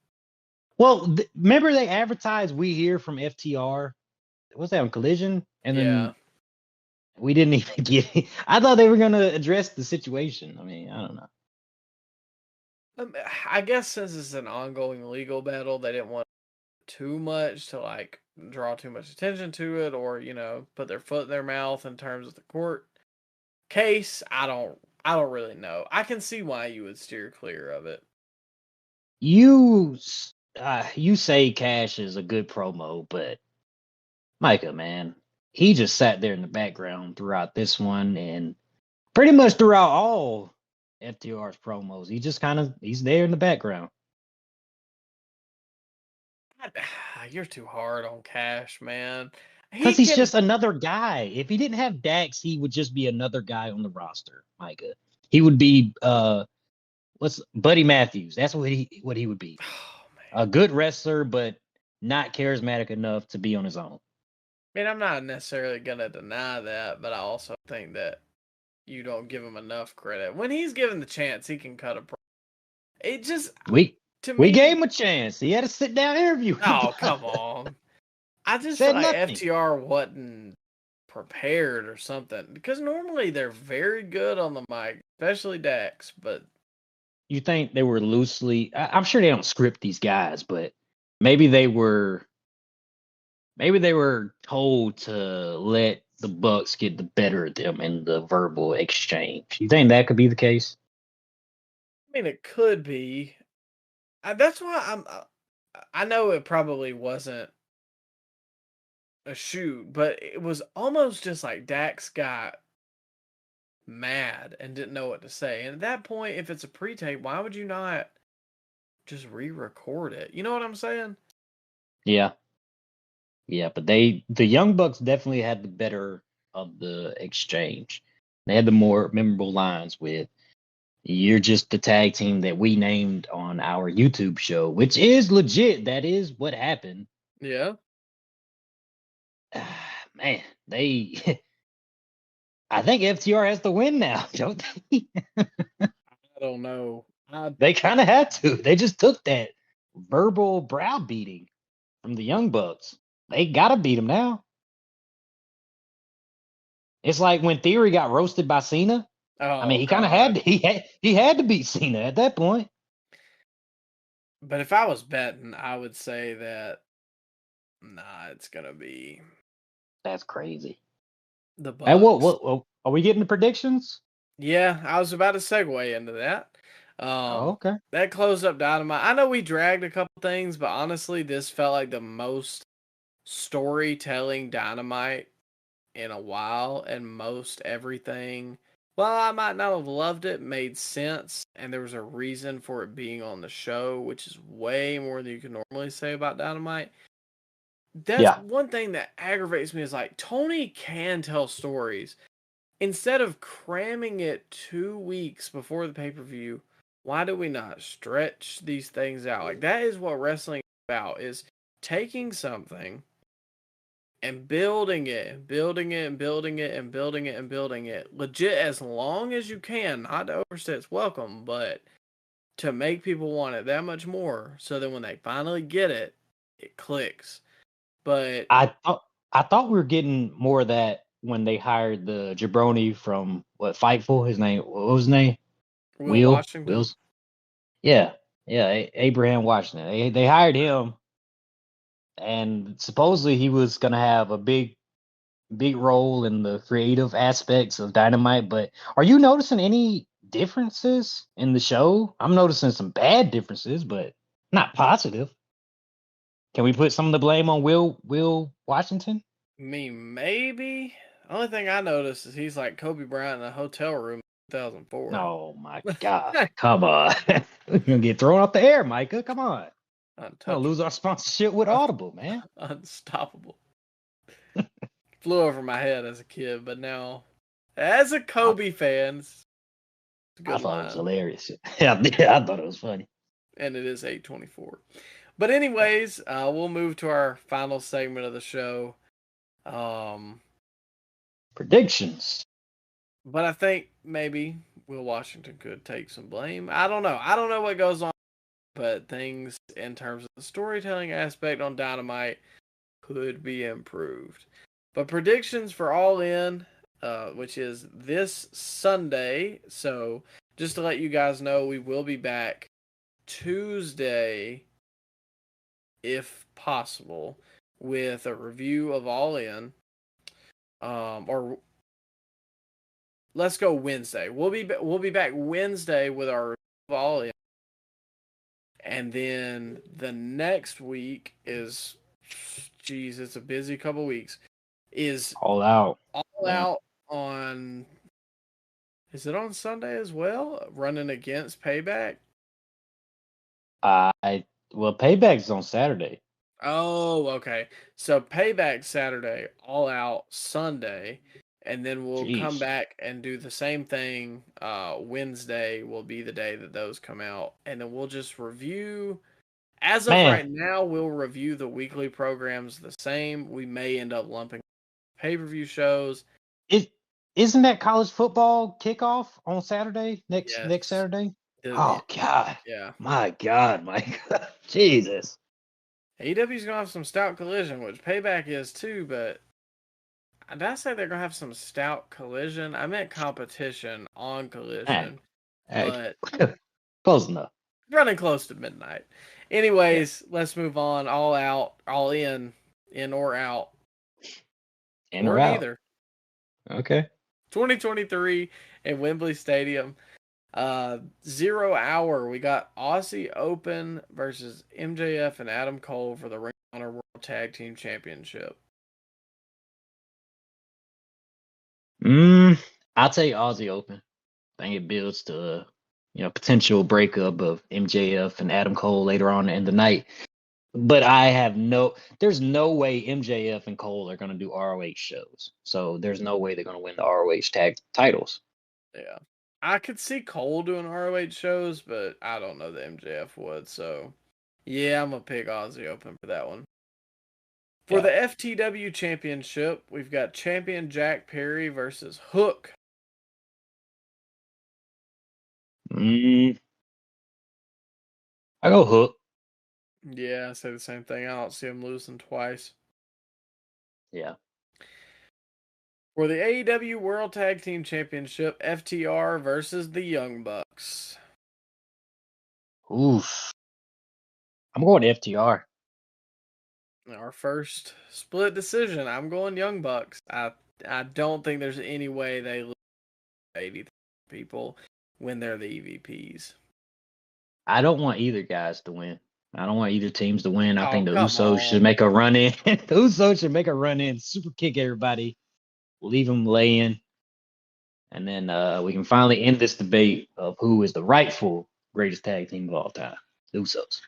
well, remember they advertised we hear from FTR. What's that on Collision? And then we didn't even get it. I thought they were going to address the situation. I mean, I don't know. I guess since it's an ongoing legal battle, they didn't want too much to like draw too much attention to it, or put their foot in their mouth in terms of the court case. I don't really know. I can see why you would steer clear of it. You say Cash is a good promo, but Micah, man, he just sat there in the background throughout this one and pretty much throughout all FTR's promos. He's there in the background. You're too hard on Cash, man. Because he's just another guy. If he didn't have Dax, he would just be another guy on the roster, Micah. He would be what's Buddy Matthews. That's what he would be. Oh, a good wrestler, but not charismatic enough to be on his own. I mean, I'm not necessarily gonna deny that, but I also think that you don't give him enough credit. When he's given the chance, he can cut a promo. It just we gave him a chance. He had a sit down interview. Oh, come on. I just said feel like nothing. FTR wasn't prepared or something, because normally they're very good on the mic, especially Dax. But you think they were loosely? I'm sure they don't script these guys, but maybe they were told to let the Bucks get the better of them in the verbal exchange. You think that could be the case? I mean, it could be. That's why I know it probably wasn't a shoot, but it was almost just like Dax got mad and didn't know what to say. And at that point, if it's a pre-tape, why would you not just re-record it? You know what I'm saying? Yeah. Yeah, but the Young Bucks definitely had the better of the exchange. They had the more memorable lines with, "You're just the tag team that we named on our YouTube show," which is legit. That is what happened. Yeah. Man, I think FTR has to win now, don't they? I don't know. They kind of had to. They just took that verbal browbeating from the Young Bucks. They gotta beat him now. It's like when Theory got roasted by Cena. Oh, I mean, he kind of had to, he had to beat Cena at that point. But if I was betting, I would say that it's gonna be. That's crazy. The Bucks. And what are we getting the predictions? Yeah, I was about to segue into that. Okay. That closed up Dynamite. I know we dragged a couple things, but honestly, this felt like the most storytelling Dynamite in a while, and most everything. Well, I might not have loved it, made sense, and there was a reason for it being on the show, which is way more than you can normally say about Dynamite. That's one thing that aggravates me, is like Tony can tell stories. Instead of cramming it 2 weeks before the pay-per-view, why do we not stretch these things out? Like, that is what wrestling is about, is taking something and building it and building it and building it and building it and building it legit as long as you can, not to overstay its welcome, but to make people want it that much more, so that when they finally get it, it clicks. But I thought we were getting more of that when they hired the jabroni from Fightful. His name, what was his name? Will Washington. Wills. Yeah, Abraham Washington. They hired him, and supposedly he was gonna have a big role in the creative aspects of Dynamite. But are you noticing any differences in the show? I'm noticing some bad differences, but not positive. Can we put some of the blame on Will Washington? Me, maybe. Only thing I noticed is he's like Kobe Bryant in a hotel room in 2004. Oh my God! Come on, we're gonna get thrown off the air, Micah. Come on, we're gonna lose our sponsorship with Audible, man. Unstoppable. Flew over my head as a kid, but now, as a Kobe fan, it's a I good thought it was line. hilarious. Yeah, I thought it was funny. And it is 8:24. But anyways, we'll move to our final segment of the show. Predictions. But I think maybe Will Washington could take some blame. I don't know. I don't know what goes on, but things in terms of the storytelling aspect on Dynamite could be improved. But predictions for All In, which is this Sunday. So just to let you guys know, we will be back Tuesday, if possible, with a review of All In. Or let's go Wednesday. We'll be back Wednesday with our review of All In, and then the next week is, geez, it's a busy couple weeks. Is All out. All Out on. Is it on Sunday as well? Running against Payback. Payback's on Saturday. Oh, okay. So Payback Saturday, All Out Sunday, and then we'll come Jeez. back and do the same thing. Wednesday will be the day that those come out, and then we'll just review. As of right now, we'll review the weekly programs the same. We may end up lumping pay-per-view shows. Isn't that college football kickoff on Saturday? Next Yes. Saturday? Oh God. Yeah. My God, Mike. Jesus. AEW's gonna have some stout collision, which Payback is too, but did I say they're gonna have some stout collision? I meant competition on collision. But close enough. Running close to midnight. Anyways, Let's move on. All Out, All In or out. In or out. Neither. Okay. 2023 at Wembley Stadium. 0 hour. We got Aussie Open versus MJF and Adam Cole for the Ring of Honor World Tag Team Championship. I'll take Aussie Open. I think it builds to potential breakup of MJF and Adam Cole later on in the night. But there's no way MJF and Cole are going to do ROH shows. So there's no way they're going to win the ROH tag titles. Yeah. I could see Cole doing ROH shows, but I don't know that MJF would. So, yeah, I'm going to pick Aussie Open for that one. For the FTW Championship, we've got champion Jack Perry versus Hook. I go Hook. Yeah, I say the same thing. I don't see him losing twice. Yeah. For the AEW World Tag Team Championship, FTR versus the Young Bucks. Oof. I'm going FTR. Our first split decision. I'm going Young Bucks. I don't think there's any way they lose 80 people when they're the EVPs. I don't want either guys to win. I don't want either teams to win. I think the Usos should on. make a run in. The Usos should make a run in, super kick everybody, leave them laying, and then we can finally end this debate of who is the rightful greatest tag team of all time. The Usos.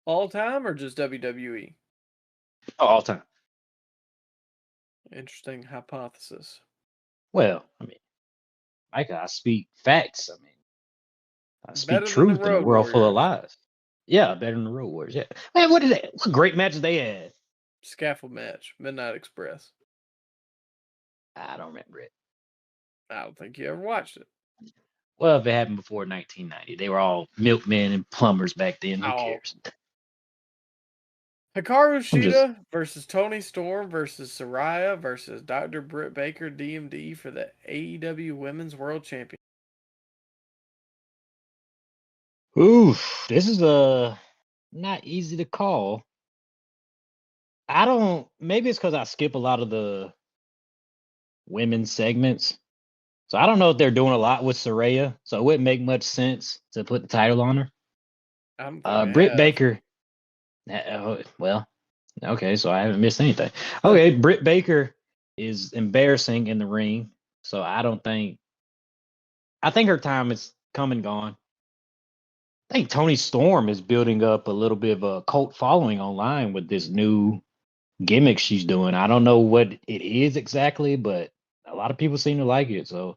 All time or just WWE? All time. Interesting hypothesis. Well, I mean, Micah, I speak facts. I mean, I speak Better truth than in a world full of lies. Yeah, better than the Road Warriors. Yeah, man, what great matches they had. Scaffold match, Midnight Express. I don't remember it. I don't think you ever watched it. Well, if it happened before 1990, they were all milkmen and plumbers back then. Who cares? Hikaru Shida versus Tony Storm versus Saraya versus Dr. Britt Baker DMD for the AEW Women's World Championship. Oof, this is not easy to call. Maybe it's because I skip a lot of the women's segments. So I don't know if they're doing a lot with Saraya. So it wouldn't make much sense to put the title on her. I don't think they Britt have. Baker. Well, okay, so I haven't missed anything. Okay, Britt Baker is embarrassing in the ring. So I think her time is come and gone. I think Tony Storm is building up a little bit of a cult following online with this new gimmick she's doing. I don't know what it is exactly, but a lot of people seem to like it. So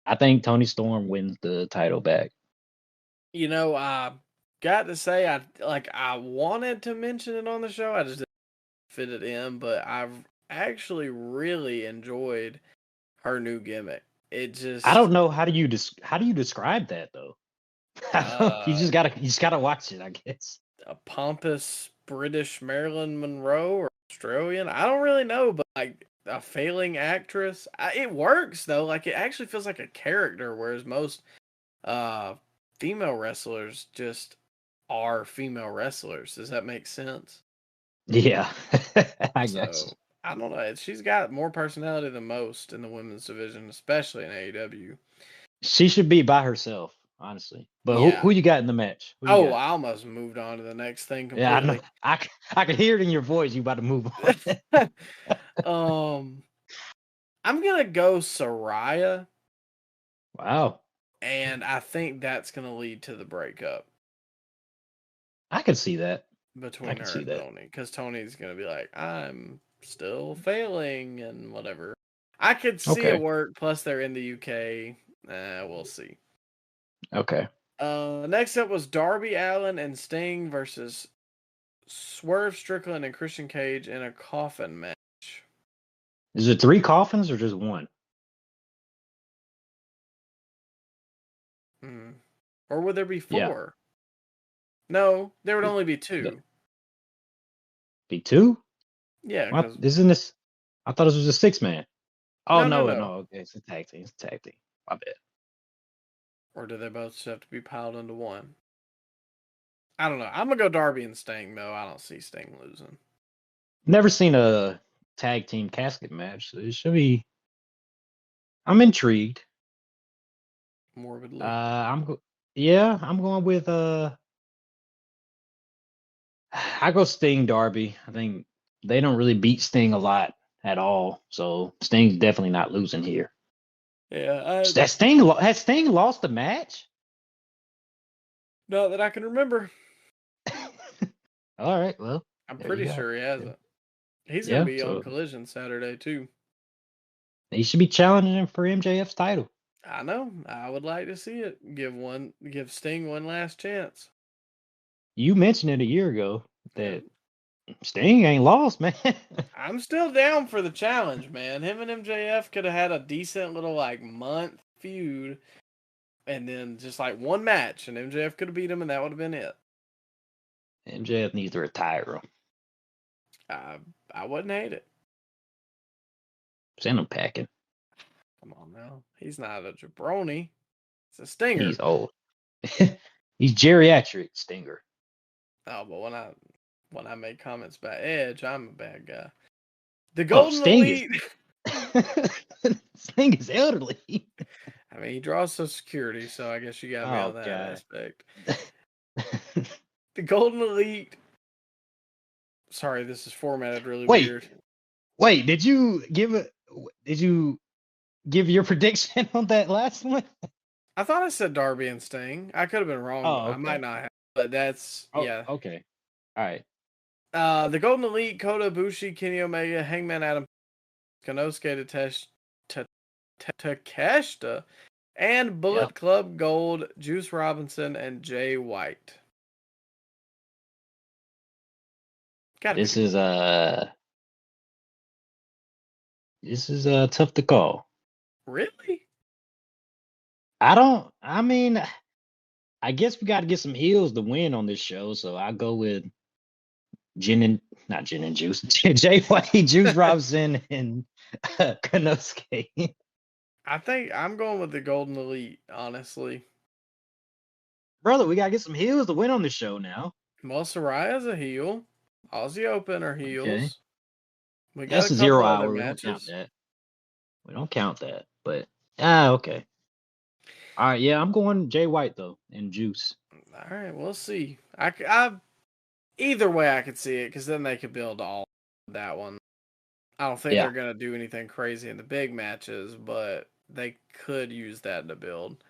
I think Tony Storm wins the title back. I got to say, I wanted to mention it on the show. I just didn't fit it in, but I've actually really enjoyed her new gimmick. It just I don't know how do you describe that though. You uh, just gotta watch it, I guess. a pompous British Marilyn Monroe or Australian. I don't really know, but like a failing actress. It works though. Like it actually feels like a character, whereas most uh female wrestlers just are female wrestlers. Does that make sense? Yeah, I So guess. I don't know. She's got more personality than most in the women's division, especially in AEW. She should be by herself, honestly. But Yeah. who you got in the match? Who you Oh, got? I almost moved on to the next thing Yeah, I know. completely. I could hear it in your voice. You about to move on. um, I'm gonna go Saraya, Wow, and I think that's gonna lead to the breakup I can see that. I between can her see and that. Tony, because Tony's gonna be like, I'm still failing and whatever. I could see it Okay. work. Plus, they're in the UK. We'll see. Okay. Next up was Darby Allin and Sting versus Swerve Strickland and Christian Cage in a coffin match. Is it 3 coffins or just one? Or would there be Yeah. 4? No, there would Be only be 2. be 2? Yeah, What? because Isn't this? I thought this was a 6-man. Oh no, no, no, no. no. Okay, it's a tag team. It's a tag team. My bad. Or do they both just have to be piled into one? I don't know. I'm gonna go Darby and Sting though. I don't see Sting losing. Never seen a tag team casket match. So it should be. I'm intrigued. Morbidly. Yeah, I'm going with I go Sting Darby. I think they don't really beat Sting a lot at all. So Sting's definitely not losing here. Yeah, Has Sting lost a match? not that I can remember. All right, well, I'm there you pretty go. sure he hasn't. He's gonna Yeah, be on so Collision Saturday too. he should be challenging for MJF's title. I know. I would like to see it. Give Sting one last chance. You mentioned it a year ago Yeah. that Sting ain't lost, man. I'm still down for the challenge, man. Him and MJF could have had a decent little like month feud, and then just like one match, and MJF could have beat him, and that would have been it. MJF needs to retire him. I wouldn't hate it. Send him packing. Come on now, he's not a jabroni. It's a stinger. He's old. He's geriatric Stinger. Oh, but when I make comments about Edge, I'm a bad guy. The Oh, Golden Sting Elite. Sting is elderly. I mean, he draws Social Security, so I guess you got me on that aspect. The Golden Elite. Sorry, this is formatted really weird. Wait, did you give your prediction on that last one? I thought I said Darby and Sting. I could have been wrong. Oh, okay. I might not have, but that's yeah. Okay. All right. The Golden Elite: Kota Ibushi, Kenny Omega, Hangman Adam, Konosuke Takeshita, and Bullet Club Gold, Juice Robinson, and Jay White. This is tough to call. Really? I mean, I guess we got to get some heels to win on this show, so I'll go with not Gin and Juice, Jay White, Juice Robinson, and Konosuke. I think I'm going with the Golden Elite, honestly. brother, we gotta get some heels to win on the show now. Well, Soraya's a heel. Aussie Open are heels. Okay. We got That's a a couple 0 other hour. We don't count matches. that. We don't count that. But okay. All right, yeah, I'm going Jay White though and Juice. All right, we'll see. I either way I could see it because then they could build all that one. I don't think Yeah. they're gonna do anything crazy in the big matches, but they could use that to build.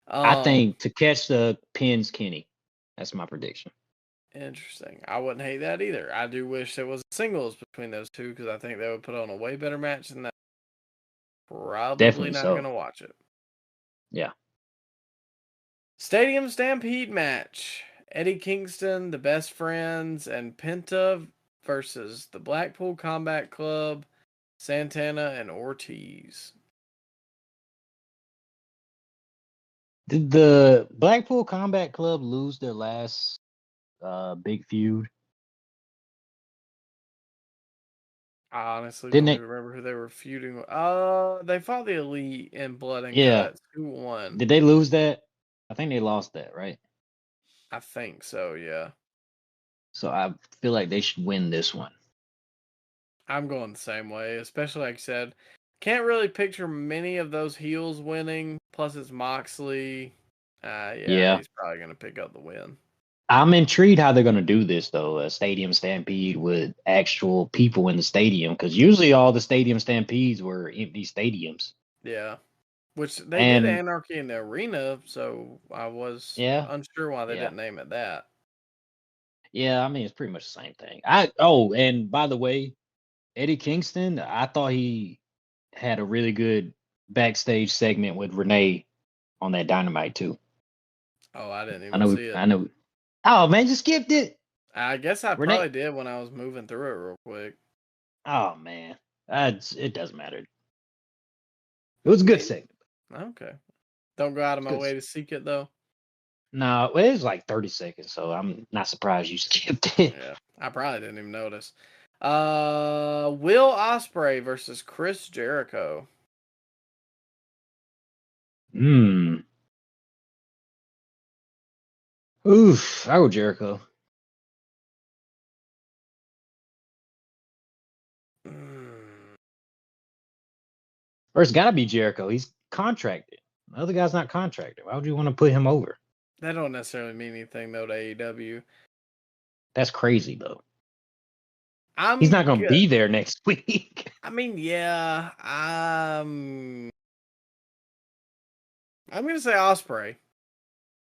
I think to catch the pins, Kenny. That's my prediction. Interesting. I wouldn't hate that either. I do wish there was singles between those two because I think they would put on a way better match than that. Probably Definitely not so. gonna watch it. Yeah. Stadium Stampede match. Eddie Kingston, the Best Friends, and Penta versus the Blackpool Combat Club, Santana, and Ortiz. Did the Blackpool Combat Club lose their last big feud? I honestly Didn't don't they? even remember who they were feuding with. They fought the Elite in Blood and Yeah. Guts. Who won? Did they lose that? I think they lost that, right? I think so, yeah. So I feel like they should win this one. I'm going the same way, especially like I said. Can't really picture many of those heels winning. Plus, it's Moxley. Yeah. He's probably going to pick up the win. I'm intrigued how they're going to do this, though, a stadium stampede with actual people in the stadium, because usually all the stadium stampedes were empty stadiums. Yeah. Which they did Anarchy in the Arena, so I was unsure why they didn't name it that. Yeah, I mean, it's pretty much the same thing. And by the way, Eddie Kingston, I thought he had a really good backstage segment with Renee on that Dynamite, too. Oh, I didn't even see it. I know. Oh, man, just skipped it. I guess I probably did when I was moving through it real quick. Oh, man. It doesn't matter. It was a good segment. Okay. Don't go out of my way to seek it, though. No, it was like 30 seconds, so I'm not surprised you skipped it. Yeah, I probably didn't even notice. Will Ospreay versus Chris Jericho. Oof, I go Jericho. Or it's got to be Jericho. He's contracted. The other guy's not contracted. Why would you want to put him over? That don't necessarily mean anything, though, to AEW. That's crazy, though. He's not going to be there next week. I mean, yeah. I'm going to say Ospreay.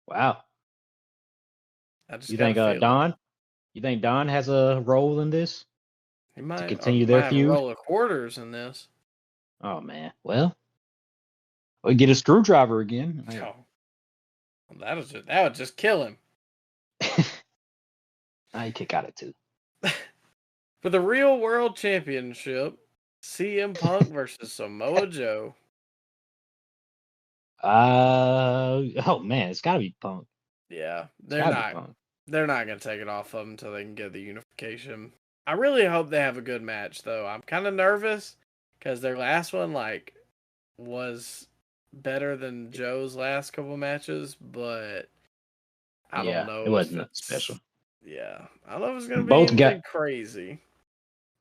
Wow. You think Don? You think Don has a role in this? He might to continue their feud. Have a roll of quarters in this. Oh man. Well, we get a screwdriver again. Oh. That would just kill him. I kick out of two. For the Real World Championship, CM Punk versus Samoa Joe. Oh man, it's gotta be Punk. Yeah, they're not gonna take it off of them until they can get the unification. I really hope they have a good match, though. I'm kind of nervous because their last one was better than Joe's last couple matches, but I don't know. It wasn't special. Yeah, I don't know if it's gonna be anything crazy.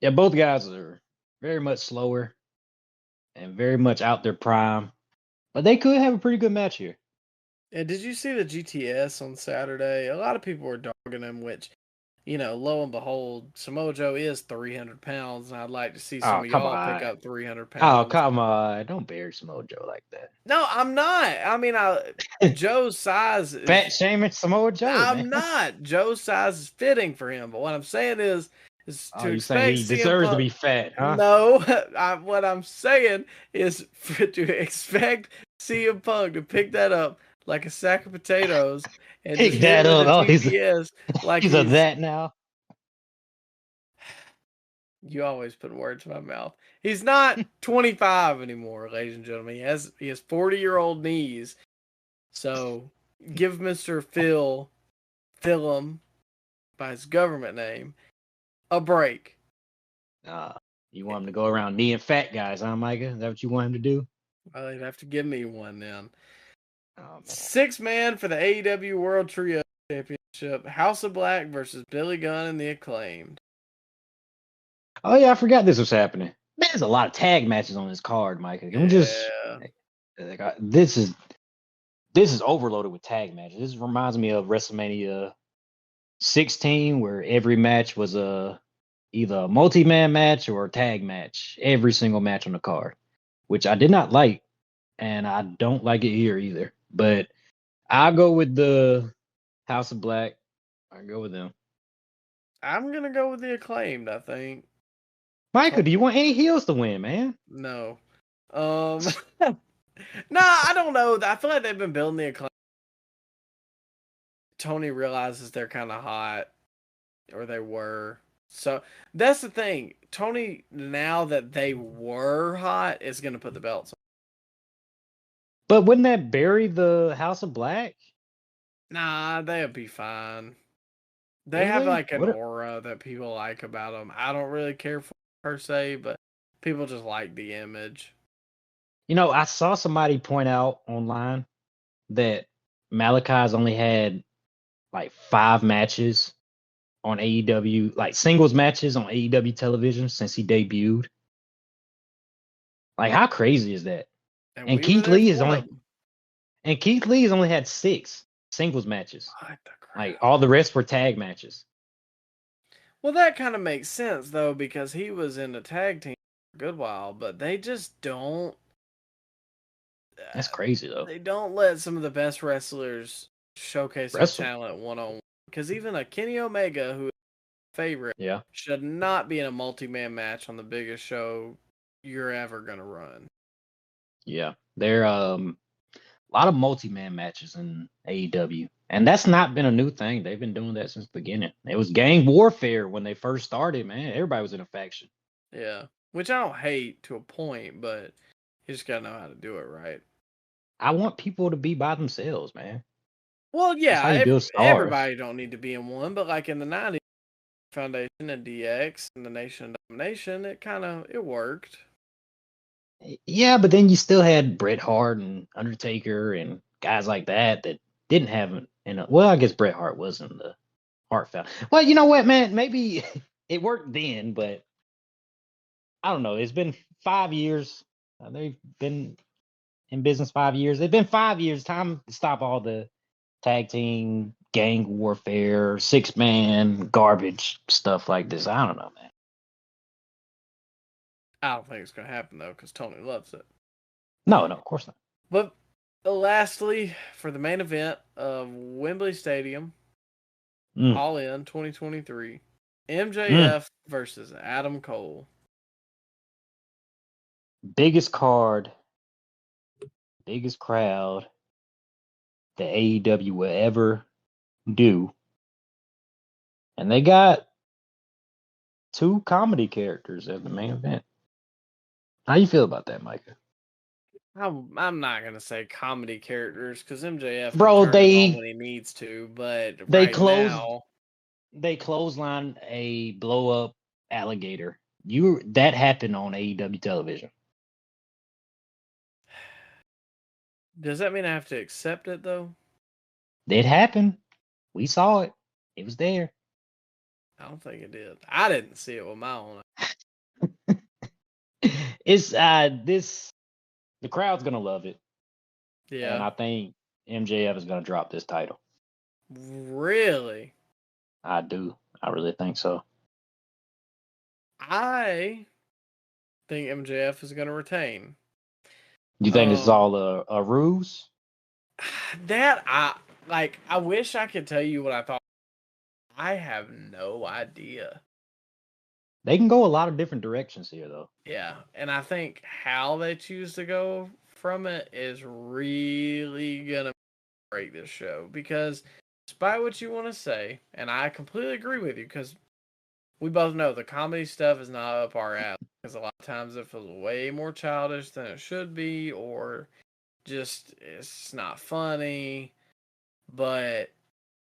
Yeah, both guys are very much slower and very much out their prime, but they could have a pretty good match here. And did you see the GTS on Saturday? A lot of people were dogging him, which, lo and behold, Samoa Joe is 300 pounds, and I'd like to see some of y'all pick up 300 pounds. Oh, come on. Don't bury Samoa Joe like that. No, I'm not. I mean, Joe's size is... Fat shaming Samoa Joe, I'm not. Joe's size is fitting for him, but what I'm saying is to expect he deserves to be fat, huh? No, what I'm saying is to expect CM Punk to pick that up like a sack of potatoes and pick that up. Oh, he's a that now. You always put words in my mouth. He's not 25 anymore, ladies and gentlemen. He has 40-year-old knees. So give Mr. Philum by his government name a break. You want him to go around kneeing fat guys, huh, Micah? Is that what you want him to do? Well, you'd have to give me one then. Oh man. 6-man for the AEW World Trio Championship. House of Black versus Billy Gunn and the Acclaimed. Oh yeah, I forgot this was happening. Man, there's a lot of tag matches on this card, Micah. Can we just this is overloaded with tag matches. This reminds me of WrestleMania 16, where every match was either a multi-man match or a tag match. Every single match on the card, which I did not like, and I don't like it here either. But I'll go with the House of Black. I go with them. I'm gonna go with the Acclaimed, I think. Micah, do you want any heels to win, man? No. Nah, I don't know. I feel like they've been building the Acclaimed. Tony realizes they're kind of hot, or they were. So that's the thing. Tony, now that they were hot, is going to put the belts on. But wouldn't that bury the House of Black? Nah, they'll be fine. They have Really? like an aura that people like about them. I don't really care for per se, but people just like the image. You know, I saw somebody point out online that Malachi's only had like 5 matches on AEW, like singles matches on AEW television since he debuted. Like, how crazy is that? And Keith Lee has only had 6 singles matches. What the crap? Like, all the rest were tag matches. Well, that kind of makes sense though, because he was in a tag team for a good while, but they just don't. That's crazy though. They don't let some of the best wrestlers showcase their talent one-on-one. Because even a Kenny Omega, who is my favorite, should not be in a multi-man match on the biggest show you're ever gonna run. Yeah, there a lot of multi-man matches in AEW, and that's not been a new thing. They've been doing that since the beginning. It was gang warfare when they first started. Man, everybody was in a faction. Yeah, which I don't hate to a point, but you just gotta know how to do it right. I want people to be by themselves, man. Well, yeah, everybody don't need to be in one, but like in the 90s, Foundation and DX and the Nation of Domination, it worked. Yeah, but then you still had Bret Hart and Undertaker and guys like that didn't have well, I guess Bret Hart wasn't the Hart Found. Well, you know what, man? Maybe it worked then, but I don't know. It's been 5 years. They've been in business 5 years. It's been 5 years. Time to stop all the tag team, gang warfare, 6-man garbage stuff like this. I don't know, man. I don't think it's going to happen, though, because Tony loves it. No, of course not. But lastly, for the main event of Wembley Stadium, All In 2023, MJF versus Adam Cole. Biggest card, biggest crowd that AEW will ever do. And they got 2 comedy characters at the main event. How you feel about that, Micah? I'm not gonna say comedy characters because MJF when he needs to, but they clothesline a blow up alligator. That happened on AEW television. Does that mean I have to accept it though? It happened. We saw it. It was there. I don't think it did. I didn't see it with my own. It's the crowd's gonna love it. Yeah. And I think MJF is gonna drop this title. Really? I do. I really think so. I think MJF is gonna retain. You think this is all a ruse? That I wish I could tell you what I thought. I have no idea. They can go a lot of different directions here, though. Yeah, and I think how they choose to go from it is really gonna break this show. Because despite what you want to say, and I completely agree with you, because we both know the comedy stuff is not up our alley. Because a lot of times it feels way more childish than it should be, or just it's not funny. But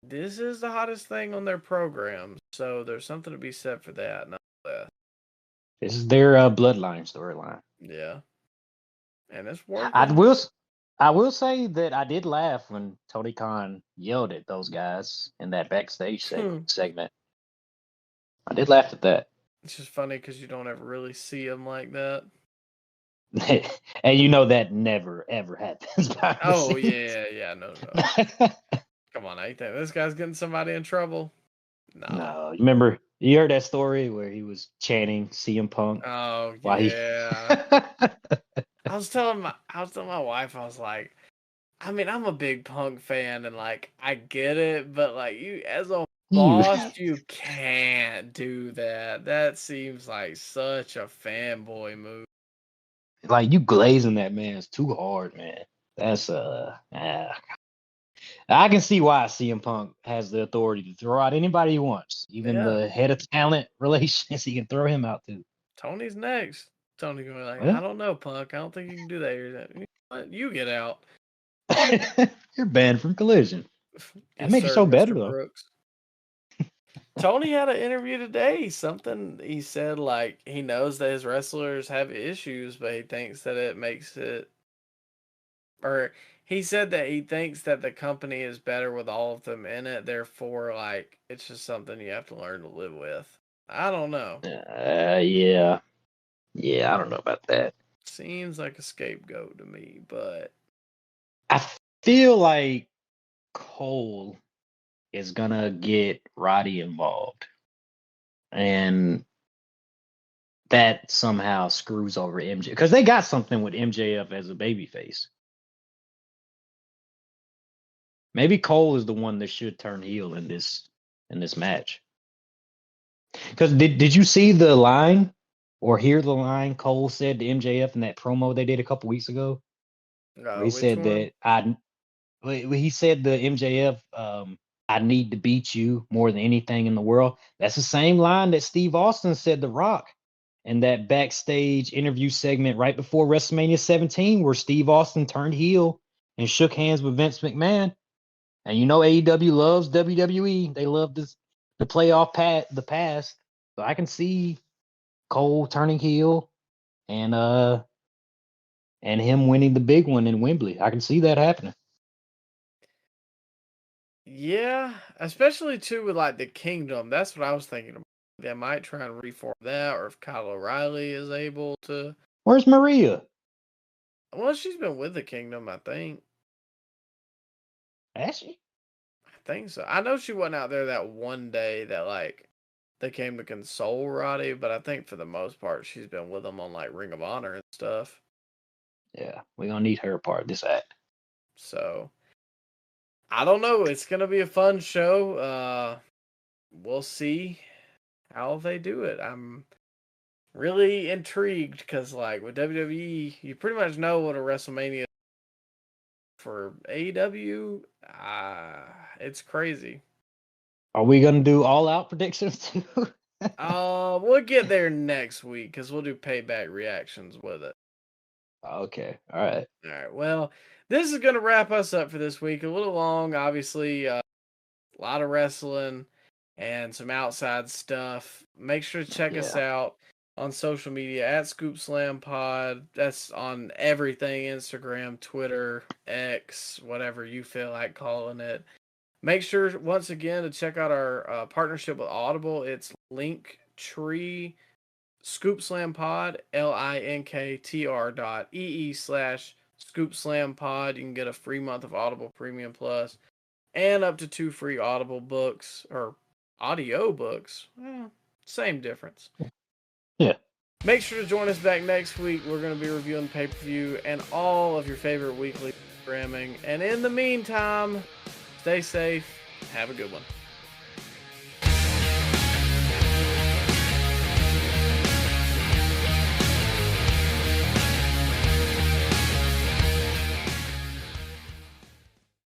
this is the hottest thing on their program, so there's something to be said for that. This is their bloodline storyline. Yeah, and it's working. I will say that I did laugh when Tony Khan yelled at those guys in that backstage segment. I did laugh at that. It's just funny because you don't ever really see him like that. And you know that never ever happens. Oh yeah, no. Come on, I think this guy's getting somebody in trouble. No, you remember you heard that story where he was chanting CM Punk? Oh yeah. I was telling my wife, I was like, I mean, I'm a big Punk fan, and like I get it, but like you as a boss, you can't do that. That seems like such a fanboy move. Like you glazing that man is too hard, man. That's I can see why CM Punk has the authority to throw out anybody he wants, even the head of talent relations. He can throw him out too. Tony's next. Tony going like, I don't know, Punk. I don't think you can do that. You know what? You get out. You're banned from Collision. That makes you so better though. Brooks. Tony had an interview today. Something he said like he knows that his wrestlers have issues, but he thinks that it makes it. Or he said that he thinks that the company is better with all of them in it. Therefore, like it's just something you have to learn to live with. I don't know. Yeah, I don't know about that. Seems like a scapegoat to me, but I feel like Cole is gonna get Roddy involved, and that somehow screws over MJ because they got something with MJF as a babyface. Maybe Cole is the one that should turn heel in this match. Because did you see the line or hear the line Cole said to MJF in that promo they did a couple weeks ago? He said that he said to MJF, I need to beat you more than anything in the world. That's the same line that Steve Austin said to Rock in that backstage interview segment right before WrestleMania 17, where Steve Austin turned heel and shook hands with Vince McMahon. And you know AEW loves WWE. They love the playoff the past. So I can see Cole turning heel and him winning the big one in Wembley. I can see that happening. Yeah, especially too with like the Kingdom. That's what I was thinking about. They might try and reform that, or if Kyle O'Reilly is able to. Where's Maria? Well, she's been with the Kingdom, I think. Has she? I think so. I know she wasn't out there that one day that like they came to console Roddy, but I think for the most part she's been with them on like Ring of Honor and stuff. Yeah, we're gonna need her part of this act. So I don't know. It's gonna be a fun show. We'll see how they do it. I'm really intrigued because, like, with WWE, you pretty much know what a WrestleMania is. For AEW, it's crazy. Are we gonna do all out predictions too? We'll get there next week because we'll do payback reactions with it. Okay, all right. Well, this is gonna wrap us up for this week. A little long, obviously. A lot of wrestling and some outside stuff. Make sure to check us out on social media at Scoop Slam Pod. That's on everything: Instagram, Twitter, X, whatever you feel like calling it. Make sure once again to check out our partnership with Audible. It's Linktree Scoop Slam Pod, linktr.ee/Scoop Slam Pod. You can get a free month of Audible Premium Plus and up to 2 free Audible books or audio books. Same difference. Yeah. Make sure to join us back next week. We're going to be reviewing pay-per-view and all of your favorite weekly programming. And in the meantime, stay safe. Have a good one.